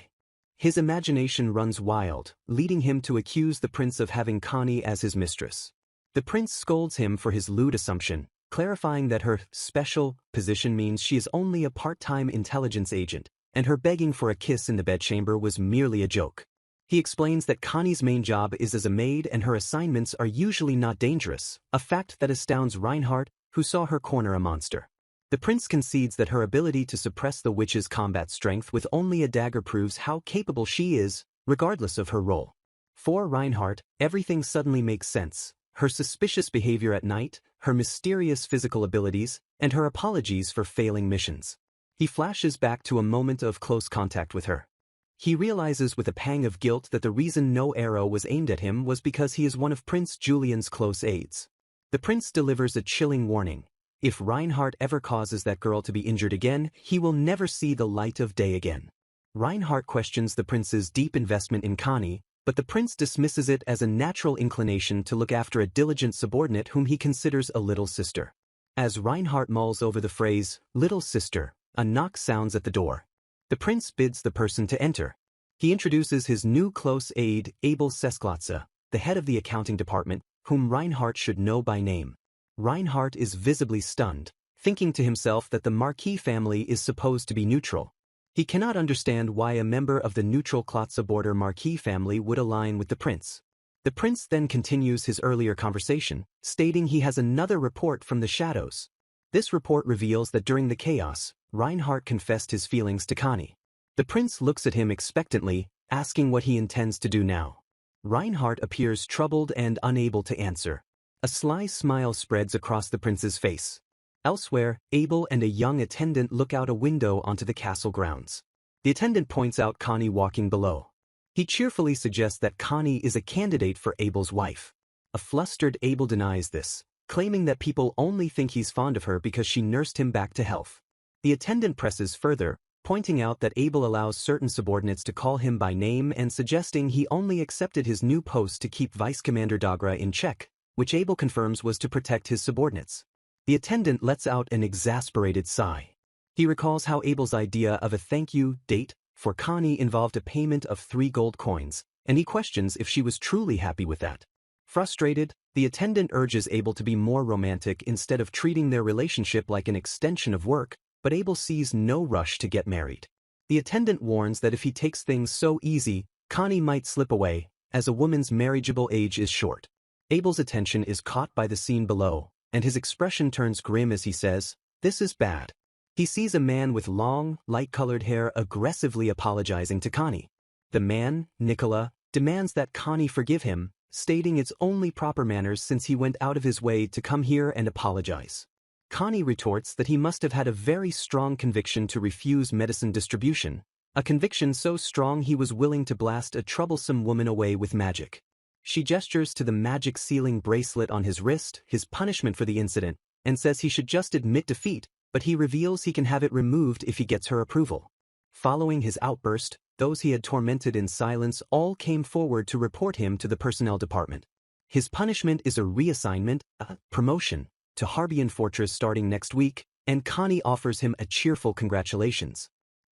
His imagination runs wild, leading him to accuse the prince of having Connie as his mistress. The prince scolds him for his lewd assumption, clarifying that her special position means she is only a part-time intelligence agent, and her begging for a kiss in the bedchamber was merely a joke. He explains that Connie's main job is as a maid and her assignments are usually not dangerous, a fact that astounds Reinhardt, who saw her corner a monster. The prince concedes that her ability to suppress the witch's combat strength with only a dagger proves how capable she is, regardless of her role. For Reinhardt, everything suddenly makes sense. Her suspicious behavior at night, her mysterious physical abilities, and her apologies for failing missions. He flashes back to a moment of close contact with her. He realizes with a pang of guilt that the reason no arrow was aimed at him was because he is one of Prince Julian's close aides. The prince delivers a chilling warning. If Reinhardt ever causes that girl to be injured again, he will never see the light of day again. Reinhardt questions the prince's deep investment in Connie, but the prince dismisses it as a natural inclination to look after a diligent subordinate whom he considers a little sister. As Reinhardt mulls over the phrase, little sister, a knock sounds at the door. The prince bids the person to enter. He introduces his new close aide, Abel Sesklotze, the head of the accounting department, whom Reinhardt should know by name. Reinhardt is visibly stunned, thinking to himself that the Marquis family is supposed to be neutral. He cannot understand why a member of the neutral Klotze border Marquis family would align with the prince. The prince then continues his earlier conversation, stating he has another report from the shadows. This report reveals that during the chaos, Reinhardt confessed his feelings to Connie. The prince looks at him expectantly, asking what he intends to do now. Reinhardt appears troubled and unable to answer. A sly smile spreads across the prince's face. Elsewhere, Abel and a young attendant look out a window onto the castle grounds. The attendant points out Connie walking below. He cheerfully suggests that Connie is a candidate for Abel's wife. A flustered Abel denies this, claiming that people only think he's fond of her because she nursed him back to health. The attendant presses further, pointing out that Abel allows certain subordinates to call him by name and suggesting he only accepted his new post to keep Vice Commander Dagra in check, which Abel confirms was to protect his subordinates. The attendant lets out an exasperated sigh. He recalls how Abel's idea of a thank you date for Connie involved a payment of 3 gold coins, and he questions if she was truly happy with that. Frustrated, the attendant urges Abel to be more romantic instead of treating their relationship like an extension of work, but Abel sees no rush to get married. The attendant warns that if he takes things so easy, Connie might slip away, as a woman's marriageable age is short. Abel's attention is caught by the scene below, and his expression turns grim as he says, "This is bad." He sees a man with long, light-colored hair aggressively apologizing to Connie. The man, Nicola, demands that Connie forgive him, stating it's only proper manners since he went out of his way to come here and apologize. Connie retorts that he must have had a very strong conviction to refuse medicine distribution, a conviction so strong he was willing to blast a troublesome woman away with magic. She gestures to the magic sealing bracelet on his wrist, his punishment for the incident, and says he should just admit defeat, but he reveals he can have it removed if he gets her approval. Following his outburst, those he had tormented in silence all came forward to report him to the personnel department. His punishment is a reassignment, a promotion, to Harbian Fortress starting next week, and Connie offers him a cheerful congratulations.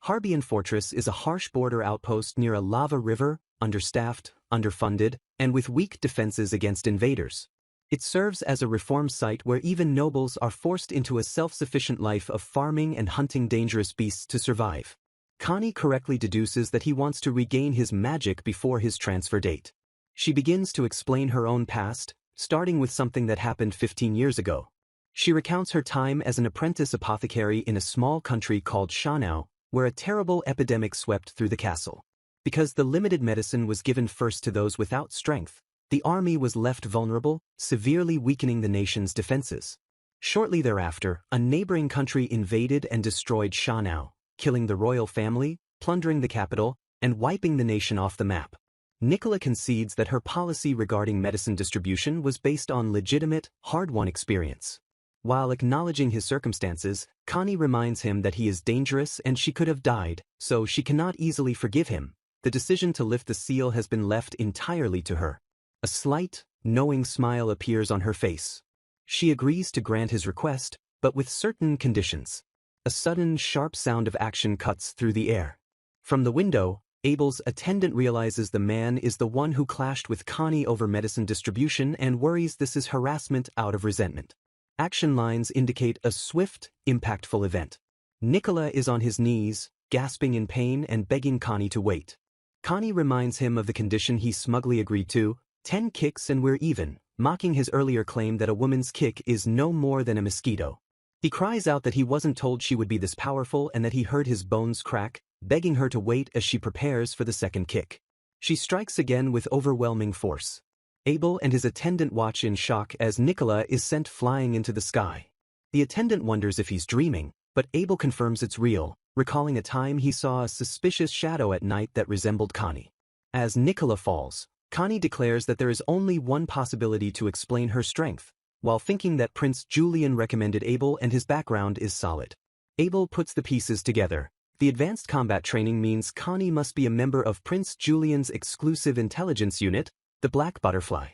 Harbian Fortress is a harsh border outpost near a lava river, understaffed, underfunded, and with weak defenses against invaders. It serves as a reform site where even nobles are forced into a self-sufficient life of farming and hunting dangerous beasts to survive. Connie correctly deduces that he wants to regain his magic before his transfer date. She begins to explain her own past, starting with something that happened 15 years ago. She recounts her time as an apprentice apothecary in a small country called Shanao, where a terrible epidemic swept through the castle. Because the limited medicine was given first to those without strength, the army was left vulnerable, severely weakening the nation's defenses. Shortly thereafter, a neighboring country invaded and destroyed Shanao, killing the royal family, plundering the capital, and wiping the nation off the map. Nicola concedes that her policy regarding medicine distribution was based on legitimate, hard-won experience. While acknowledging his circumstances, Connie reminds him that he is dangerous and she could have died, so she cannot easily forgive him. The decision to lift the seal has been left entirely to her. A slight, knowing smile appears on her face. She agrees to grant his request, but with certain conditions. A sudden, sharp sound of action cuts through the air. From the window, Abel's attendant realizes the man is the one who clashed with Connie over medicine distribution and worries this is harassment out of resentment. Action lines indicate a swift, impactful event. Nicola is on his knees, gasping in pain and begging Connie to wait. Connie reminds him of the condition he smugly agreed to, 10 kicks and we're even, mocking his earlier claim that a woman's kick is no more than a mosquito. He cries out that he wasn't told she would be this powerful and that he heard his bones crack, begging her to wait as she prepares for the second kick. She strikes again with overwhelming force. Abel and his attendant watch in shock as Nicola is sent flying into the sky. The attendant wonders if he's dreaming, but Abel confirms it's real, recalling a time he saw a suspicious shadow at night that resembled Connie. As Nicola falls, Connie declares that there is only one possibility to explain her strength, while thinking that Prince Julian recommended Abel and his background is solid. Abel puts the pieces together. The advanced combat training means Connie must be a member of Prince Julian's exclusive intelligence unit, the Black Butterfly.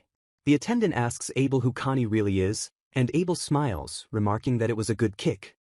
The attendant asks Abel who Connie really is, and Abel smiles, remarking that it was a good kick.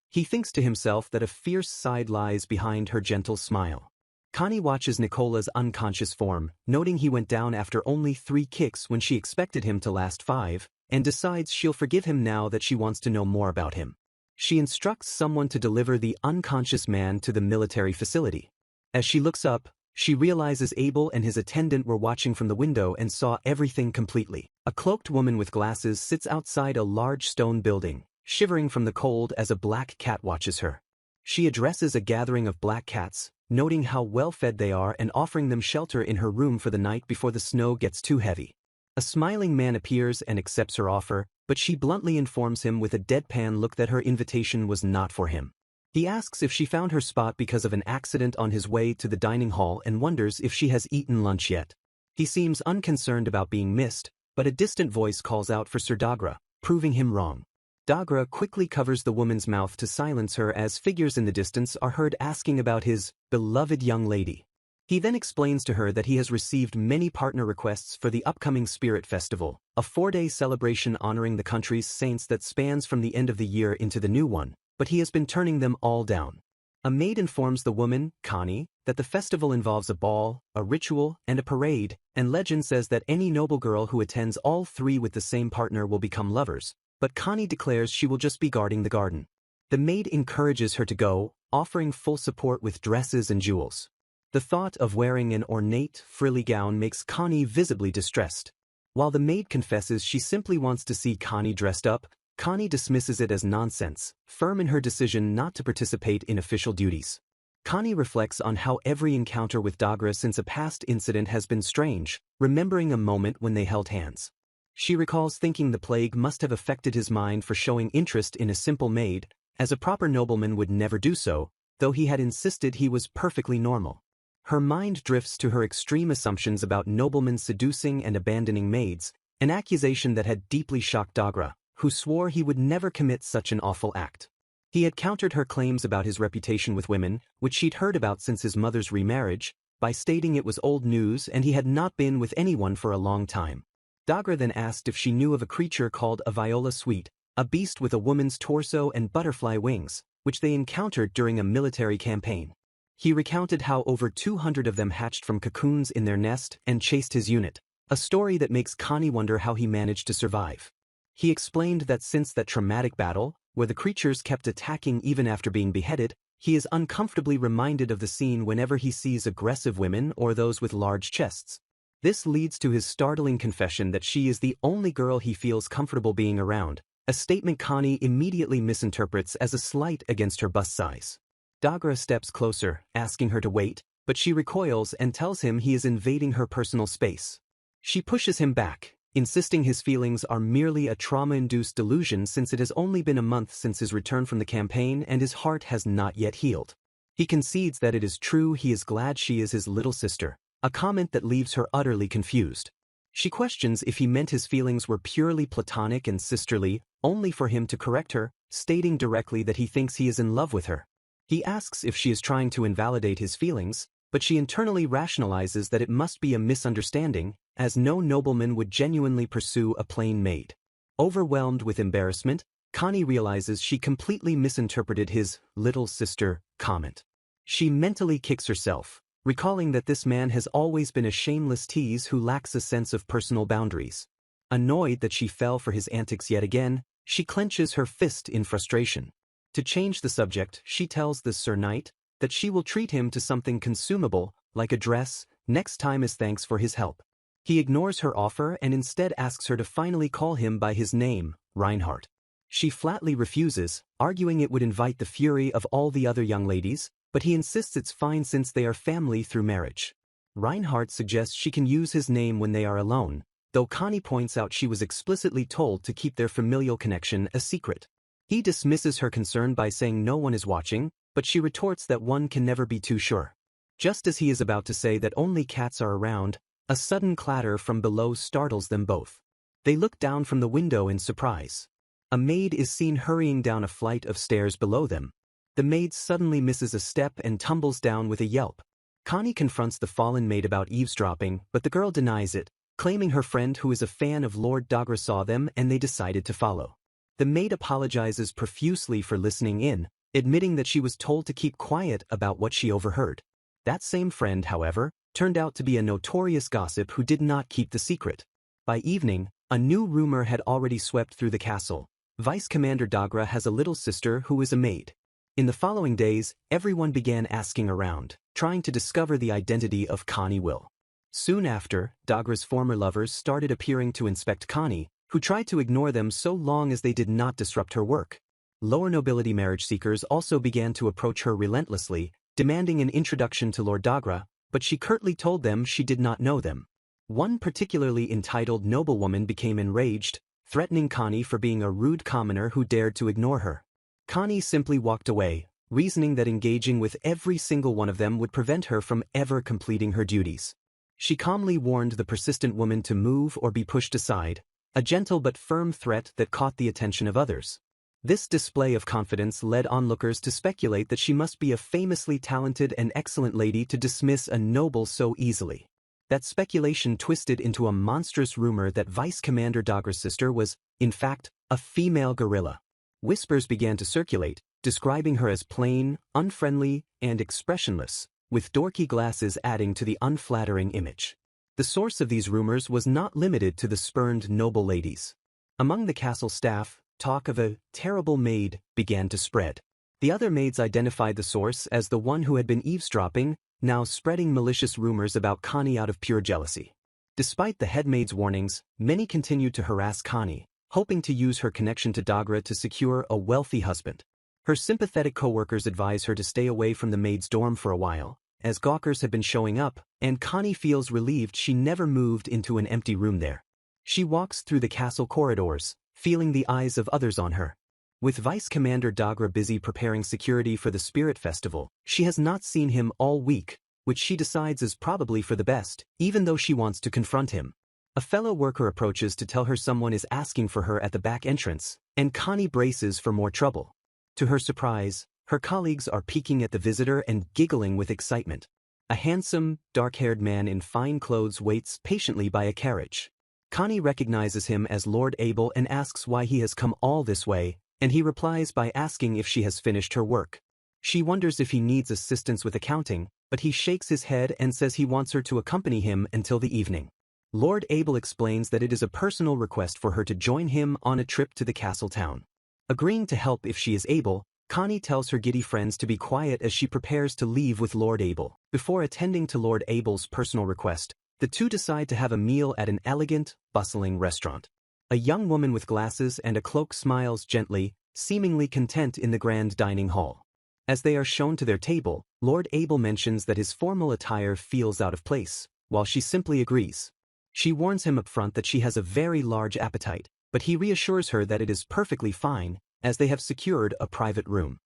He thinks to himself that a fierce side lies behind her gentle smile. Connie watches Nicola's unconscious form, noting he went down after only 3 kicks when she expected him to last 5, and decides she'll forgive him now that she wants to know more about him. She instructs someone to deliver the unconscious man to the military facility. As she looks up, she realizes Abel and his attendant were watching from the window and saw everything completely. A cloaked woman with glasses sits outside a large stone building, shivering from the cold as a black cat watches her. She addresses a gathering of black cats, noting how well-fed they are and offering them shelter in her room for the night before the snow gets too heavy. A smiling man appears and accepts her offer, but she bluntly informs him with a deadpan look that her invitation was not for him. He asks if she found her spot because of an accident on his way to the dining hall and wonders if she has eaten lunch yet. He seems unconcerned about being missed, but a distant voice calls out for Sir Dagra, proving him wrong. Dagra quickly covers the woman's mouth to silence her as figures in the distance are heard asking about his beloved young lady. He then explains to her that he has received many partner requests for the upcoming Spirit Festival, a 4-day celebration honoring the country's saints that spans from the end of the year into the new one, but he has been turning them all down. A maid informs the woman, Connie, that the festival involves a ball, a ritual, and a parade, and legend says that any noble girl who attends all 3 with the same partner will become lovers, but Connie declares she will just be guarding the garden. The maid encourages her to go, offering full support with dresses and jewels. The thought of wearing an ornate, frilly gown makes Connie visibly distressed. While the maid confesses she simply wants to see Connie dressed up, Connie dismisses it as nonsense, firm in her decision not to participate in official duties. Connie reflects on how every encounter with Dagra since a past incident has been strange, remembering a moment when they held hands. She recalls thinking the plague must have affected his mind for showing interest in a simple maid, as a proper nobleman would never do so, though he had insisted he was perfectly normal. Her mind drifts to her extreme assumptions about noblemen seducing and abandoning maids, an accusation that had deeply shocked Dagra, who swore he would never commit such an awful act. He had countered her claims about his reputation with women, which she'd heard about since his mother's remarriage, by stating it was old news and he had not been with anyone for a long time. Dagra then asked if she knew of a creature called a Viola Sweet, a beast with a woman's torso and butterfly wings, which they encountered during a military campaign. He recounted how over 200 of them hatched from cocoons in their nest and chased his unit, a story that makes Connie wonder how he managed to survive. He explained that since that traumatic battle, where the creatures kept attacking even after being beheaded, he is uncomfortably reminded of the scene whenever he sees aggressive women or those with large chests. This leads to his startling confession that she is the only girl he feels comfortable being around, a statement Connie immediately misinterprets as a slight against her bust size. Dagra steps closer, asking her to wait, but she recoils and tells him he is invading her personal space. She pushes him back, insisting his feelings are merely a trauma-induced delusion since it has only been a month since his return from the campaign and his heart has not yet healed. He concedes that it is true he is glad she is his little sister, a comment that leaves her utterly confused. She questions if he meant his feelings were purely platonic and sisterly, only for him to correct her, stating directly that he thinks he is in love with her. He asks if she is trying to invalidate his feelings, but she internally rationalizes that it must be a misunderstanding, as no nobleman would genuinely pursue a plain maid. Overwhelmed with embarrassment, Connie realizes she completely misinterpreted his little sister comment. She mentally kicks herself, recalling that this man has always been a shameless tease who lacks a sense of personal boundaries. Annoyed that she fell for his antics yet again, she clenches her fist in frustration. To change the subject, she tells the Sir Knight that she will treat him to something consumable, like a dress, next time as thanks for his help. He ignores her offer and instead asks her to finally call him by his name, Reinhardt. She flatly refuses, arguing it would invite the fury of all the other young ladies, but he insists it's fine since they are family through marriage. Reinhardt suggests she can use his name when they are alone, though Connie points out she was explicitly told to keep their familial connection a secret. He dismisses her concern by saying no one is watching, but she retorts that one can never be too sure. Just as he is about to say that only cats are around, a sudden clatter from below startles them both. They look down from the window in surprise. A maid is seen hurrying down a flight of stairs below them. The maid suddenly misses a step and tumbles down with a yelp. Connie confronts the fallen maid about eavesdropping, but the girl denies it, claiming her friend who is a fan of Lord Dagra saw them and they decided to follow. The maid apologizes profusely for listening in, admitting that she was told to keep quiet about what she overheard. That same friend, however, turned out to be a notorious gossip who did not keep the secret. By evening, a new rumor had already swept through the castle. Vice Commander Dagra has a little sister who is a maid. In the following days, everyone began asking around, trying to discover the identity of Connie Will. Soon after, Dagra's former lovers started appearing to inspect Connie, who tried to ignore them so long as they did not disrupt her work. Lower nobility marriage seekers also began to approach her relentlessly, demanding an introduction to Lord Dagra, but she curtly told them she did not know them. One particularly entitled noblewoman became enraged, threatening Connie for being a rude commoner who dared to ignore her. Connie simply walked away, reasoning that engaging with every single one of them would prevent her from ever completing her duties. She calmly warned the persistent woman to move or be pushed aside, a gentle but firm threat that caught the attention of others. This display of confidence led onlookers to speculate that she must be a famously talented and excellent lady to dismiss a noble so easily. That speculation twisted into a monstrous rumor that Vice Commander Dagra's sister was, in fact, a female gorilla. Whispers began to circulate, describing her as plain, unfriendly, and expressionless, with dorky glasses adding to the unflattering image. The source of these rumors was not limited to the spurned noble ladies. Among the castle staff, talk of a terrible maid began to spread. The other maids identified the source as the one who had been eavesdropping, now spreading malicious rumors about Connie out of pure jealousy. Despite the head maid's warnings, many continued to harass Connie, hoping to use her connection to Dagra to secure a wealthy husband. Her sympathetic co-workers advise her to stay away from the maid's dorm for a while, as gawkers have been showing up, and Connie feels relieved she never moved into an empty room there. She walks through the castle corridors, feeling the eyes of others on her. With Vice Commander Dagra busy preparing security for the Spirit Festival, she has not seen him all week, which she decides is probably for the best, even though she wants to confront him. A fellow worker approaches to tell her someone is asking for her at the back entrance, and Connie braces for more trouble. To her surprise, her colleagues are peeking at the visitor and giggling with excitement. A handsome, dark-haired man in fine clothes waits patiently by a carriage. Connie recognizes him as Lord Abel and asks why he has come all this way, and he replies by asking if she has finished her work. She wonders if he needs assistance with accounting, but he shakes his head and says he wants her to accompany him until the evening. Lord Abel explains that it is a personal request for her to join him on a trip to the castle town. Agreeing to help if she is able, Connie tells her giddy friends to be quiet as she prepares to leave with Lord Abel. Before attending to Lord Abel's personal request, the two decide to have a meal at an elegant, bustling restaurant. A young woman with glasses and a cloak smiles gently, seemingly content in the grand dining hall. As they are shown to their table, Lord Abel mentions that his formal attire feels out of place, while she simply agrees. She warns him up front that she has a very large appetite, but he reassures her that it is perfectly fine, as they have secured a private room.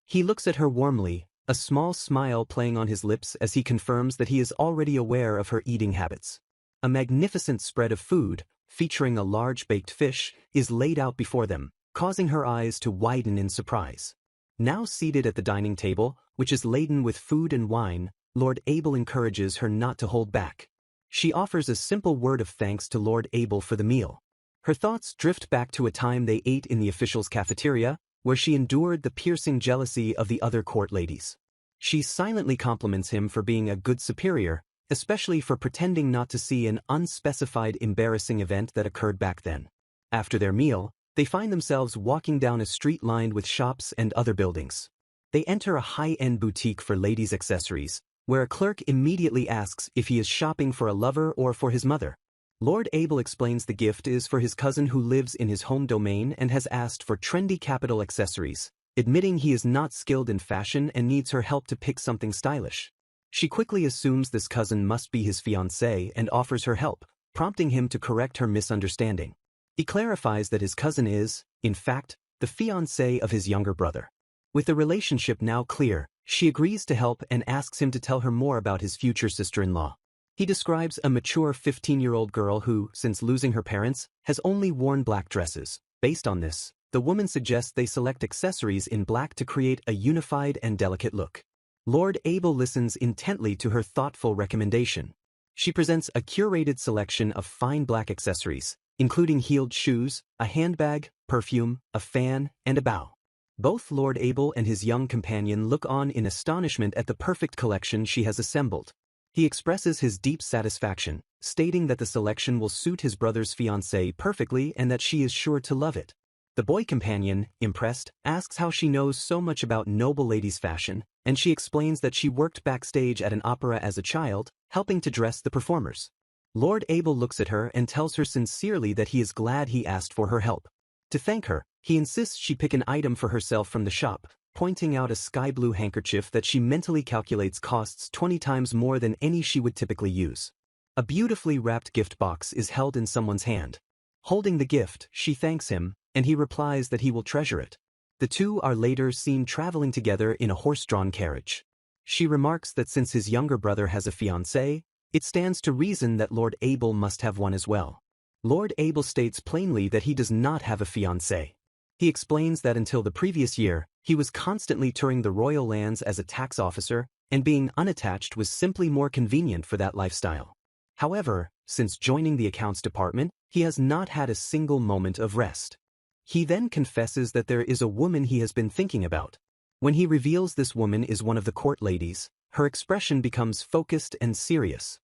He looks at her warmly, a small smile playing on his lips as he confirms that he is already aware of her eating habits. A magnificent spread of food, featuring a large baked fish, is laid out before them, causing her eyes to widen in surprise. Now seated at the dining table, which is laden with food and wine, Lord Abel encourages her not to hold back. She offers a simple word of thanks to Lord Abel for the meal. Her thoughts drift back to a time they ate in the official's cafeteria, where she endured the piercing jealousy of the other court ladies. She silently compliments him for being a good superior, especially for pretending not to see an unspecified embarrassing event that occurred back then. After their meal, they find themselves walking down a street lined with shops and other buildings. They enter a high-end boutique for ladies' accessories, where a clerk immediately asks if he is shopping for a lover or for his mother. Lord Abel explains the gift is for his cousin who lives in his home domain and has asked for trendy capital accessories, admitting he is not skilled in fashion and needs her help to pick something stylish. She quickly assumes this cousin must be his fiancé and offers her help, prompting him to correct her misunderstanding. He clarifies that his cousin is, in fact, the fiancé of his younger brother. With the relationship now clear, she agrees to help and asks him to tell her more about his future sister-in-law. He describes a mature 15-year-old girl who, since losing her parents, has only worn black dresses. Based on this, the woman suggests they select accessories in black to create a unified and delicate look. Lord Abel listens intently to her thoughtful recommendation. She presents a curated selection of fine black accessories, including heeled shoes, a handbag, perfume, a fan, and a bow. Both Lord Abel and his young companion look on in astonishment at the perfect collection she has assembled. He expresses his deep satisfaction, stating that the selection will suit his brother's fiancée perfectly and that she is sure to love it. The boy companion, impressed, asks how she knows so much about noble ladies' fashion, and she explains that she worked backstage at an opera as a child, helping to dress the performers. Lord Abel looks at her and tells her sincerely that he is glad he asked for her help. To thank her, he insists she pick an item for herself from the shop, pointing out a sky blue handkerchief that she mentally calculates costs 20 times more than any she would typically use. A beautifully wrapped gift box is held in someone's hand. Holding the gift, she thanks him, and he replies that he will treasure it. The two are later seen traveling together in a horse-drawn carriage. She remarks that since his younger brother has a fiancée, it stands to reason that Lord Abel must have one as well. Lord Abel states plainly that he does not have a fiancée. He explains that until the previous year, he was constantly touring the royal lands as a tax officer, and being unattached was simply more convenient for that lifestyle. However, since joining the accounts department, he has not had a single moment of rest. He then confesses that there is a woman he has been thinking about. When he reveals this woman is one of the court ladies, her expression becomes focused and serious.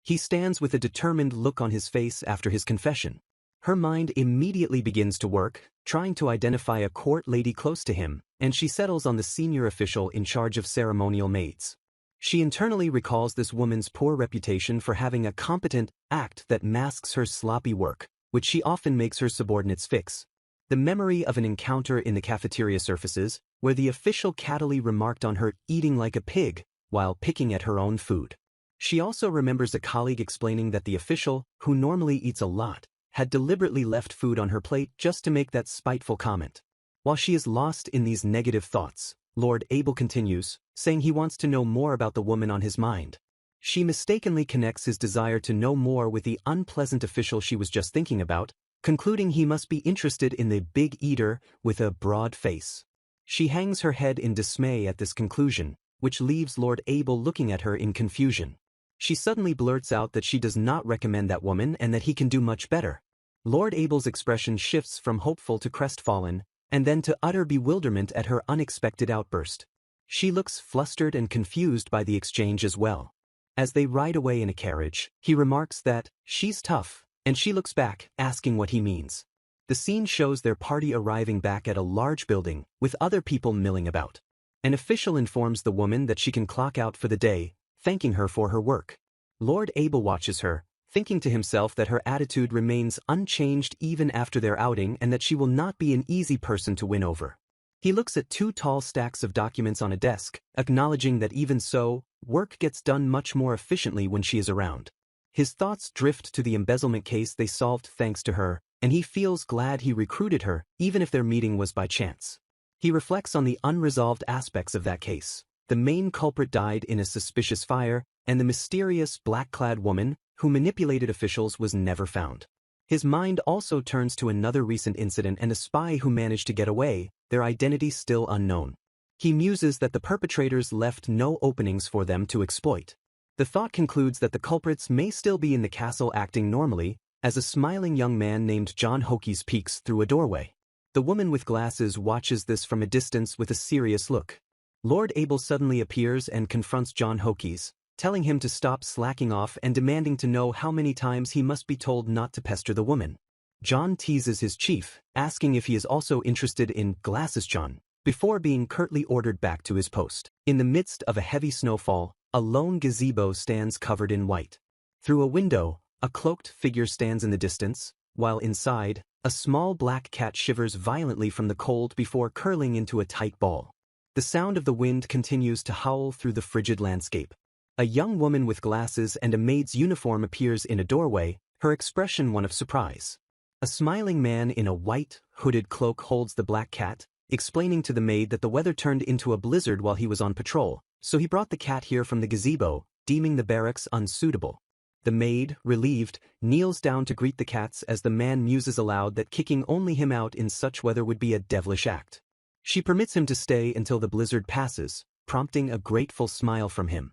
He stands with a determined look on his face after his confession. Her mind immediately begins to work, trying to identify a court lady close to him, and she settles on the senior official in charge of ceremonial maids. She internally recalls this woman's poor reputation for having a competent act that masks her sloppy work, which she often makes her subordinates fix. The memory of an encounter in the cafeteria surfaces, where the official cattily remarked on her eating like a pig while picking at her own food. She also remembers a colleague explaining that the official, who normally eats a lot, had deliberately left food on her plate just to make that spiteful comment. While she is lost in these negative thoughts, Lord Abel continues, saying he wants to know more about the woman on his mind. She mistakenly connects his desire to know more with the unpleasant official she was just thinking about, concluding he must be interested in the big eater with a broad face. She hangs her head in dismay at this conclusion, which leaves Lord Abel looking at her in confusion. She suddenly blurts out that she does not recommend that woman and that he can do much better. Lord Abel's expression shifts from hopeful to crestfallen, and then to utter bewilderment at her unexpected outburst. She looks flustered and confused by the exchange as well. As they ride away in a carriage, he remarks that she's tough, and she looks back, asking what he means. The scene shows their party arriving back at a large building, with other people milling about. An official informs the woman that she can clock out for the day, thanking her for her work. Lord Abel watches her, thinking to himself that her attitude remains unchanged even after their outing and that she will not be an easy person to win over. He looks at 2 tall stacks of documents on a desk, acknowledging that even so, work gets done much more efficiently when she is around. His thoughts drift to the embezzlement case they solved thanks to her, and he feels glad he recruited her, even if their meeting was by chance. He reflects on the unresolved aspects of that case. The main culprit died in a suspicious fire, and the mysterious black-clad woman, who manipulated officials, was never found. His mind also turns to another recent incident and a spy who managed to get away, their identity still unknown. He muses that the perpetrators left no openings for them to exploit. The thought concludes that the culprits may still be in the castle acting normally, as a smiling young man named John Hokeyes peeks through a doorway. The woman with glasses watches this from a distance with a serious look. Lord Abel suddenly appears and confronts John Hokeyes, telling him to stop slacking off and demanding to know how many times he must be told not to pester the woman. John teases his chief, asking if he is also interested in Glasses John, before being curtly ordered back to his post. In the midst of a heavy snowfall, a lone gazebo stands covered in white. Through a window, a cloaked figure stands in the distance, while inside, a small black cat shivers violently from the cold before curling into a tight ball. The sound of the wind continues to howl through the frigid landscape. A young woman with glasses and a maid's uniform appears in a doorway, her expression one of surprise. A smiling man in a white, hooded cloak holds the black cat, explaining to the maid that the weather turned into a blizzard while he was on patrol, so he brought the cat here from the gazebo, deeming the barracks unsuitable. The maid, relieved, kneels down to greet the cats as the man muses aloud that kicking only him out in such weather would be a devilish act. She permits him to stay until the blizzard passes, prompting a grateful smile from him.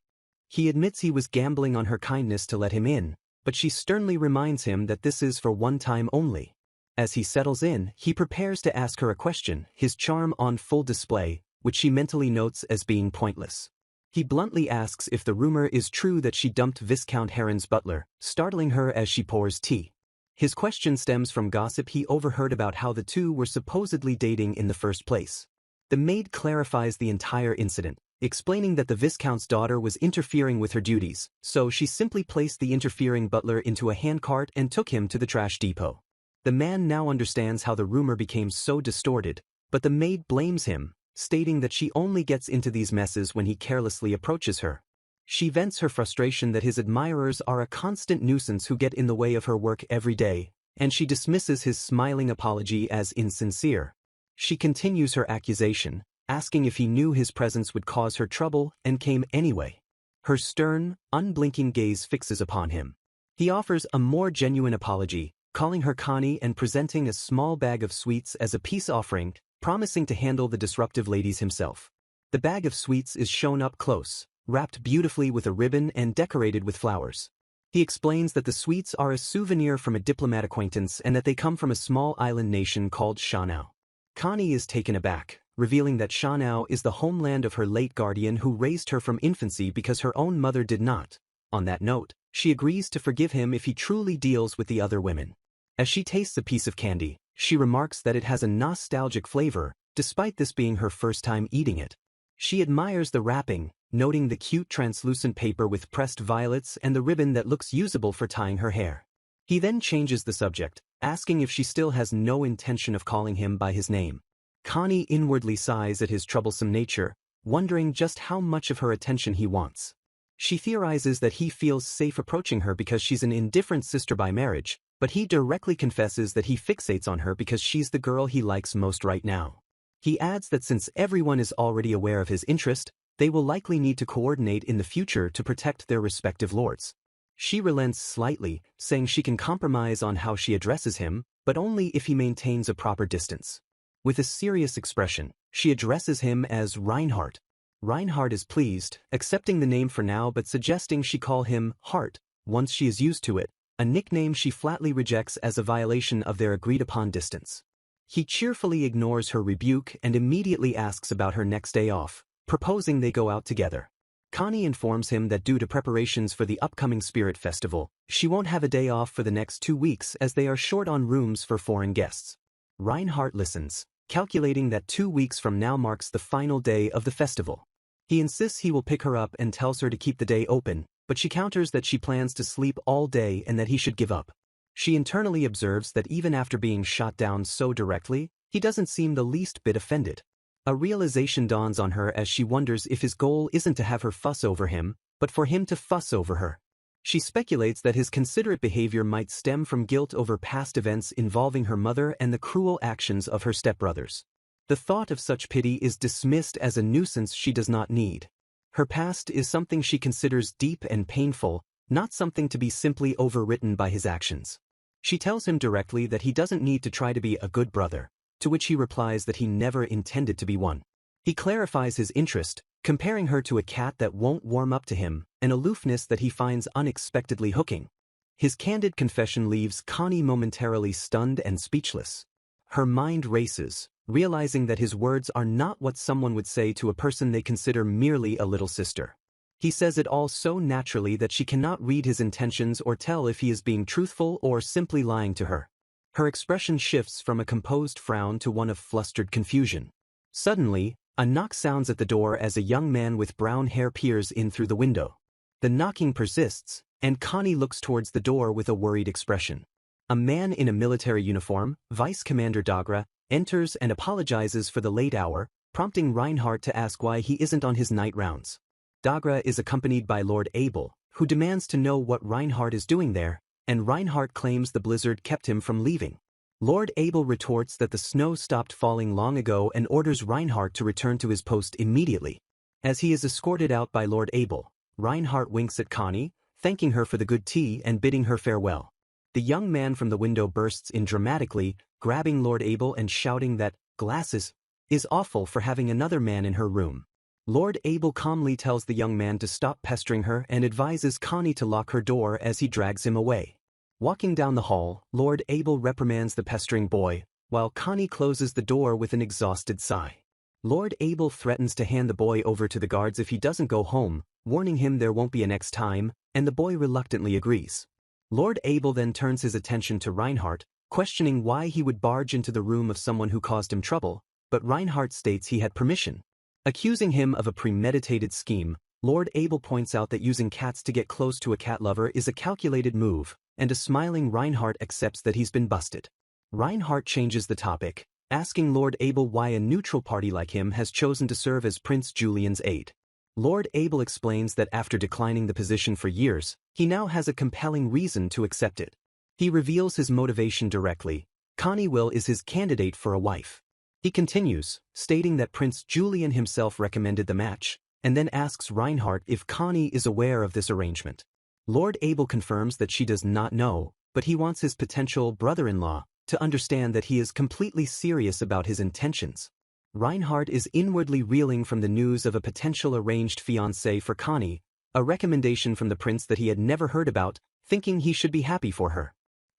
He admits he was gambling on her kindness to let him in, but she sternly reminds him that this is for one time only. As he settles in, he prepares to ask her a question, his charm on full display, which she mentally notes as being pointless. He bluntly asks if the rumor is true that she dumped Viscount Heron's butler, startling her as she pours tea. His question stems from gossip he overheard about how the two were supposedly dating in the first place. The maid clarifies the entire incident, explaining that the Viscount's daughter was interfering with her duties, so she simply placed the interfering butler into a handcart and took him to the trash depot. The man now understands how the rumor became so distorted, but the maid blames him, stating that she only gets into these messes when he carelessly approaches her. She vents her frustration that his admirers are a constant nuisance who get in the way of her work every day, and she dismisses his smiling apology as insincere. She continues her accusation, asking if he knew his presence would cause her trouble and came anyway. Her stern, unblinking gaze fixes upon him. He offers a more genuine apology, calling her Connie and presenting a small bag of sweets as a peace offering, promising to handle the disruptive ladies himself. The bag of sweets is shown up close, wrapped beautifully with a ribbon and decorated with flowers. He explains that the sweets are a souvenir from a diplomat acquaintance and that they come from a small island nation called Shanau. Connie is taken aback, revealing that Shanau is the homeland of her late guardian who raised her from infancy because her own mother did not. On that note, she agrees to forgive him if he truly deals with the other women. As she tastes a piece of candy, she remarks that it has a nostalgic flavor, despite this being her first time eating it. She admires the wrapping, noting the cute translucent paper with pressed violets and the ribbon that looks usable for tying her hair. He then changes the subject, asking if she still has no intention of calling him by his name. Connie inwardly sighs at his troublesome nature, wondering just how much of her attention he wants. She theorizes that he feels safe approaching her because she's an indifferent sister by marriage, but he directly confesses that he fixates on her because she's the girl he likes most right now. He adds that since everyone is already aware of his interest, they will likely need to coordinate in the future to protect their respective lords. She relents slightly, saying she can compromise on how she addresses him, but only if he maintains a proper distance. With a serious expression, she addresses him as Reinhardt. Reinhardt is pleased, accepting the name for now but suggesting she call him Hart, once she is used to it, a nickname she flatly rejects as a violation of their agreed-upon distance. He cheerfully ignores her rebuke and immediately asks about her next day off, proposing they go out together. Connie informs him that due to preparations for the upcoming Spirit Festival, she won't have a day off for the next 2 weeks as they are short on rooms for foreign guests. Reinhardt listens, calculating that 2 weeks from now marks the final day of the festival. He insists he will pick her up and tells her to keep the day open, but she counters that she plans to sleep all day and that he should give up. She internally observes that even after being shot down so directly, he doesn't seem the least bit offended. A realization dawns on her as she wonders if his goal isn't to have her fuss over him, but for him to fuss over her. She speculates that his considerate behavior might stem from guilt over past events involving her mother and the cruel actions of her stepbrothers. The thought of such pity is dismissed as a nuisance she does not need. Her past is something she considers deep and painful, not something to be simply overwritten by his actions. She tells him directly that he doesn't need to try to be a good brother, to which he replies that he never intended to be one. He clarifies his interest, comparing her to a cat that won't warm up to him, an aloofness that he finds unexpectedly hooking. His candid confession leaves Connie momentarily stunned and speechless. Her mind races, realizing that his words are not what someone would say to a person they consider merely a little sister. He says it all so naturally that she cannot read his intentions or tell if he is being truthful or simply lying to her. Her expression shifts from a composed frown to one of flustered confusion. Suddenly, a knock sounds at the door as a young man with brown hair peers in through the window. The knocking persists, and Connie looks towards the door with a worried expression. A man in a military uniform, Vice Commander Dagra, enters and apologizes for the late hour, prompting Reinhardt to ask why he isn't on his night rounds. Dagra is accompanied by Lord Abel, who demands to know what Reinhardt is doing there, and Reinhardt claims the blizzard kept him from leaving. Lord Abel retorts that the snow stopped falling long ago and orders Reinhardt to return to his post immediately. As he is escorted out by Lord Abel, Reinhardt winks at Connie, thanking her for the good tea and bidding her farewell. The young man from the window bursts in dramatically, grabbing Lord Abel and shouting that Glasses is awful for having another man in her room. Lord Abel calmly tells the young man to stop pestering her and advises Connie to lock her door as he drags him away. Walking down the hall, Lord Abel reprimands the pestering boy, while Connie closes the door with an exhausted sigh. Lord Abel threatens to hand the boy over to the guards if he doesn't go home, warning him there won't be a next time, and the boy reluctantly agrees. Lord Abel then turns his attention to Reinhardt, questioning why he would barge into the room of someone who caused him trouble, but Reinhardt states he had permission. Accusing him of a premeditated scheme, Lord Abel points out that using cats to get close to a cat lover is a calculated move, and a smiling Reinhardt accepts that he's been busted. Reinhardt changes the topic, asking Lord Abel why a neutral party like him has chosen to serve as Prince Julian's aide. Lord Abel explains that after declining the position for years, he now has a compelling reason to accept it. He reveals his motivation directly. Connie Will is his candidate for a wife. He continues, stating that Prince Julian himself recommended the match, and then asks Reinhardt if Connie is aware of this arrangement. Lord Abel confirms that she does not know, but he wants his potential brother-in-law to understand that he is completely serious about his intentions. Reinhardt is inwardly reeling from the news of a potential arranged fiancé for Connie, a recommendation from the prince that he had never heard about, thinking he should be happy for her.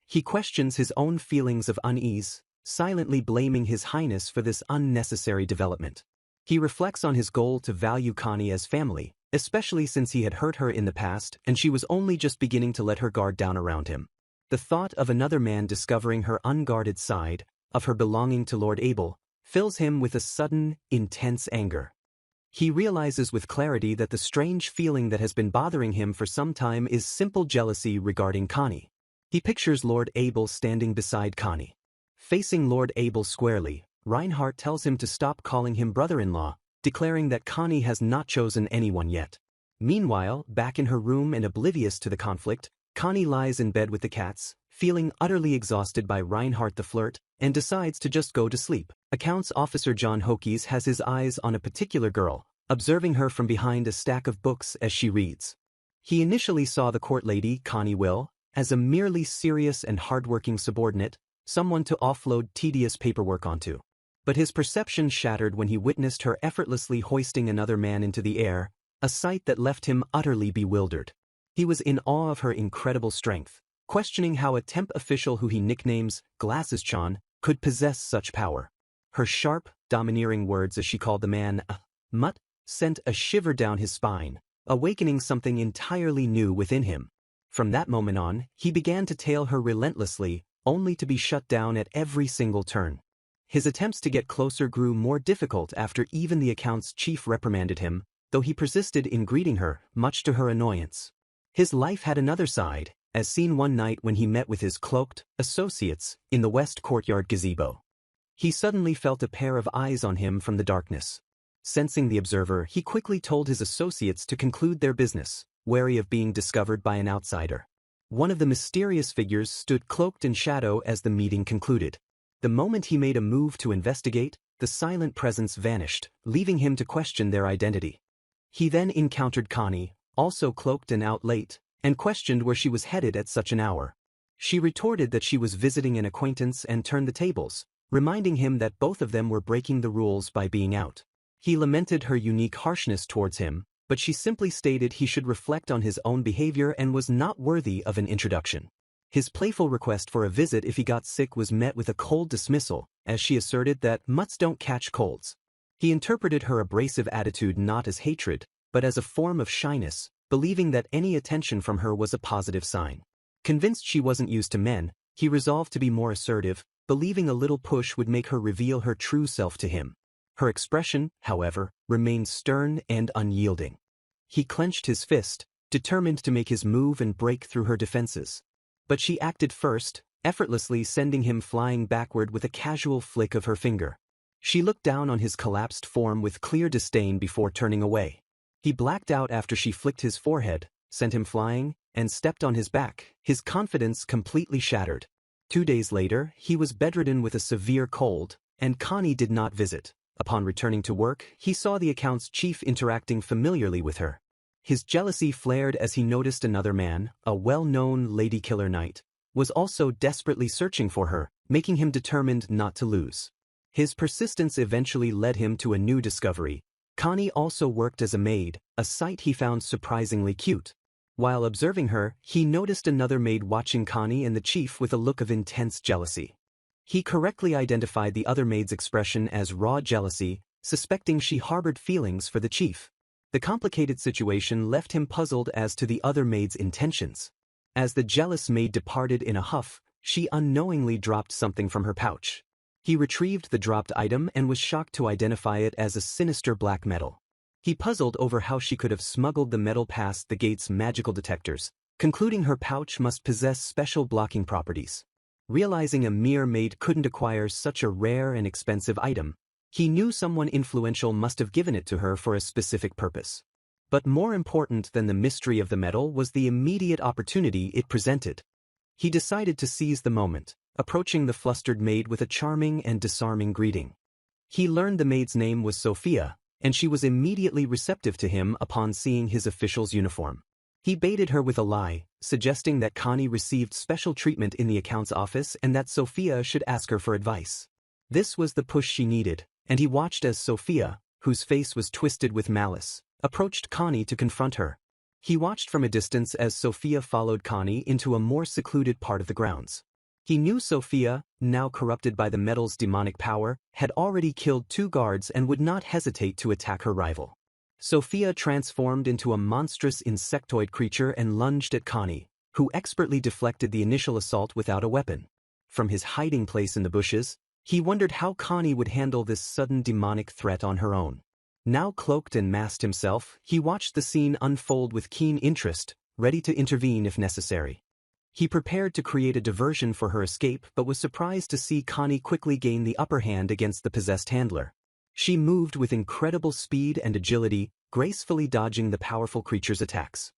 He questions his own feelings of unease, silently blaming His Highness for this unnecessary development. He reflects on his goal to value Connie as family, especially since he had hurt her in the past and she was only just beginning to let her guard down around him. The thought of another man discovering her unguarded side, of her belonging to Lord Abel, fills him with a sudden, intense anger. He realizes with clarity that the strange feeling that has been bothering him for some time is simple jealousy regarding Connie. He pictures Lord Abel standing beside Connie. Facing Lord Abel squarely, Reinhardt tells him to stop calling him brother-in-law, declaring that Connie has not chosen anyone yet. Meanwhile, back in her room and oblivious to the conflict, Connie lies in bed with the cats, feeling utterly exhausted by Reinhardt the flirt, and decides to just go to sleep. Accounts Officer John Hokies has his eyes on a particular girl, observing her from behind a stack of books as she reads. He initially saw the court lady, Connie Will, as a merely serious and hardworking subordinate, someone to offload tedious paperwork onto. But his perception shattered when he witnessed her effortlessly hoisting another man into the air, a sight that left him utterly bewildered. He was in awe of her incredible strength, questioning how a temp official who he nicknames Glasses-chan could possess such power. Her sharp, domineering words as she called the man a mutt sent a shiver down his spine, awakening something entirely new within him. From that moment on, he began to tail her relentlessly, only to be shut down at every single turn. His attempts to get closer grew more difficult after even the account's chief reprimanded him, though he persisted in greeting her, much to her annoyance. His life had another side, as seen one night when he met with his cloaked associates in the West Courtyard gazebo. He suddenly felt a pair of eyes on him from the darkness. Sensing the observer, he quickly told his associates to conclude their business, wary of being discovered by an outsider. One of the mysterious figures stood cloaked in shadow as the meeting concluded. The moment he made a move to investigate, the silent presence vanished, leaving him to question their identity. He then encountered Connie, also cloaked and out late, and questioned where she was headed at such an hour. She retorted that she was visiting an acquaintance and turned the tables, reminding him that both of them were breaking the rules by being out. He lamented her unique harshness towards him, but she simply stated he should reflect on his own behavior and was not worthy of an introduction. His playful request for a visit if he got sick was met with a cold dismissal, as she asserted that mutts don't catch colds. He interpreted her abrasive attitude not as hatred, but as a form of shyness, believing that any attention from her was a positive sign. Convinced she wasn't used to men, he resolved to be more assertive, believing a little push would make her reveal her true self to him. Her expression, however, remained stern and unyielding. He clenched his fist, determined to make his move and break through her defenses. But she acted first, effortlessly sending him flying backward with a casual flick of her finger. She looked down on his collapsed form with clear disdain before turning away. He blacked out after she flicked his forehead, sent him flying, and stepped on his back, his confidence completely shattered. 2 days later, he was bedridden with a severe cold, and Connie did not visit. Upon returning to work, he saw the account's chief interacting familiarly with her. His jealousy flared as he noticed another man, a well-known lady-killer knight, was also desperately searching for her, making him determined not to lose. His persistence eventually led him to a new discovery. Connie also worked as a maid, a sight he found surprisingly cute. While observing her, he noticed another maid watching Connie and the chief with a look of intense jealousy. He correctly identified the other maid's expression as raw jealousy, suspecting she harbored feelings for the chief. The complicated situation left him puzzled as to the other maid's intentions. As the jealous maid departed in a huff, she unknowingly dropped something from her pouch. He retrieved the dropped item and was shocked to identify it as a sinister black metal. He puzzled over how she could have smuggled the metal past the gate's magical detectors, concluding her pouch must possess special blocking properties. Realizing a mere maid couldn't acquire such a rare and expensive item, he knew someone influential must have given it to her for a specific purpose. But more important than the mystery of the metal was the immediate opportunity it presented. He decided to seize the moment, approaching the flustered maid with a charming and disarming greeting. He learned the maid's name was Sophia, and she was immediately receptive to him upon seeing his official's uniform. He baited her with a lie, suggesting that Connie received special treatment in the account's office and that Sophia should ask her for advice. This was the push she needed, and he watched as Sophia, whose face was twisted with malice, approached Connie to confront her. He watched from a distance as Sophia followed Connie into a more secluded part of the grounds. He knew Sophia, now corrupted by the metal's demonic power, had already killed 2 guards and would not hesitate to attack her rival. Sophia transformed into a monstrous insectoid creature and lunged at Connie, who expertly deflected the initial assault without a weapon. From his hiding place in the bushes, he wondered how Connie would handle this sudden demonic threat on her own. Now cloaked and masked himself, he watched the scene unfold with keen interest, ready to intervene if necessary. He prepared to create a diversion for her escape but was surprised to see Connie quickly gain the upper hand against the possessed handler. She moved with incredible speed and agility, gracefully dodging the powerful creature's attacks.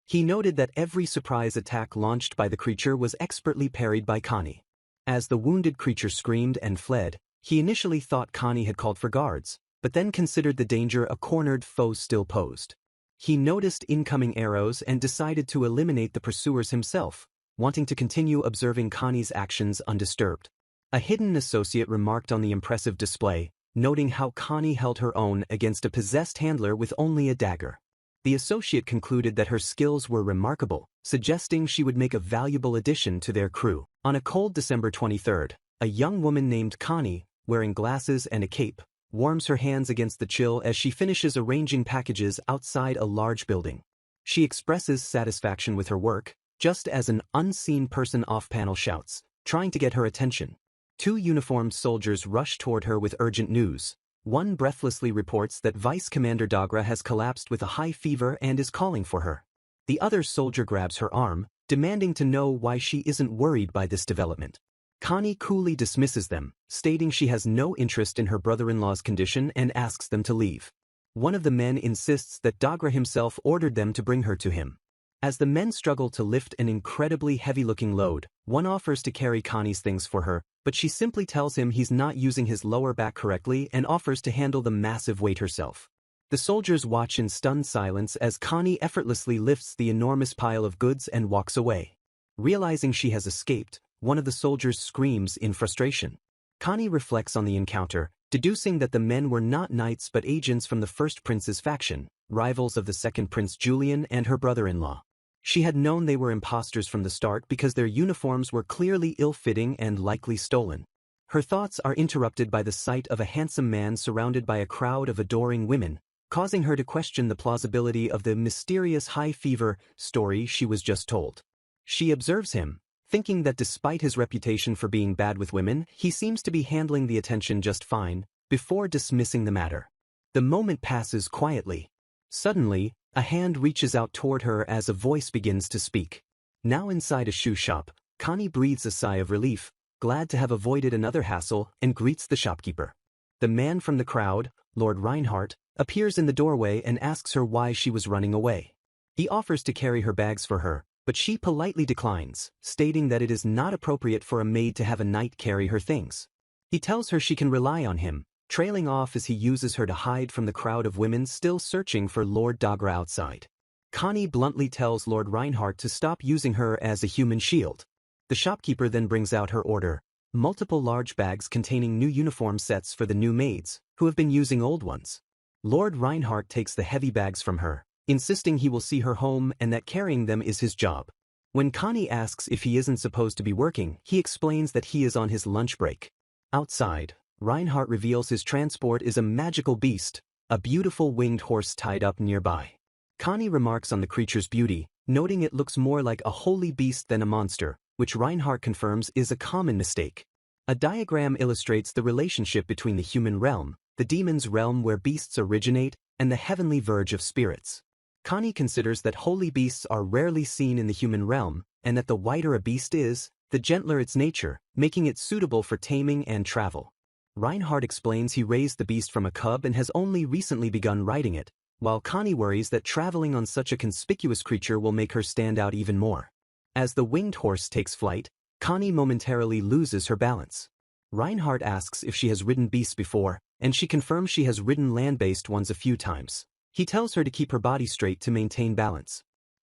He noted that every surprise attack launched by the creature was expertly parried by Connie. As the wounded creature screamed and fled, he initially thought Connie had called for guards, but then considered the danger a cornered foe still posed. He noticed incoming arrows and decided to eliminate the pursuers himself, wanting to continue observing Connie's actions undisturbed. A hidden associate remarked on the impressive display, noting how Connie held her own against a possessed handler with only a dagger. The associate concluded that her skills were remarkable, suggesting she would make a valuable addition to their crew. On a cold December 23rd, a young woman named Connie, wearing glasses and a cape, warms her hands against the chill as she finishes arranging packages outside a large building. She expresses satisfaction with her work, just as an unseen person off-panel shouts, trying to get her attention. Two uniformed soldiers rush toward her with urgent news. One breathlessly reports that Vice Commander Dogra has collapsed with a high fever and is calling for her. The other soldier grabs her arm, demanding to know why she isn't worried by this development. Connie coolly dismisses them, stating she has no interest in her brother-in-law's condition and asks them to leave. One of the men insists that Dogra himself ordered them to bring her to him. As the men struggle to lift an incredibly heavy-looking load, one offers to carry Connie's things for her, but she simply tells him he's not using his lower back correctly and offers to handle the massive weight herself. The soldiers watch in stunned silence as Connie effortlessly lifts the enormous pile of goods and walks away. Realizing she has escaped, one of the soldiers screams in frustration. Connie reflects on the encounter, deducing that the men were not knights but agents from the First Prince's faction, rivals of the Second Prince Julian and her brother-in-law. She had known they were imposters from the start because their uniforms were clearly ill-fitting and likely stolen. Her thoughts are interrupted by the sight of a handsome man surrounded by a crowd of adoring women, causing her to question the plausibility of the mysterious high fever story she was just told. She observes him, thinking that despite his reputation for being bad with women, he seems to be handling the attention just fine, before dismissing the matter. The moment passes quietly. Suddenly, a hand reaches out toward her as a voice begins to speak. Now inside a shoe shop, Connie breathes a sigh of relief, glad to have avoided another hassle, and greets the shopkeeper. The man from the crowd, Lord Reinhardt, appears in the doorway and asks her why she was running away. He offers to carry her bags for her, but she politely declines, stating that it is not appropriate for a maid to have a knight carry her things. He tells her she can rely on him, trailing off as he uses her to hide from the crowd of women still searching for Lord Dogra outside. Connie bluntly tells Lord Reinhardt to stop using her as a human shield. The shopkeeper then brings out her order, multiple large bags containing new uniform sets for the new maids, who have been using old ones. Lord Reinhardt takes the heavy bags from her, insisting he will see her home and that carrying them is his job. When Connie asks if he isn't supposed to be working, he explains that he is on his lunch break. Outside, Reinhardt reveals his transport is a magical beast, a beautiful winged horse tied up nearby. Connie remarks on the creature's beauty, noting it looks more like a holy beast than a monster, which Reinhardt confirms is a common mistake. A diagram illustrates the relationship between the human realm, the demon's realm where beasts originate, and the heavenly verge of spirits. Connie considers that holy beasts are rarely seen in the human realm, and that the whiter a beast is, the gentler its nature, making it suitable for taming and travel. Reinhardt explains he raised the beast from a cub and has only recently begun riding it, while Connie worries that traveling on such a conspicuous creature will make her stand out even more. As the winged horse takes flight, Connie momentarily loses her balance. Reinhardt asks if she has ridden beasts before, and she confirms she has ridden land-based ones a few times. He tells her to keep her body straight to maintain balance.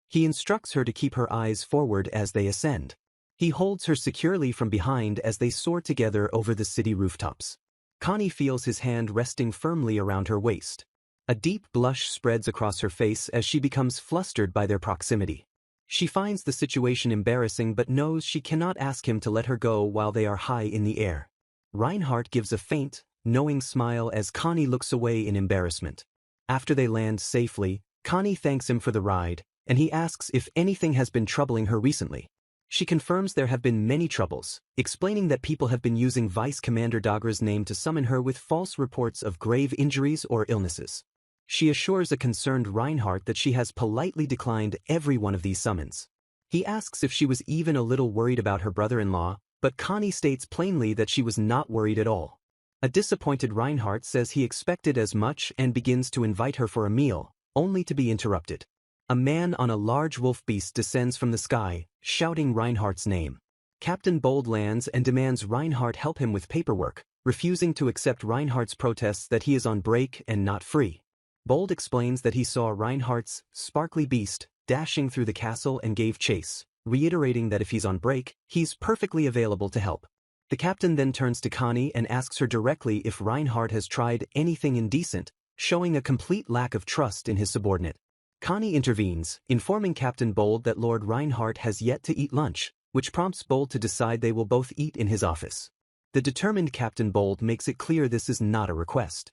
He instructs her to keep her eyes forward as they ascend. He holds her securely from behind as they soar together over the city rooftops. Connie feels his hand resting firmly around her waist. A deep blush spreads across her face as she becomes flustered by their proximity. She finds the situation embarrassing but knows she cannot ask him to let her go while they are high in the air. Reinhardt gives a faint, knowing smile as Connie looks away in embarrassment. After they land safely, Connie thanks him for the ride, and he asks if anything has been troubling her recently. She confirms there have been many troubles, explaining that people have been using Vice Commander Dogra's name to summon her with false reports of grave injuries or illnesses. She assures a concerned Reinhardt that she has politely declined every one of these summons. He asks if she was even a little worried about her brother-in-law, but Connie states plainly that she was not worried at all. A disappointed Reinhardt says he expected as much and begins to invite her for a meal, only to be interrupted. A man on a large wolf beast descends from the sky, shouting Reinhardt's name. Captain Bold lands and demands Reinhardt help him with paperwork, refusing to accept Reinhardt's protests that he is on break and not free. Bold explains that he saw Reinhardt's sparkly beast dashing through the castle and gave chase, reiterating that if he's on break, he's perfectly available to help. The captain then turns to Connie and asks her directly if Reinhardt has tried anything indecent, showing a complete lack of trust in his subordinate. Connie intervenes, informing Captain Bold that Lord Reinhardt has yet to eat lunch, which prompts Bold to decide they will both eat in his office. The determined Captain Bold makes it clear this is not a request.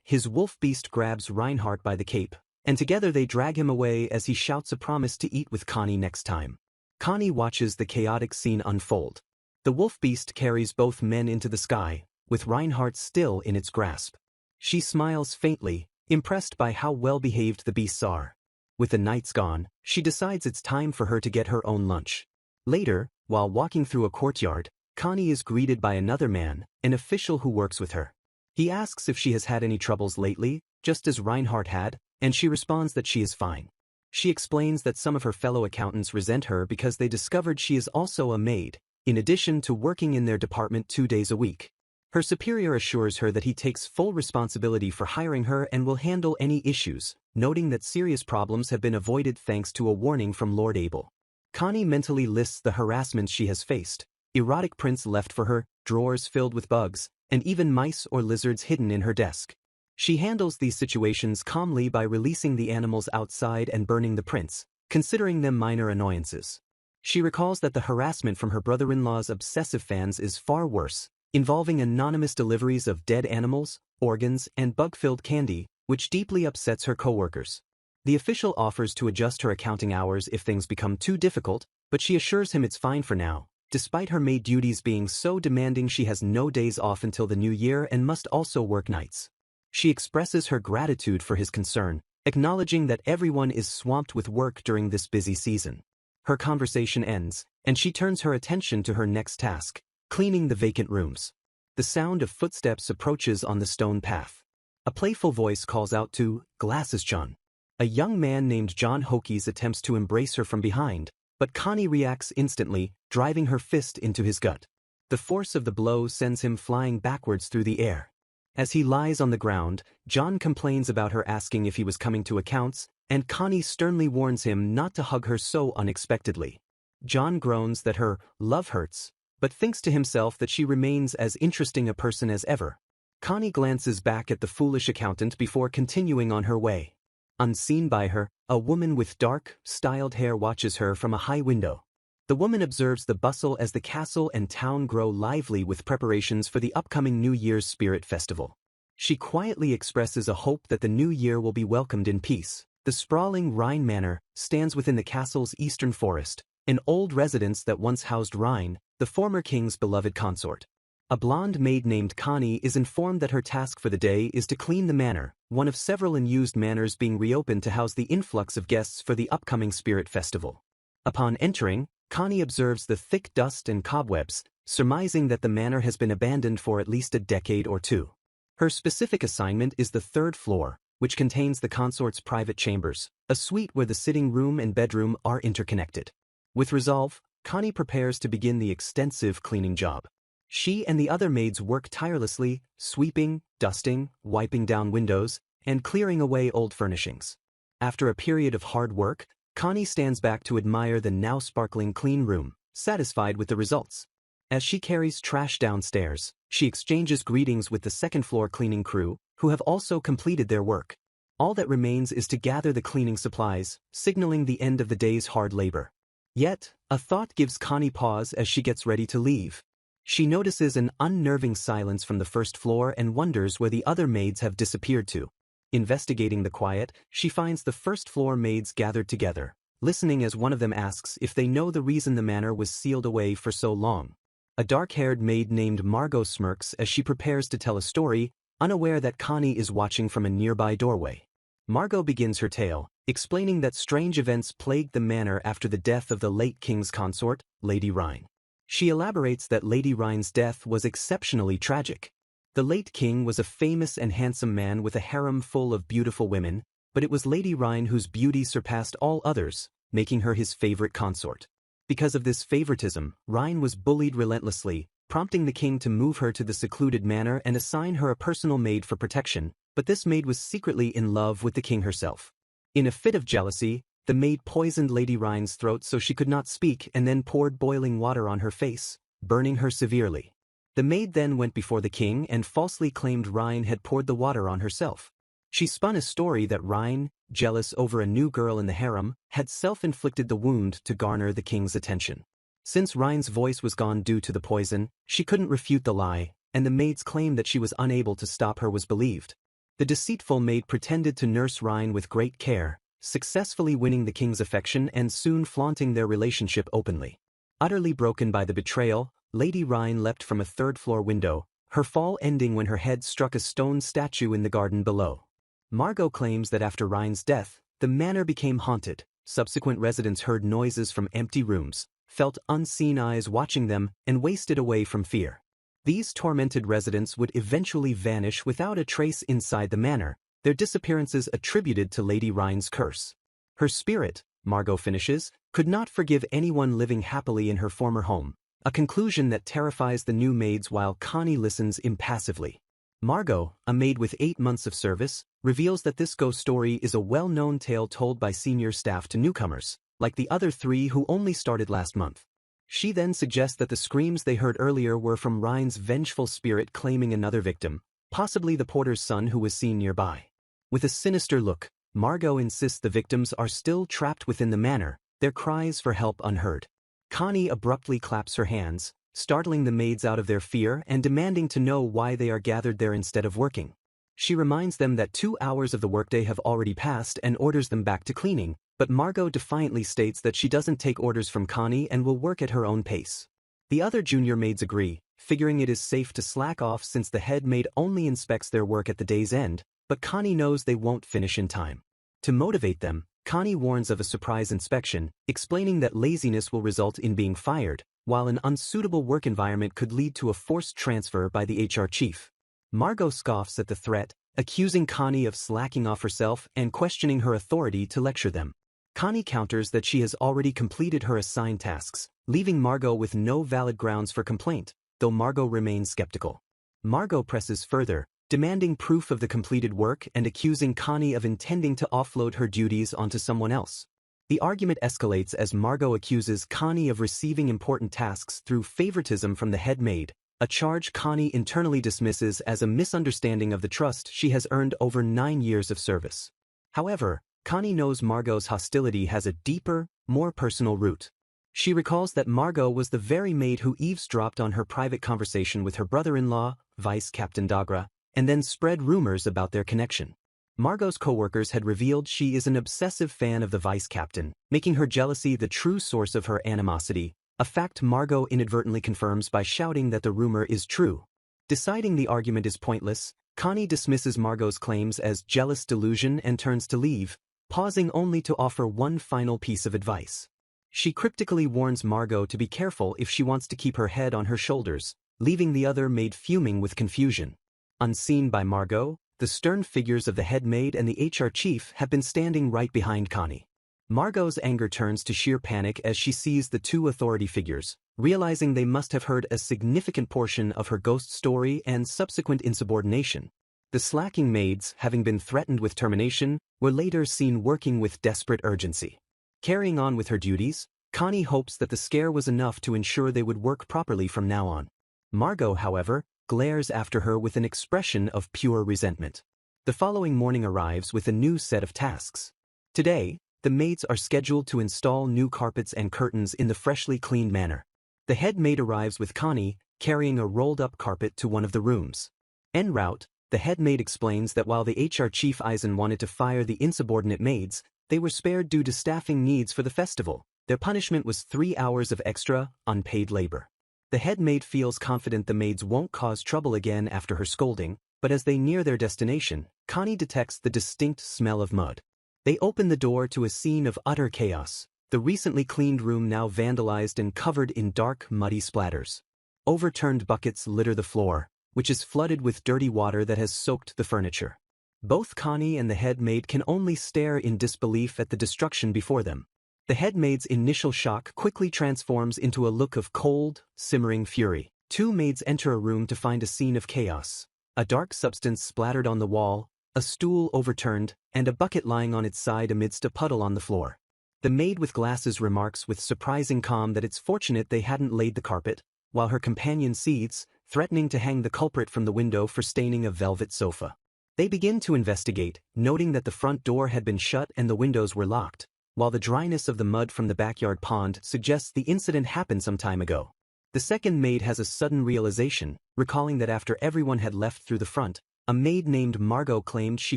His wolf beast grabs Reinhardt by the cape, and together they drag him away as he shouts a promise to eat with Connie next time. Connie watches the chaotic scene unfold. The wolf beast carries both men into the sky, with Reinhardt still in its grasp. She smiles faintly, impressed by how well-behaved the beasts are. With the nights gone, she decides it's time for her to get her own lunch. Later, while walking through a courtyard, Connie is greeted by another man, an official who works with her. He asks if she has had any troubles lately, just as Reinhardt had, and she responds that she is fine. She explains that some of her fellow accountants resent her because they discovered she is also a maid, in addition to working in their department 2 days a week. Her superior assures her that he takes full responsibility for hiring her and will handle any issues, noting that serious problems have been avoided thanks to a warning from Lord Abel. Connie mentally lists the harassments she has faced: erotic prints left for her, drawers filled with bugs, and even mice or lizards hidden in her desk. She handles these situations calmly by releasing the animals outside and burning the prints, considering them minor annoyances. She recalls that the harassment from her brother-in-law's obsessive fans is far worse, involving anonymous deliveries of dead animals, organs, and bug-filled candy, which deeply upsets her coworkers. The official offers to adjust her accounting hours if things become too difficult, but she assures him it's fine for now. Despite her maid duties being so demanding, she has no days off until the new year and must also work nights. She expresses her gratitude for his concern, acknowledging that everyone is swamped with work during this busy season. Her conversation ends, and she turns her attention to her next task: cleaning the vacant rooms. The sound of footsteps approaches on the stone path. A playful voice calls out to "Glasses John." A young man named John Hokies attempts to embrace her from behind, but Connie reacts instantly, driving her fist into his gut. The force of the blow sends him flying backwards through the air. As he lies on the ground, John complains about her asking if he was coming to accounts, and Connie sternly warns him not to hug her so unexpectedly. John groans that her love hurts, but thinks to himself that she remains as interesting a person as ever. Connie glances back at the foolish accountant before continuing on her way. Unseen by her, a woman with dark, styled hair watches her from a high window. The woman observes the bustle as the castle and town grow lively with preparations for the upcoming New Year's Spirit Festival. She quietly expresses a hope that the new year will be welcomed in peace. The sprawling Rhine Manor stands within the castle's eastern forest, an old residence that once housed Rhine, the former king's beloved consort. A blonde maid named Connie is informed that her task for the day is to clean the manor, one of several unused manors being reopened to house the influx of guests for the upcoming Spirit Festival. Upon entering, Connie observes the thick dust and cobwebs, surmising that the manor has been abandoned for at least a decade or two. Her specific assignment is the 3rd floor, which contains the consort's private chambers, a suite where the sitting room and bedroom are interconnected. With resolve, Connie prepares to begin the extensive cleaning job. She and the other maids work tirelessly, sweeping, dusting, wiping down windows, and clearing away old furnishings. After a period of hard work, Connie stands back to admire the now sparkling clean room, satisfied with the results. As she carries trash downstairs, she exchanges greetings with the 2nd floor cleaning crew, who have also completed their work. All that remains is to gather the cleaning supplies, signaling the end of the day's hard labor. Yet, a thought gives Connie pause as she gets ready to leave. She notices an unnerving silence from the 1st floor and wonders where the other maids have disappeared to. Investigating the quiet, she finds the 1st floor maids gathered together, listening as one of them asks if they know the reason the manor was sealed away for so long. A dark-haired maid named Margot smirks as she prepares to tell a story, unaware that Connie is watching from a nearby doorway. Margot begins her tale, explaining that strange events plagued the manor after the death of the late king's consort, Lady Rhine. She elaborates that Lady Rhine's death was exceptionally tragic. The late king was a famous and handsome man with a harem full of beautiful women, but it was Lady Rhine whose beauty surpassed all others, making her his favorite consort. Because of this favoritism, Rhine was bullied relentlessly, prompting the king to move her to the secluded manor and assign her a personal maid for protection, but this maid was secretly in love with the king herself. In a fit of jealousy, the maid poisoned Lady Rhine's throat so she could not speak and then poured boiling water on her face, burning her severely. The maid then went before the king and falsely claimed Rhine had poured the water on herself. She spun a story that Rhine, jealous over a new girl in the harem, had self-inflicted the wound to garner the king's attention. Since Ryan's voice was gone due to the poison, she couldn't refute the lie, and the maid's claim that she was unable to stop her was believed. The deceitful maid pretended to nurse Ryan with great care, successfully winning the king's affection and soon flaunting their relationship openly. Utterly broken by the betrayal, Lady Ryan leapt from a third-floor window, her fall ending when her head struck a stone statue in the garden below. Margot claims that after Ryan's death, the manor became haunted. Subsequent residents heard noises from empty rooms, felt unseen eyes watching them, and wasted away from fear. These tormented residents would eventually vanish without a trace inside the manor, their disappearances attributed to Lady Ryan's curse. Her spirit, Margot finishes, could not forgive anyone living happily in her former home, a conclusion that terrifies the new maids while Connie listens impassively. Margot, a maid with 8 months of service, reveals that this ghost story is a well-known tale told by senior staff to newcomers, like the other 3 who only started last month. She then suggests that the screams they heard earlier were from Ryan's vengeful spirit claiming another victim, possibly the porter's son who was seen nearby. With a sinister look, Margot insists the victims are still trapped within the manor, their cries for help unheard. Connie abruptly claps her hands, startling the maids out of their fear and demanding to know why they are gathered there instead of working. She reminds them that 2 hours of the workday have already passed and orders them back to cleaning, but Margot defiantly states that she doesn't take orders from Connie and will work at her own pace. The other junior maids agree, figuring it is safe to slack off since the head maid only inspects their work at the day's end, but Connie knows they won't finish in time. To motivate them, Connie warns of a surprise inspection, explaining that laziness will result in being fired, while an unsuitable work environment could lead to a forced transfer by the HR chief. Margot scoffs at the threat, accusing Connie of slacking off herself and questioning her authority to lecture them. Connie counters that she has already completed her assigned tasks, leaving Margot with no valid grounds for complaint, though Margot remains skeptical. Margot presses further, demanding proof of the completed work and accusing Connie of intending to offload her duties onto someone else. The argument escalates as Margot accuses Connie of receiving important tasks through favoritism from the head maid, a charge Connie internally dismisses as a misunderstanding of the trust she has earned over 9 years of service. However, Connie knows Margot's hostility has a deeper, more personal root. She recalls that Margot was the very maid who eavesdropped on her private conversation with her brother-in-law, Vice Captain Dagra, and then spread rumors about their connection. Margot's co-workers had revealed she is an obsessive fan of the vice captain, making her jealousy the true source of her animosity, a fact Margot inadvertently confirms by shouting that the rumor is true. Deciding the argument is pointless, Connie dismisses Margot's claims as jealous delusion and turns to leave, pausing only to offer one final piece of advice. She cryptically warns Margot to be careful if she wants to keep her head on her shoulders, leaving the other maid fuming with confusion. Unseen by Margot, the stern figures of the head maid and the HR chief have been standing right behind Connie. Margot's anger turns to sheer panic as she sees the 2 authority figures, realizing they must have heard a significant portion of her ghost story and subsequent insubordination. The slacking maids, having been threatened with termination, were later seen working with desperate urgency. Carrying on with her duties, Connie hopes that the scare was enough to ensure they would work properly from now on. Margot, however, glares after her with an expression of pure resentment. The following morning arrives with a new set of tasks. Today, the maids are scheduled to install new carpets and curtains in the freshly cleaned manor. The head maid arrives with Connie, carrying a rolled-up carpet to one of the rooms. En route, the head maid explains that while the HR chief Eisen wanted to fire the insubordinate maids, they were spared due to staffing needs for the festival. Their punishment was 3 hours of extra, unpaid labor. The head maid feels confident the maids won't cause trouble again after her scolding, but as they near their destination, Connie detects the distinct smell of mud. They open the door to a scene of utter chaos, the recently cleaned room now vandalized and covered in dark, muddy splatters. Overturned buckets litter the floor, which is flooded with dirty water that has soaked the furniture. Both Connie and the head maid can only stare in disbelief at the destruction before them. The head maid's initial shock quickly transforms into a look of cold, simmering fury. 2 maids enter a room to find a scene of chaos. A dark substance splattered on the wall, a stool overturned, and a bucket lying on its side amidst a puddle on the floor. The maid with glasses remarks with surprising calm that it's fortunate they hadn't laid the carpet, while her companion seethes, threatening to hang the culprit from the window for staining a velvet sofa. They begin to investigate, noting that the front door had been shut and the windows were locked. while the dryness of the mud from the backyard pond suggests the incident happened some time ago. The second maid has a sudden realization, recalling that after everyone had left through the front, a maid named Margot claimed she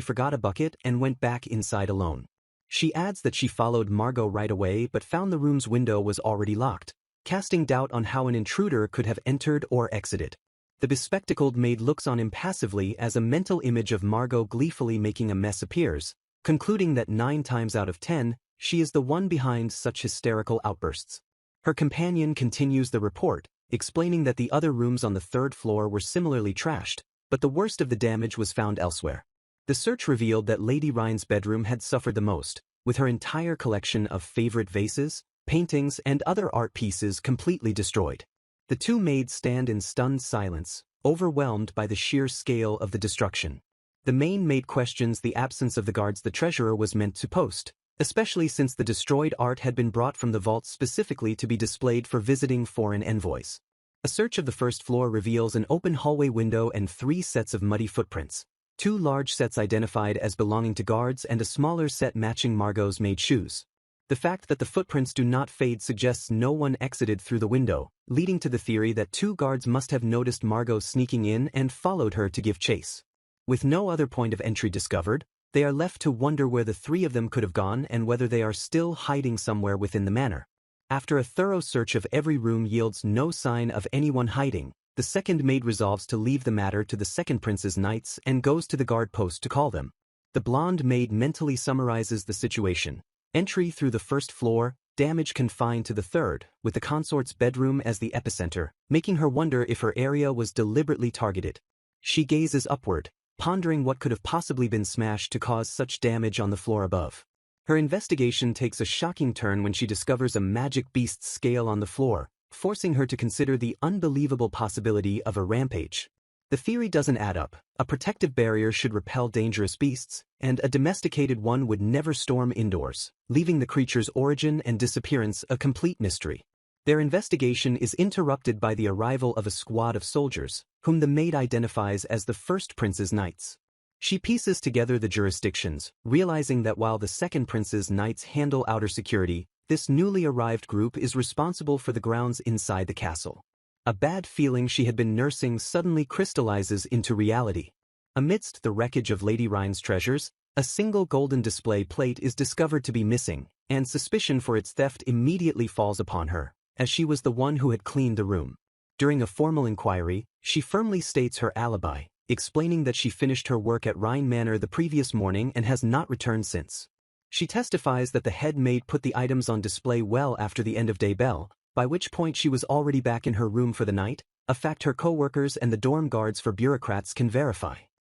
forgot a bucket and went back inside alone. She adds that she followed Margot right away but found the room's window was already locked, casting doubt on how an intruder could have entered or exited. The bespectacled maid looks on impassively as a mental image of Margot gleefully making a mess appears, concluding that 9 times out of 10, she is the one behind such hysterical outbursts. Her companion continues the report, explaining that the other rooms on the 3rd floor were similarly trashed, but the worst of the damage was found elsewhere. The search revealed that Lady Rhine's bedroom had suffered the most, with her entire collection of favorite vases, paintings, and other art pieces completely destroyed. The 2 maids stand in stunned silence, overwhelmed by the sheer scale of the destruction. The main maid questions the absence of the guards the treasurer was meant to post, especially since the destroyed art had been brought from the vault specifically to be displayed for visiting foreign envoys. A search of the 1st floor reveals an open hallway window and 3 sets of muddy footprints, 2 large sets identified as belonging to guards and a smaller set matching Margot's maid shoes. The fact that the footprints do not fade suggests no one exited through the window, leading to the theory that 2 guards must have noticed Margot sneaking in and followed her to give chase. With no other point of entry discovered, they are left to wonder where the 3 of them could have gone and whether they are still hiding somewhere within the manor. After a thorough search of every room yields no sign of anyone hiding, the second maid resolves to leave the matter to the second prince's knights and goes to the guard post to call them. The blonde maid mentally summarizes the situation. Entry through the 1st floor, damage confined to the 3rd, with the consort's bedroom as the epicenter, making her wonder if her area was deliberately targeted. She gazes upward, pondering what could have possibly been smashed to cause such damage on the floor above. Her investigation takes a shocking turn when she discovers a magic beast's scale on the floor, forcing her to consider the unbelievable possibility of a rampage. The theory doesn't add up. A protective barrier should repel dangerous beasts, and a domesticated one would never storm indoors, leaving the creature's origin and disappearance a complete mystery. Their investigation is interrupted by the arrival of a squad of soldiers, whom the maid identifies as the 1st prince's knights. She pieces together the jurisdictions, realizing that while the 2nd prince's knights handle outer security, this newly arrived group is responsible for the grounds inside the castle. A bad feeling she had been nursing suddenly crystallizes into reality. Amidst the wreckage of Lady Rhine's treasures, a single golden display plate is discovered to be missing, and suspicion for its theft immediately falls upon her, as she was the one who had cleaned the room. During a formal inquiry, she firmly states her alibi, explaining that she finished her work at Rhine Manor the previous morning and has not returned since. She testifies that the head maid put the items on display well after the end of day bell, by which point she was already back in her room for the night, a fact her co-workers and the dorm guards for bureaucrats can verify.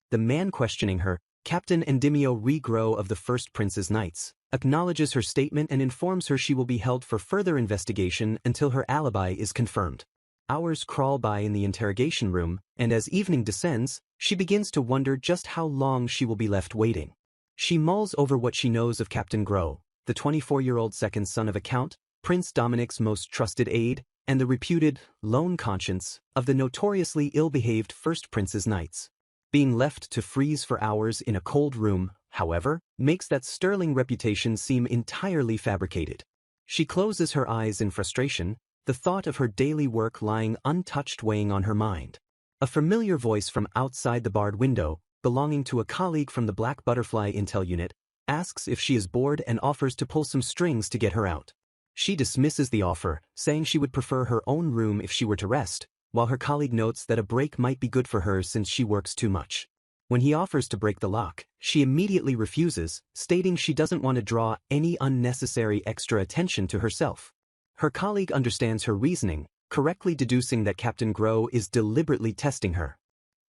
The man questioning her, Captain Endymio Regro of the 1st Prince's Knights, acknowledges her statement and informs her she will be held for further investigation until her alibi is confirmed. Hours crawl by in the interrogation room, and as evening descends, she begins to wonder just how long she will be left waiting. She mulls over what she knows of Captain Gros, the 24-year-old second son of a count, Prince Dominic's most trusted aide, and the reputed lone conscience of the notoriously ill-behaved 1st Prince's Knights. Being left to freeze for hours in a cold room, however, makes that sterling reputation seem entirely fabricated. She closes her eyes in frustration, the thought of her daily work lying untouched weighing on her mind. A familiar voice from outside the barred window, belonging to a colleague from the Black Butterfly Intel Unit, asks if she is bored and offers to pull some strings to get her out. She dismisses the offer, saying she would prefer her own room if she were to rest, while her colleague notes that a break might be good for her since she works too much. When he offers to break the lock, she immediately refuses, stating she doesn't want to draw any unnecessary extra attention to herself. Her colleague understands her reasoning, correctly deducing that Captain Gros is deliberately testing her.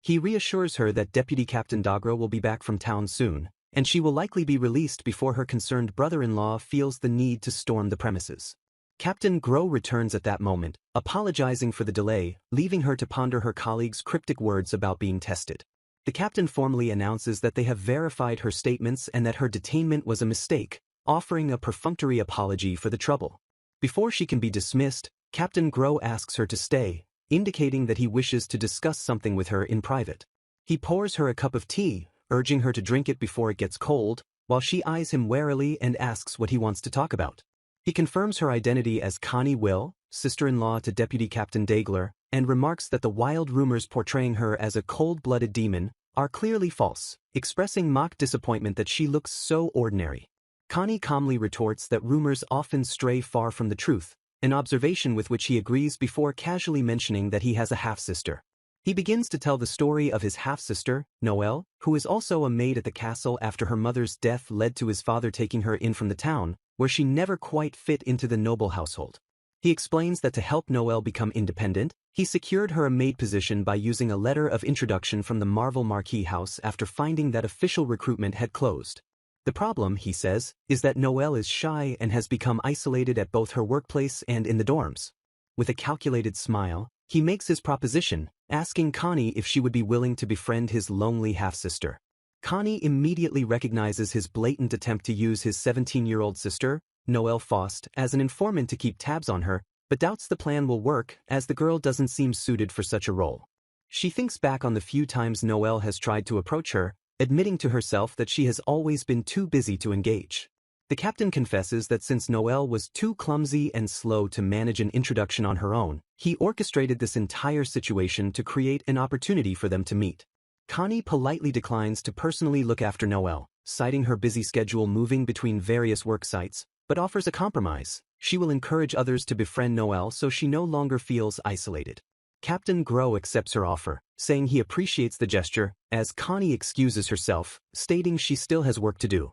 He reassures her that Deputy Captain Dagro will be back from town soon, and she will likely be released before her concerned brother-in-law feels the need to storm the premises. Captain Gros returns at that moment, apologizing for the delay, leaving her to ponder her colleague's cryptic words about being tested. The captain formally announces that they have verified her statements and that her detainment was a mistake, offering a perfunctory apology for the trouble. Before she can be dismissed, Captain Gros asks her to stay, indicating that he wishes to discuss something with her in private. He pours her a cup of tea, urging her to drink it before it gets cold, while she eyes him warily and asks what he wants to talk about. He confirms her identity as Connie Will, sister-in-law to Deputy Captain Daegler, and remarks that the wild rumors portraying her as a cold-blooded demon are clearly false, expressing mock disappointment that she looks so ordinary. Connie calmly retorts that rumors often stray far from the truth, an observation with which he agrees before casually mentioning that he has a half-sister. He begins to tell the story of his half-sister, Noelle, who is also a maid at the castle after her mother's death led to his father taking her in from the town, where she never quite fit into the noble household. He explains that to help Noelle become independent, he secured her a maid position by using a letter of introduction from the Marvel Marquis house after finding that official recruitment had closed. The problem, he says, is that Noelle is shy and has become isolated at both her workplace and in the dorms. With a calculated smile, he makes his proposition, asking Connie if she would be willing to befriend his lonely half-sister. Connie immediately recognizes his blatant attempt to use his 17-year-old sister, Noelle Faust, as an informant to keep tabs on her, but doubts the plan will work as the girl doesn't seem suited for such a role. She thinks back on the few times Noelle has tried to approach her, admitting to herself that she has always been too busy to engage. The captain confesses that since Noelle was too clumsy and slow to manage an introduction on her own, he orchestrated this entire situation to create an opportunity for them to meet. Connie politely declines to personally look after Noelle, citing her busy schedule moving between various work sites, but offers a compromise. She will encourage others to befriend Noelle so she no longer feels isolated. Captain Grow accepts her offer, saying he appreciates the gesture, as Connie excuses herself, stating she still has work to do.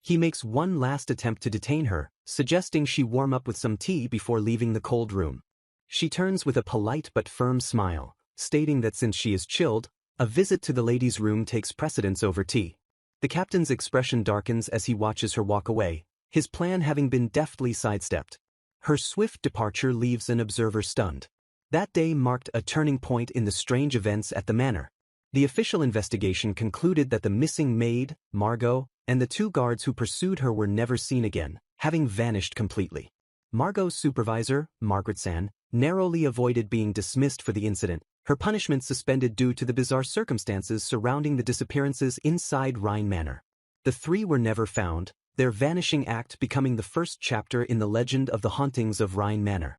He makes one last attempt to detain her, suggesting she warm up with some tea before leaving the cold room. She turns with a polite but firm smile, stating that since she is chilled, a visit to the ladies' room takes precedence over tea. The captain's expression darkens as he watches her walk away, his plan having been deftly sidestepped. Her swift departure leaves an observer stunned. That day marked a turning point in the strange events at the manor. The official investigation concluded that the missing maid, Margot, and the two guards who pursued her were never seen again, having vanished completely. Margot's supervisor, Margaret San, narrowly avoided being dismissed for the incident, her punishment suspended due to the bizarre circumstances surrounding the disappearances inside Rhine Manor. The three were never found, their vanishing act becoming the first chapter in the legend of the hauntings of Rhine Manor.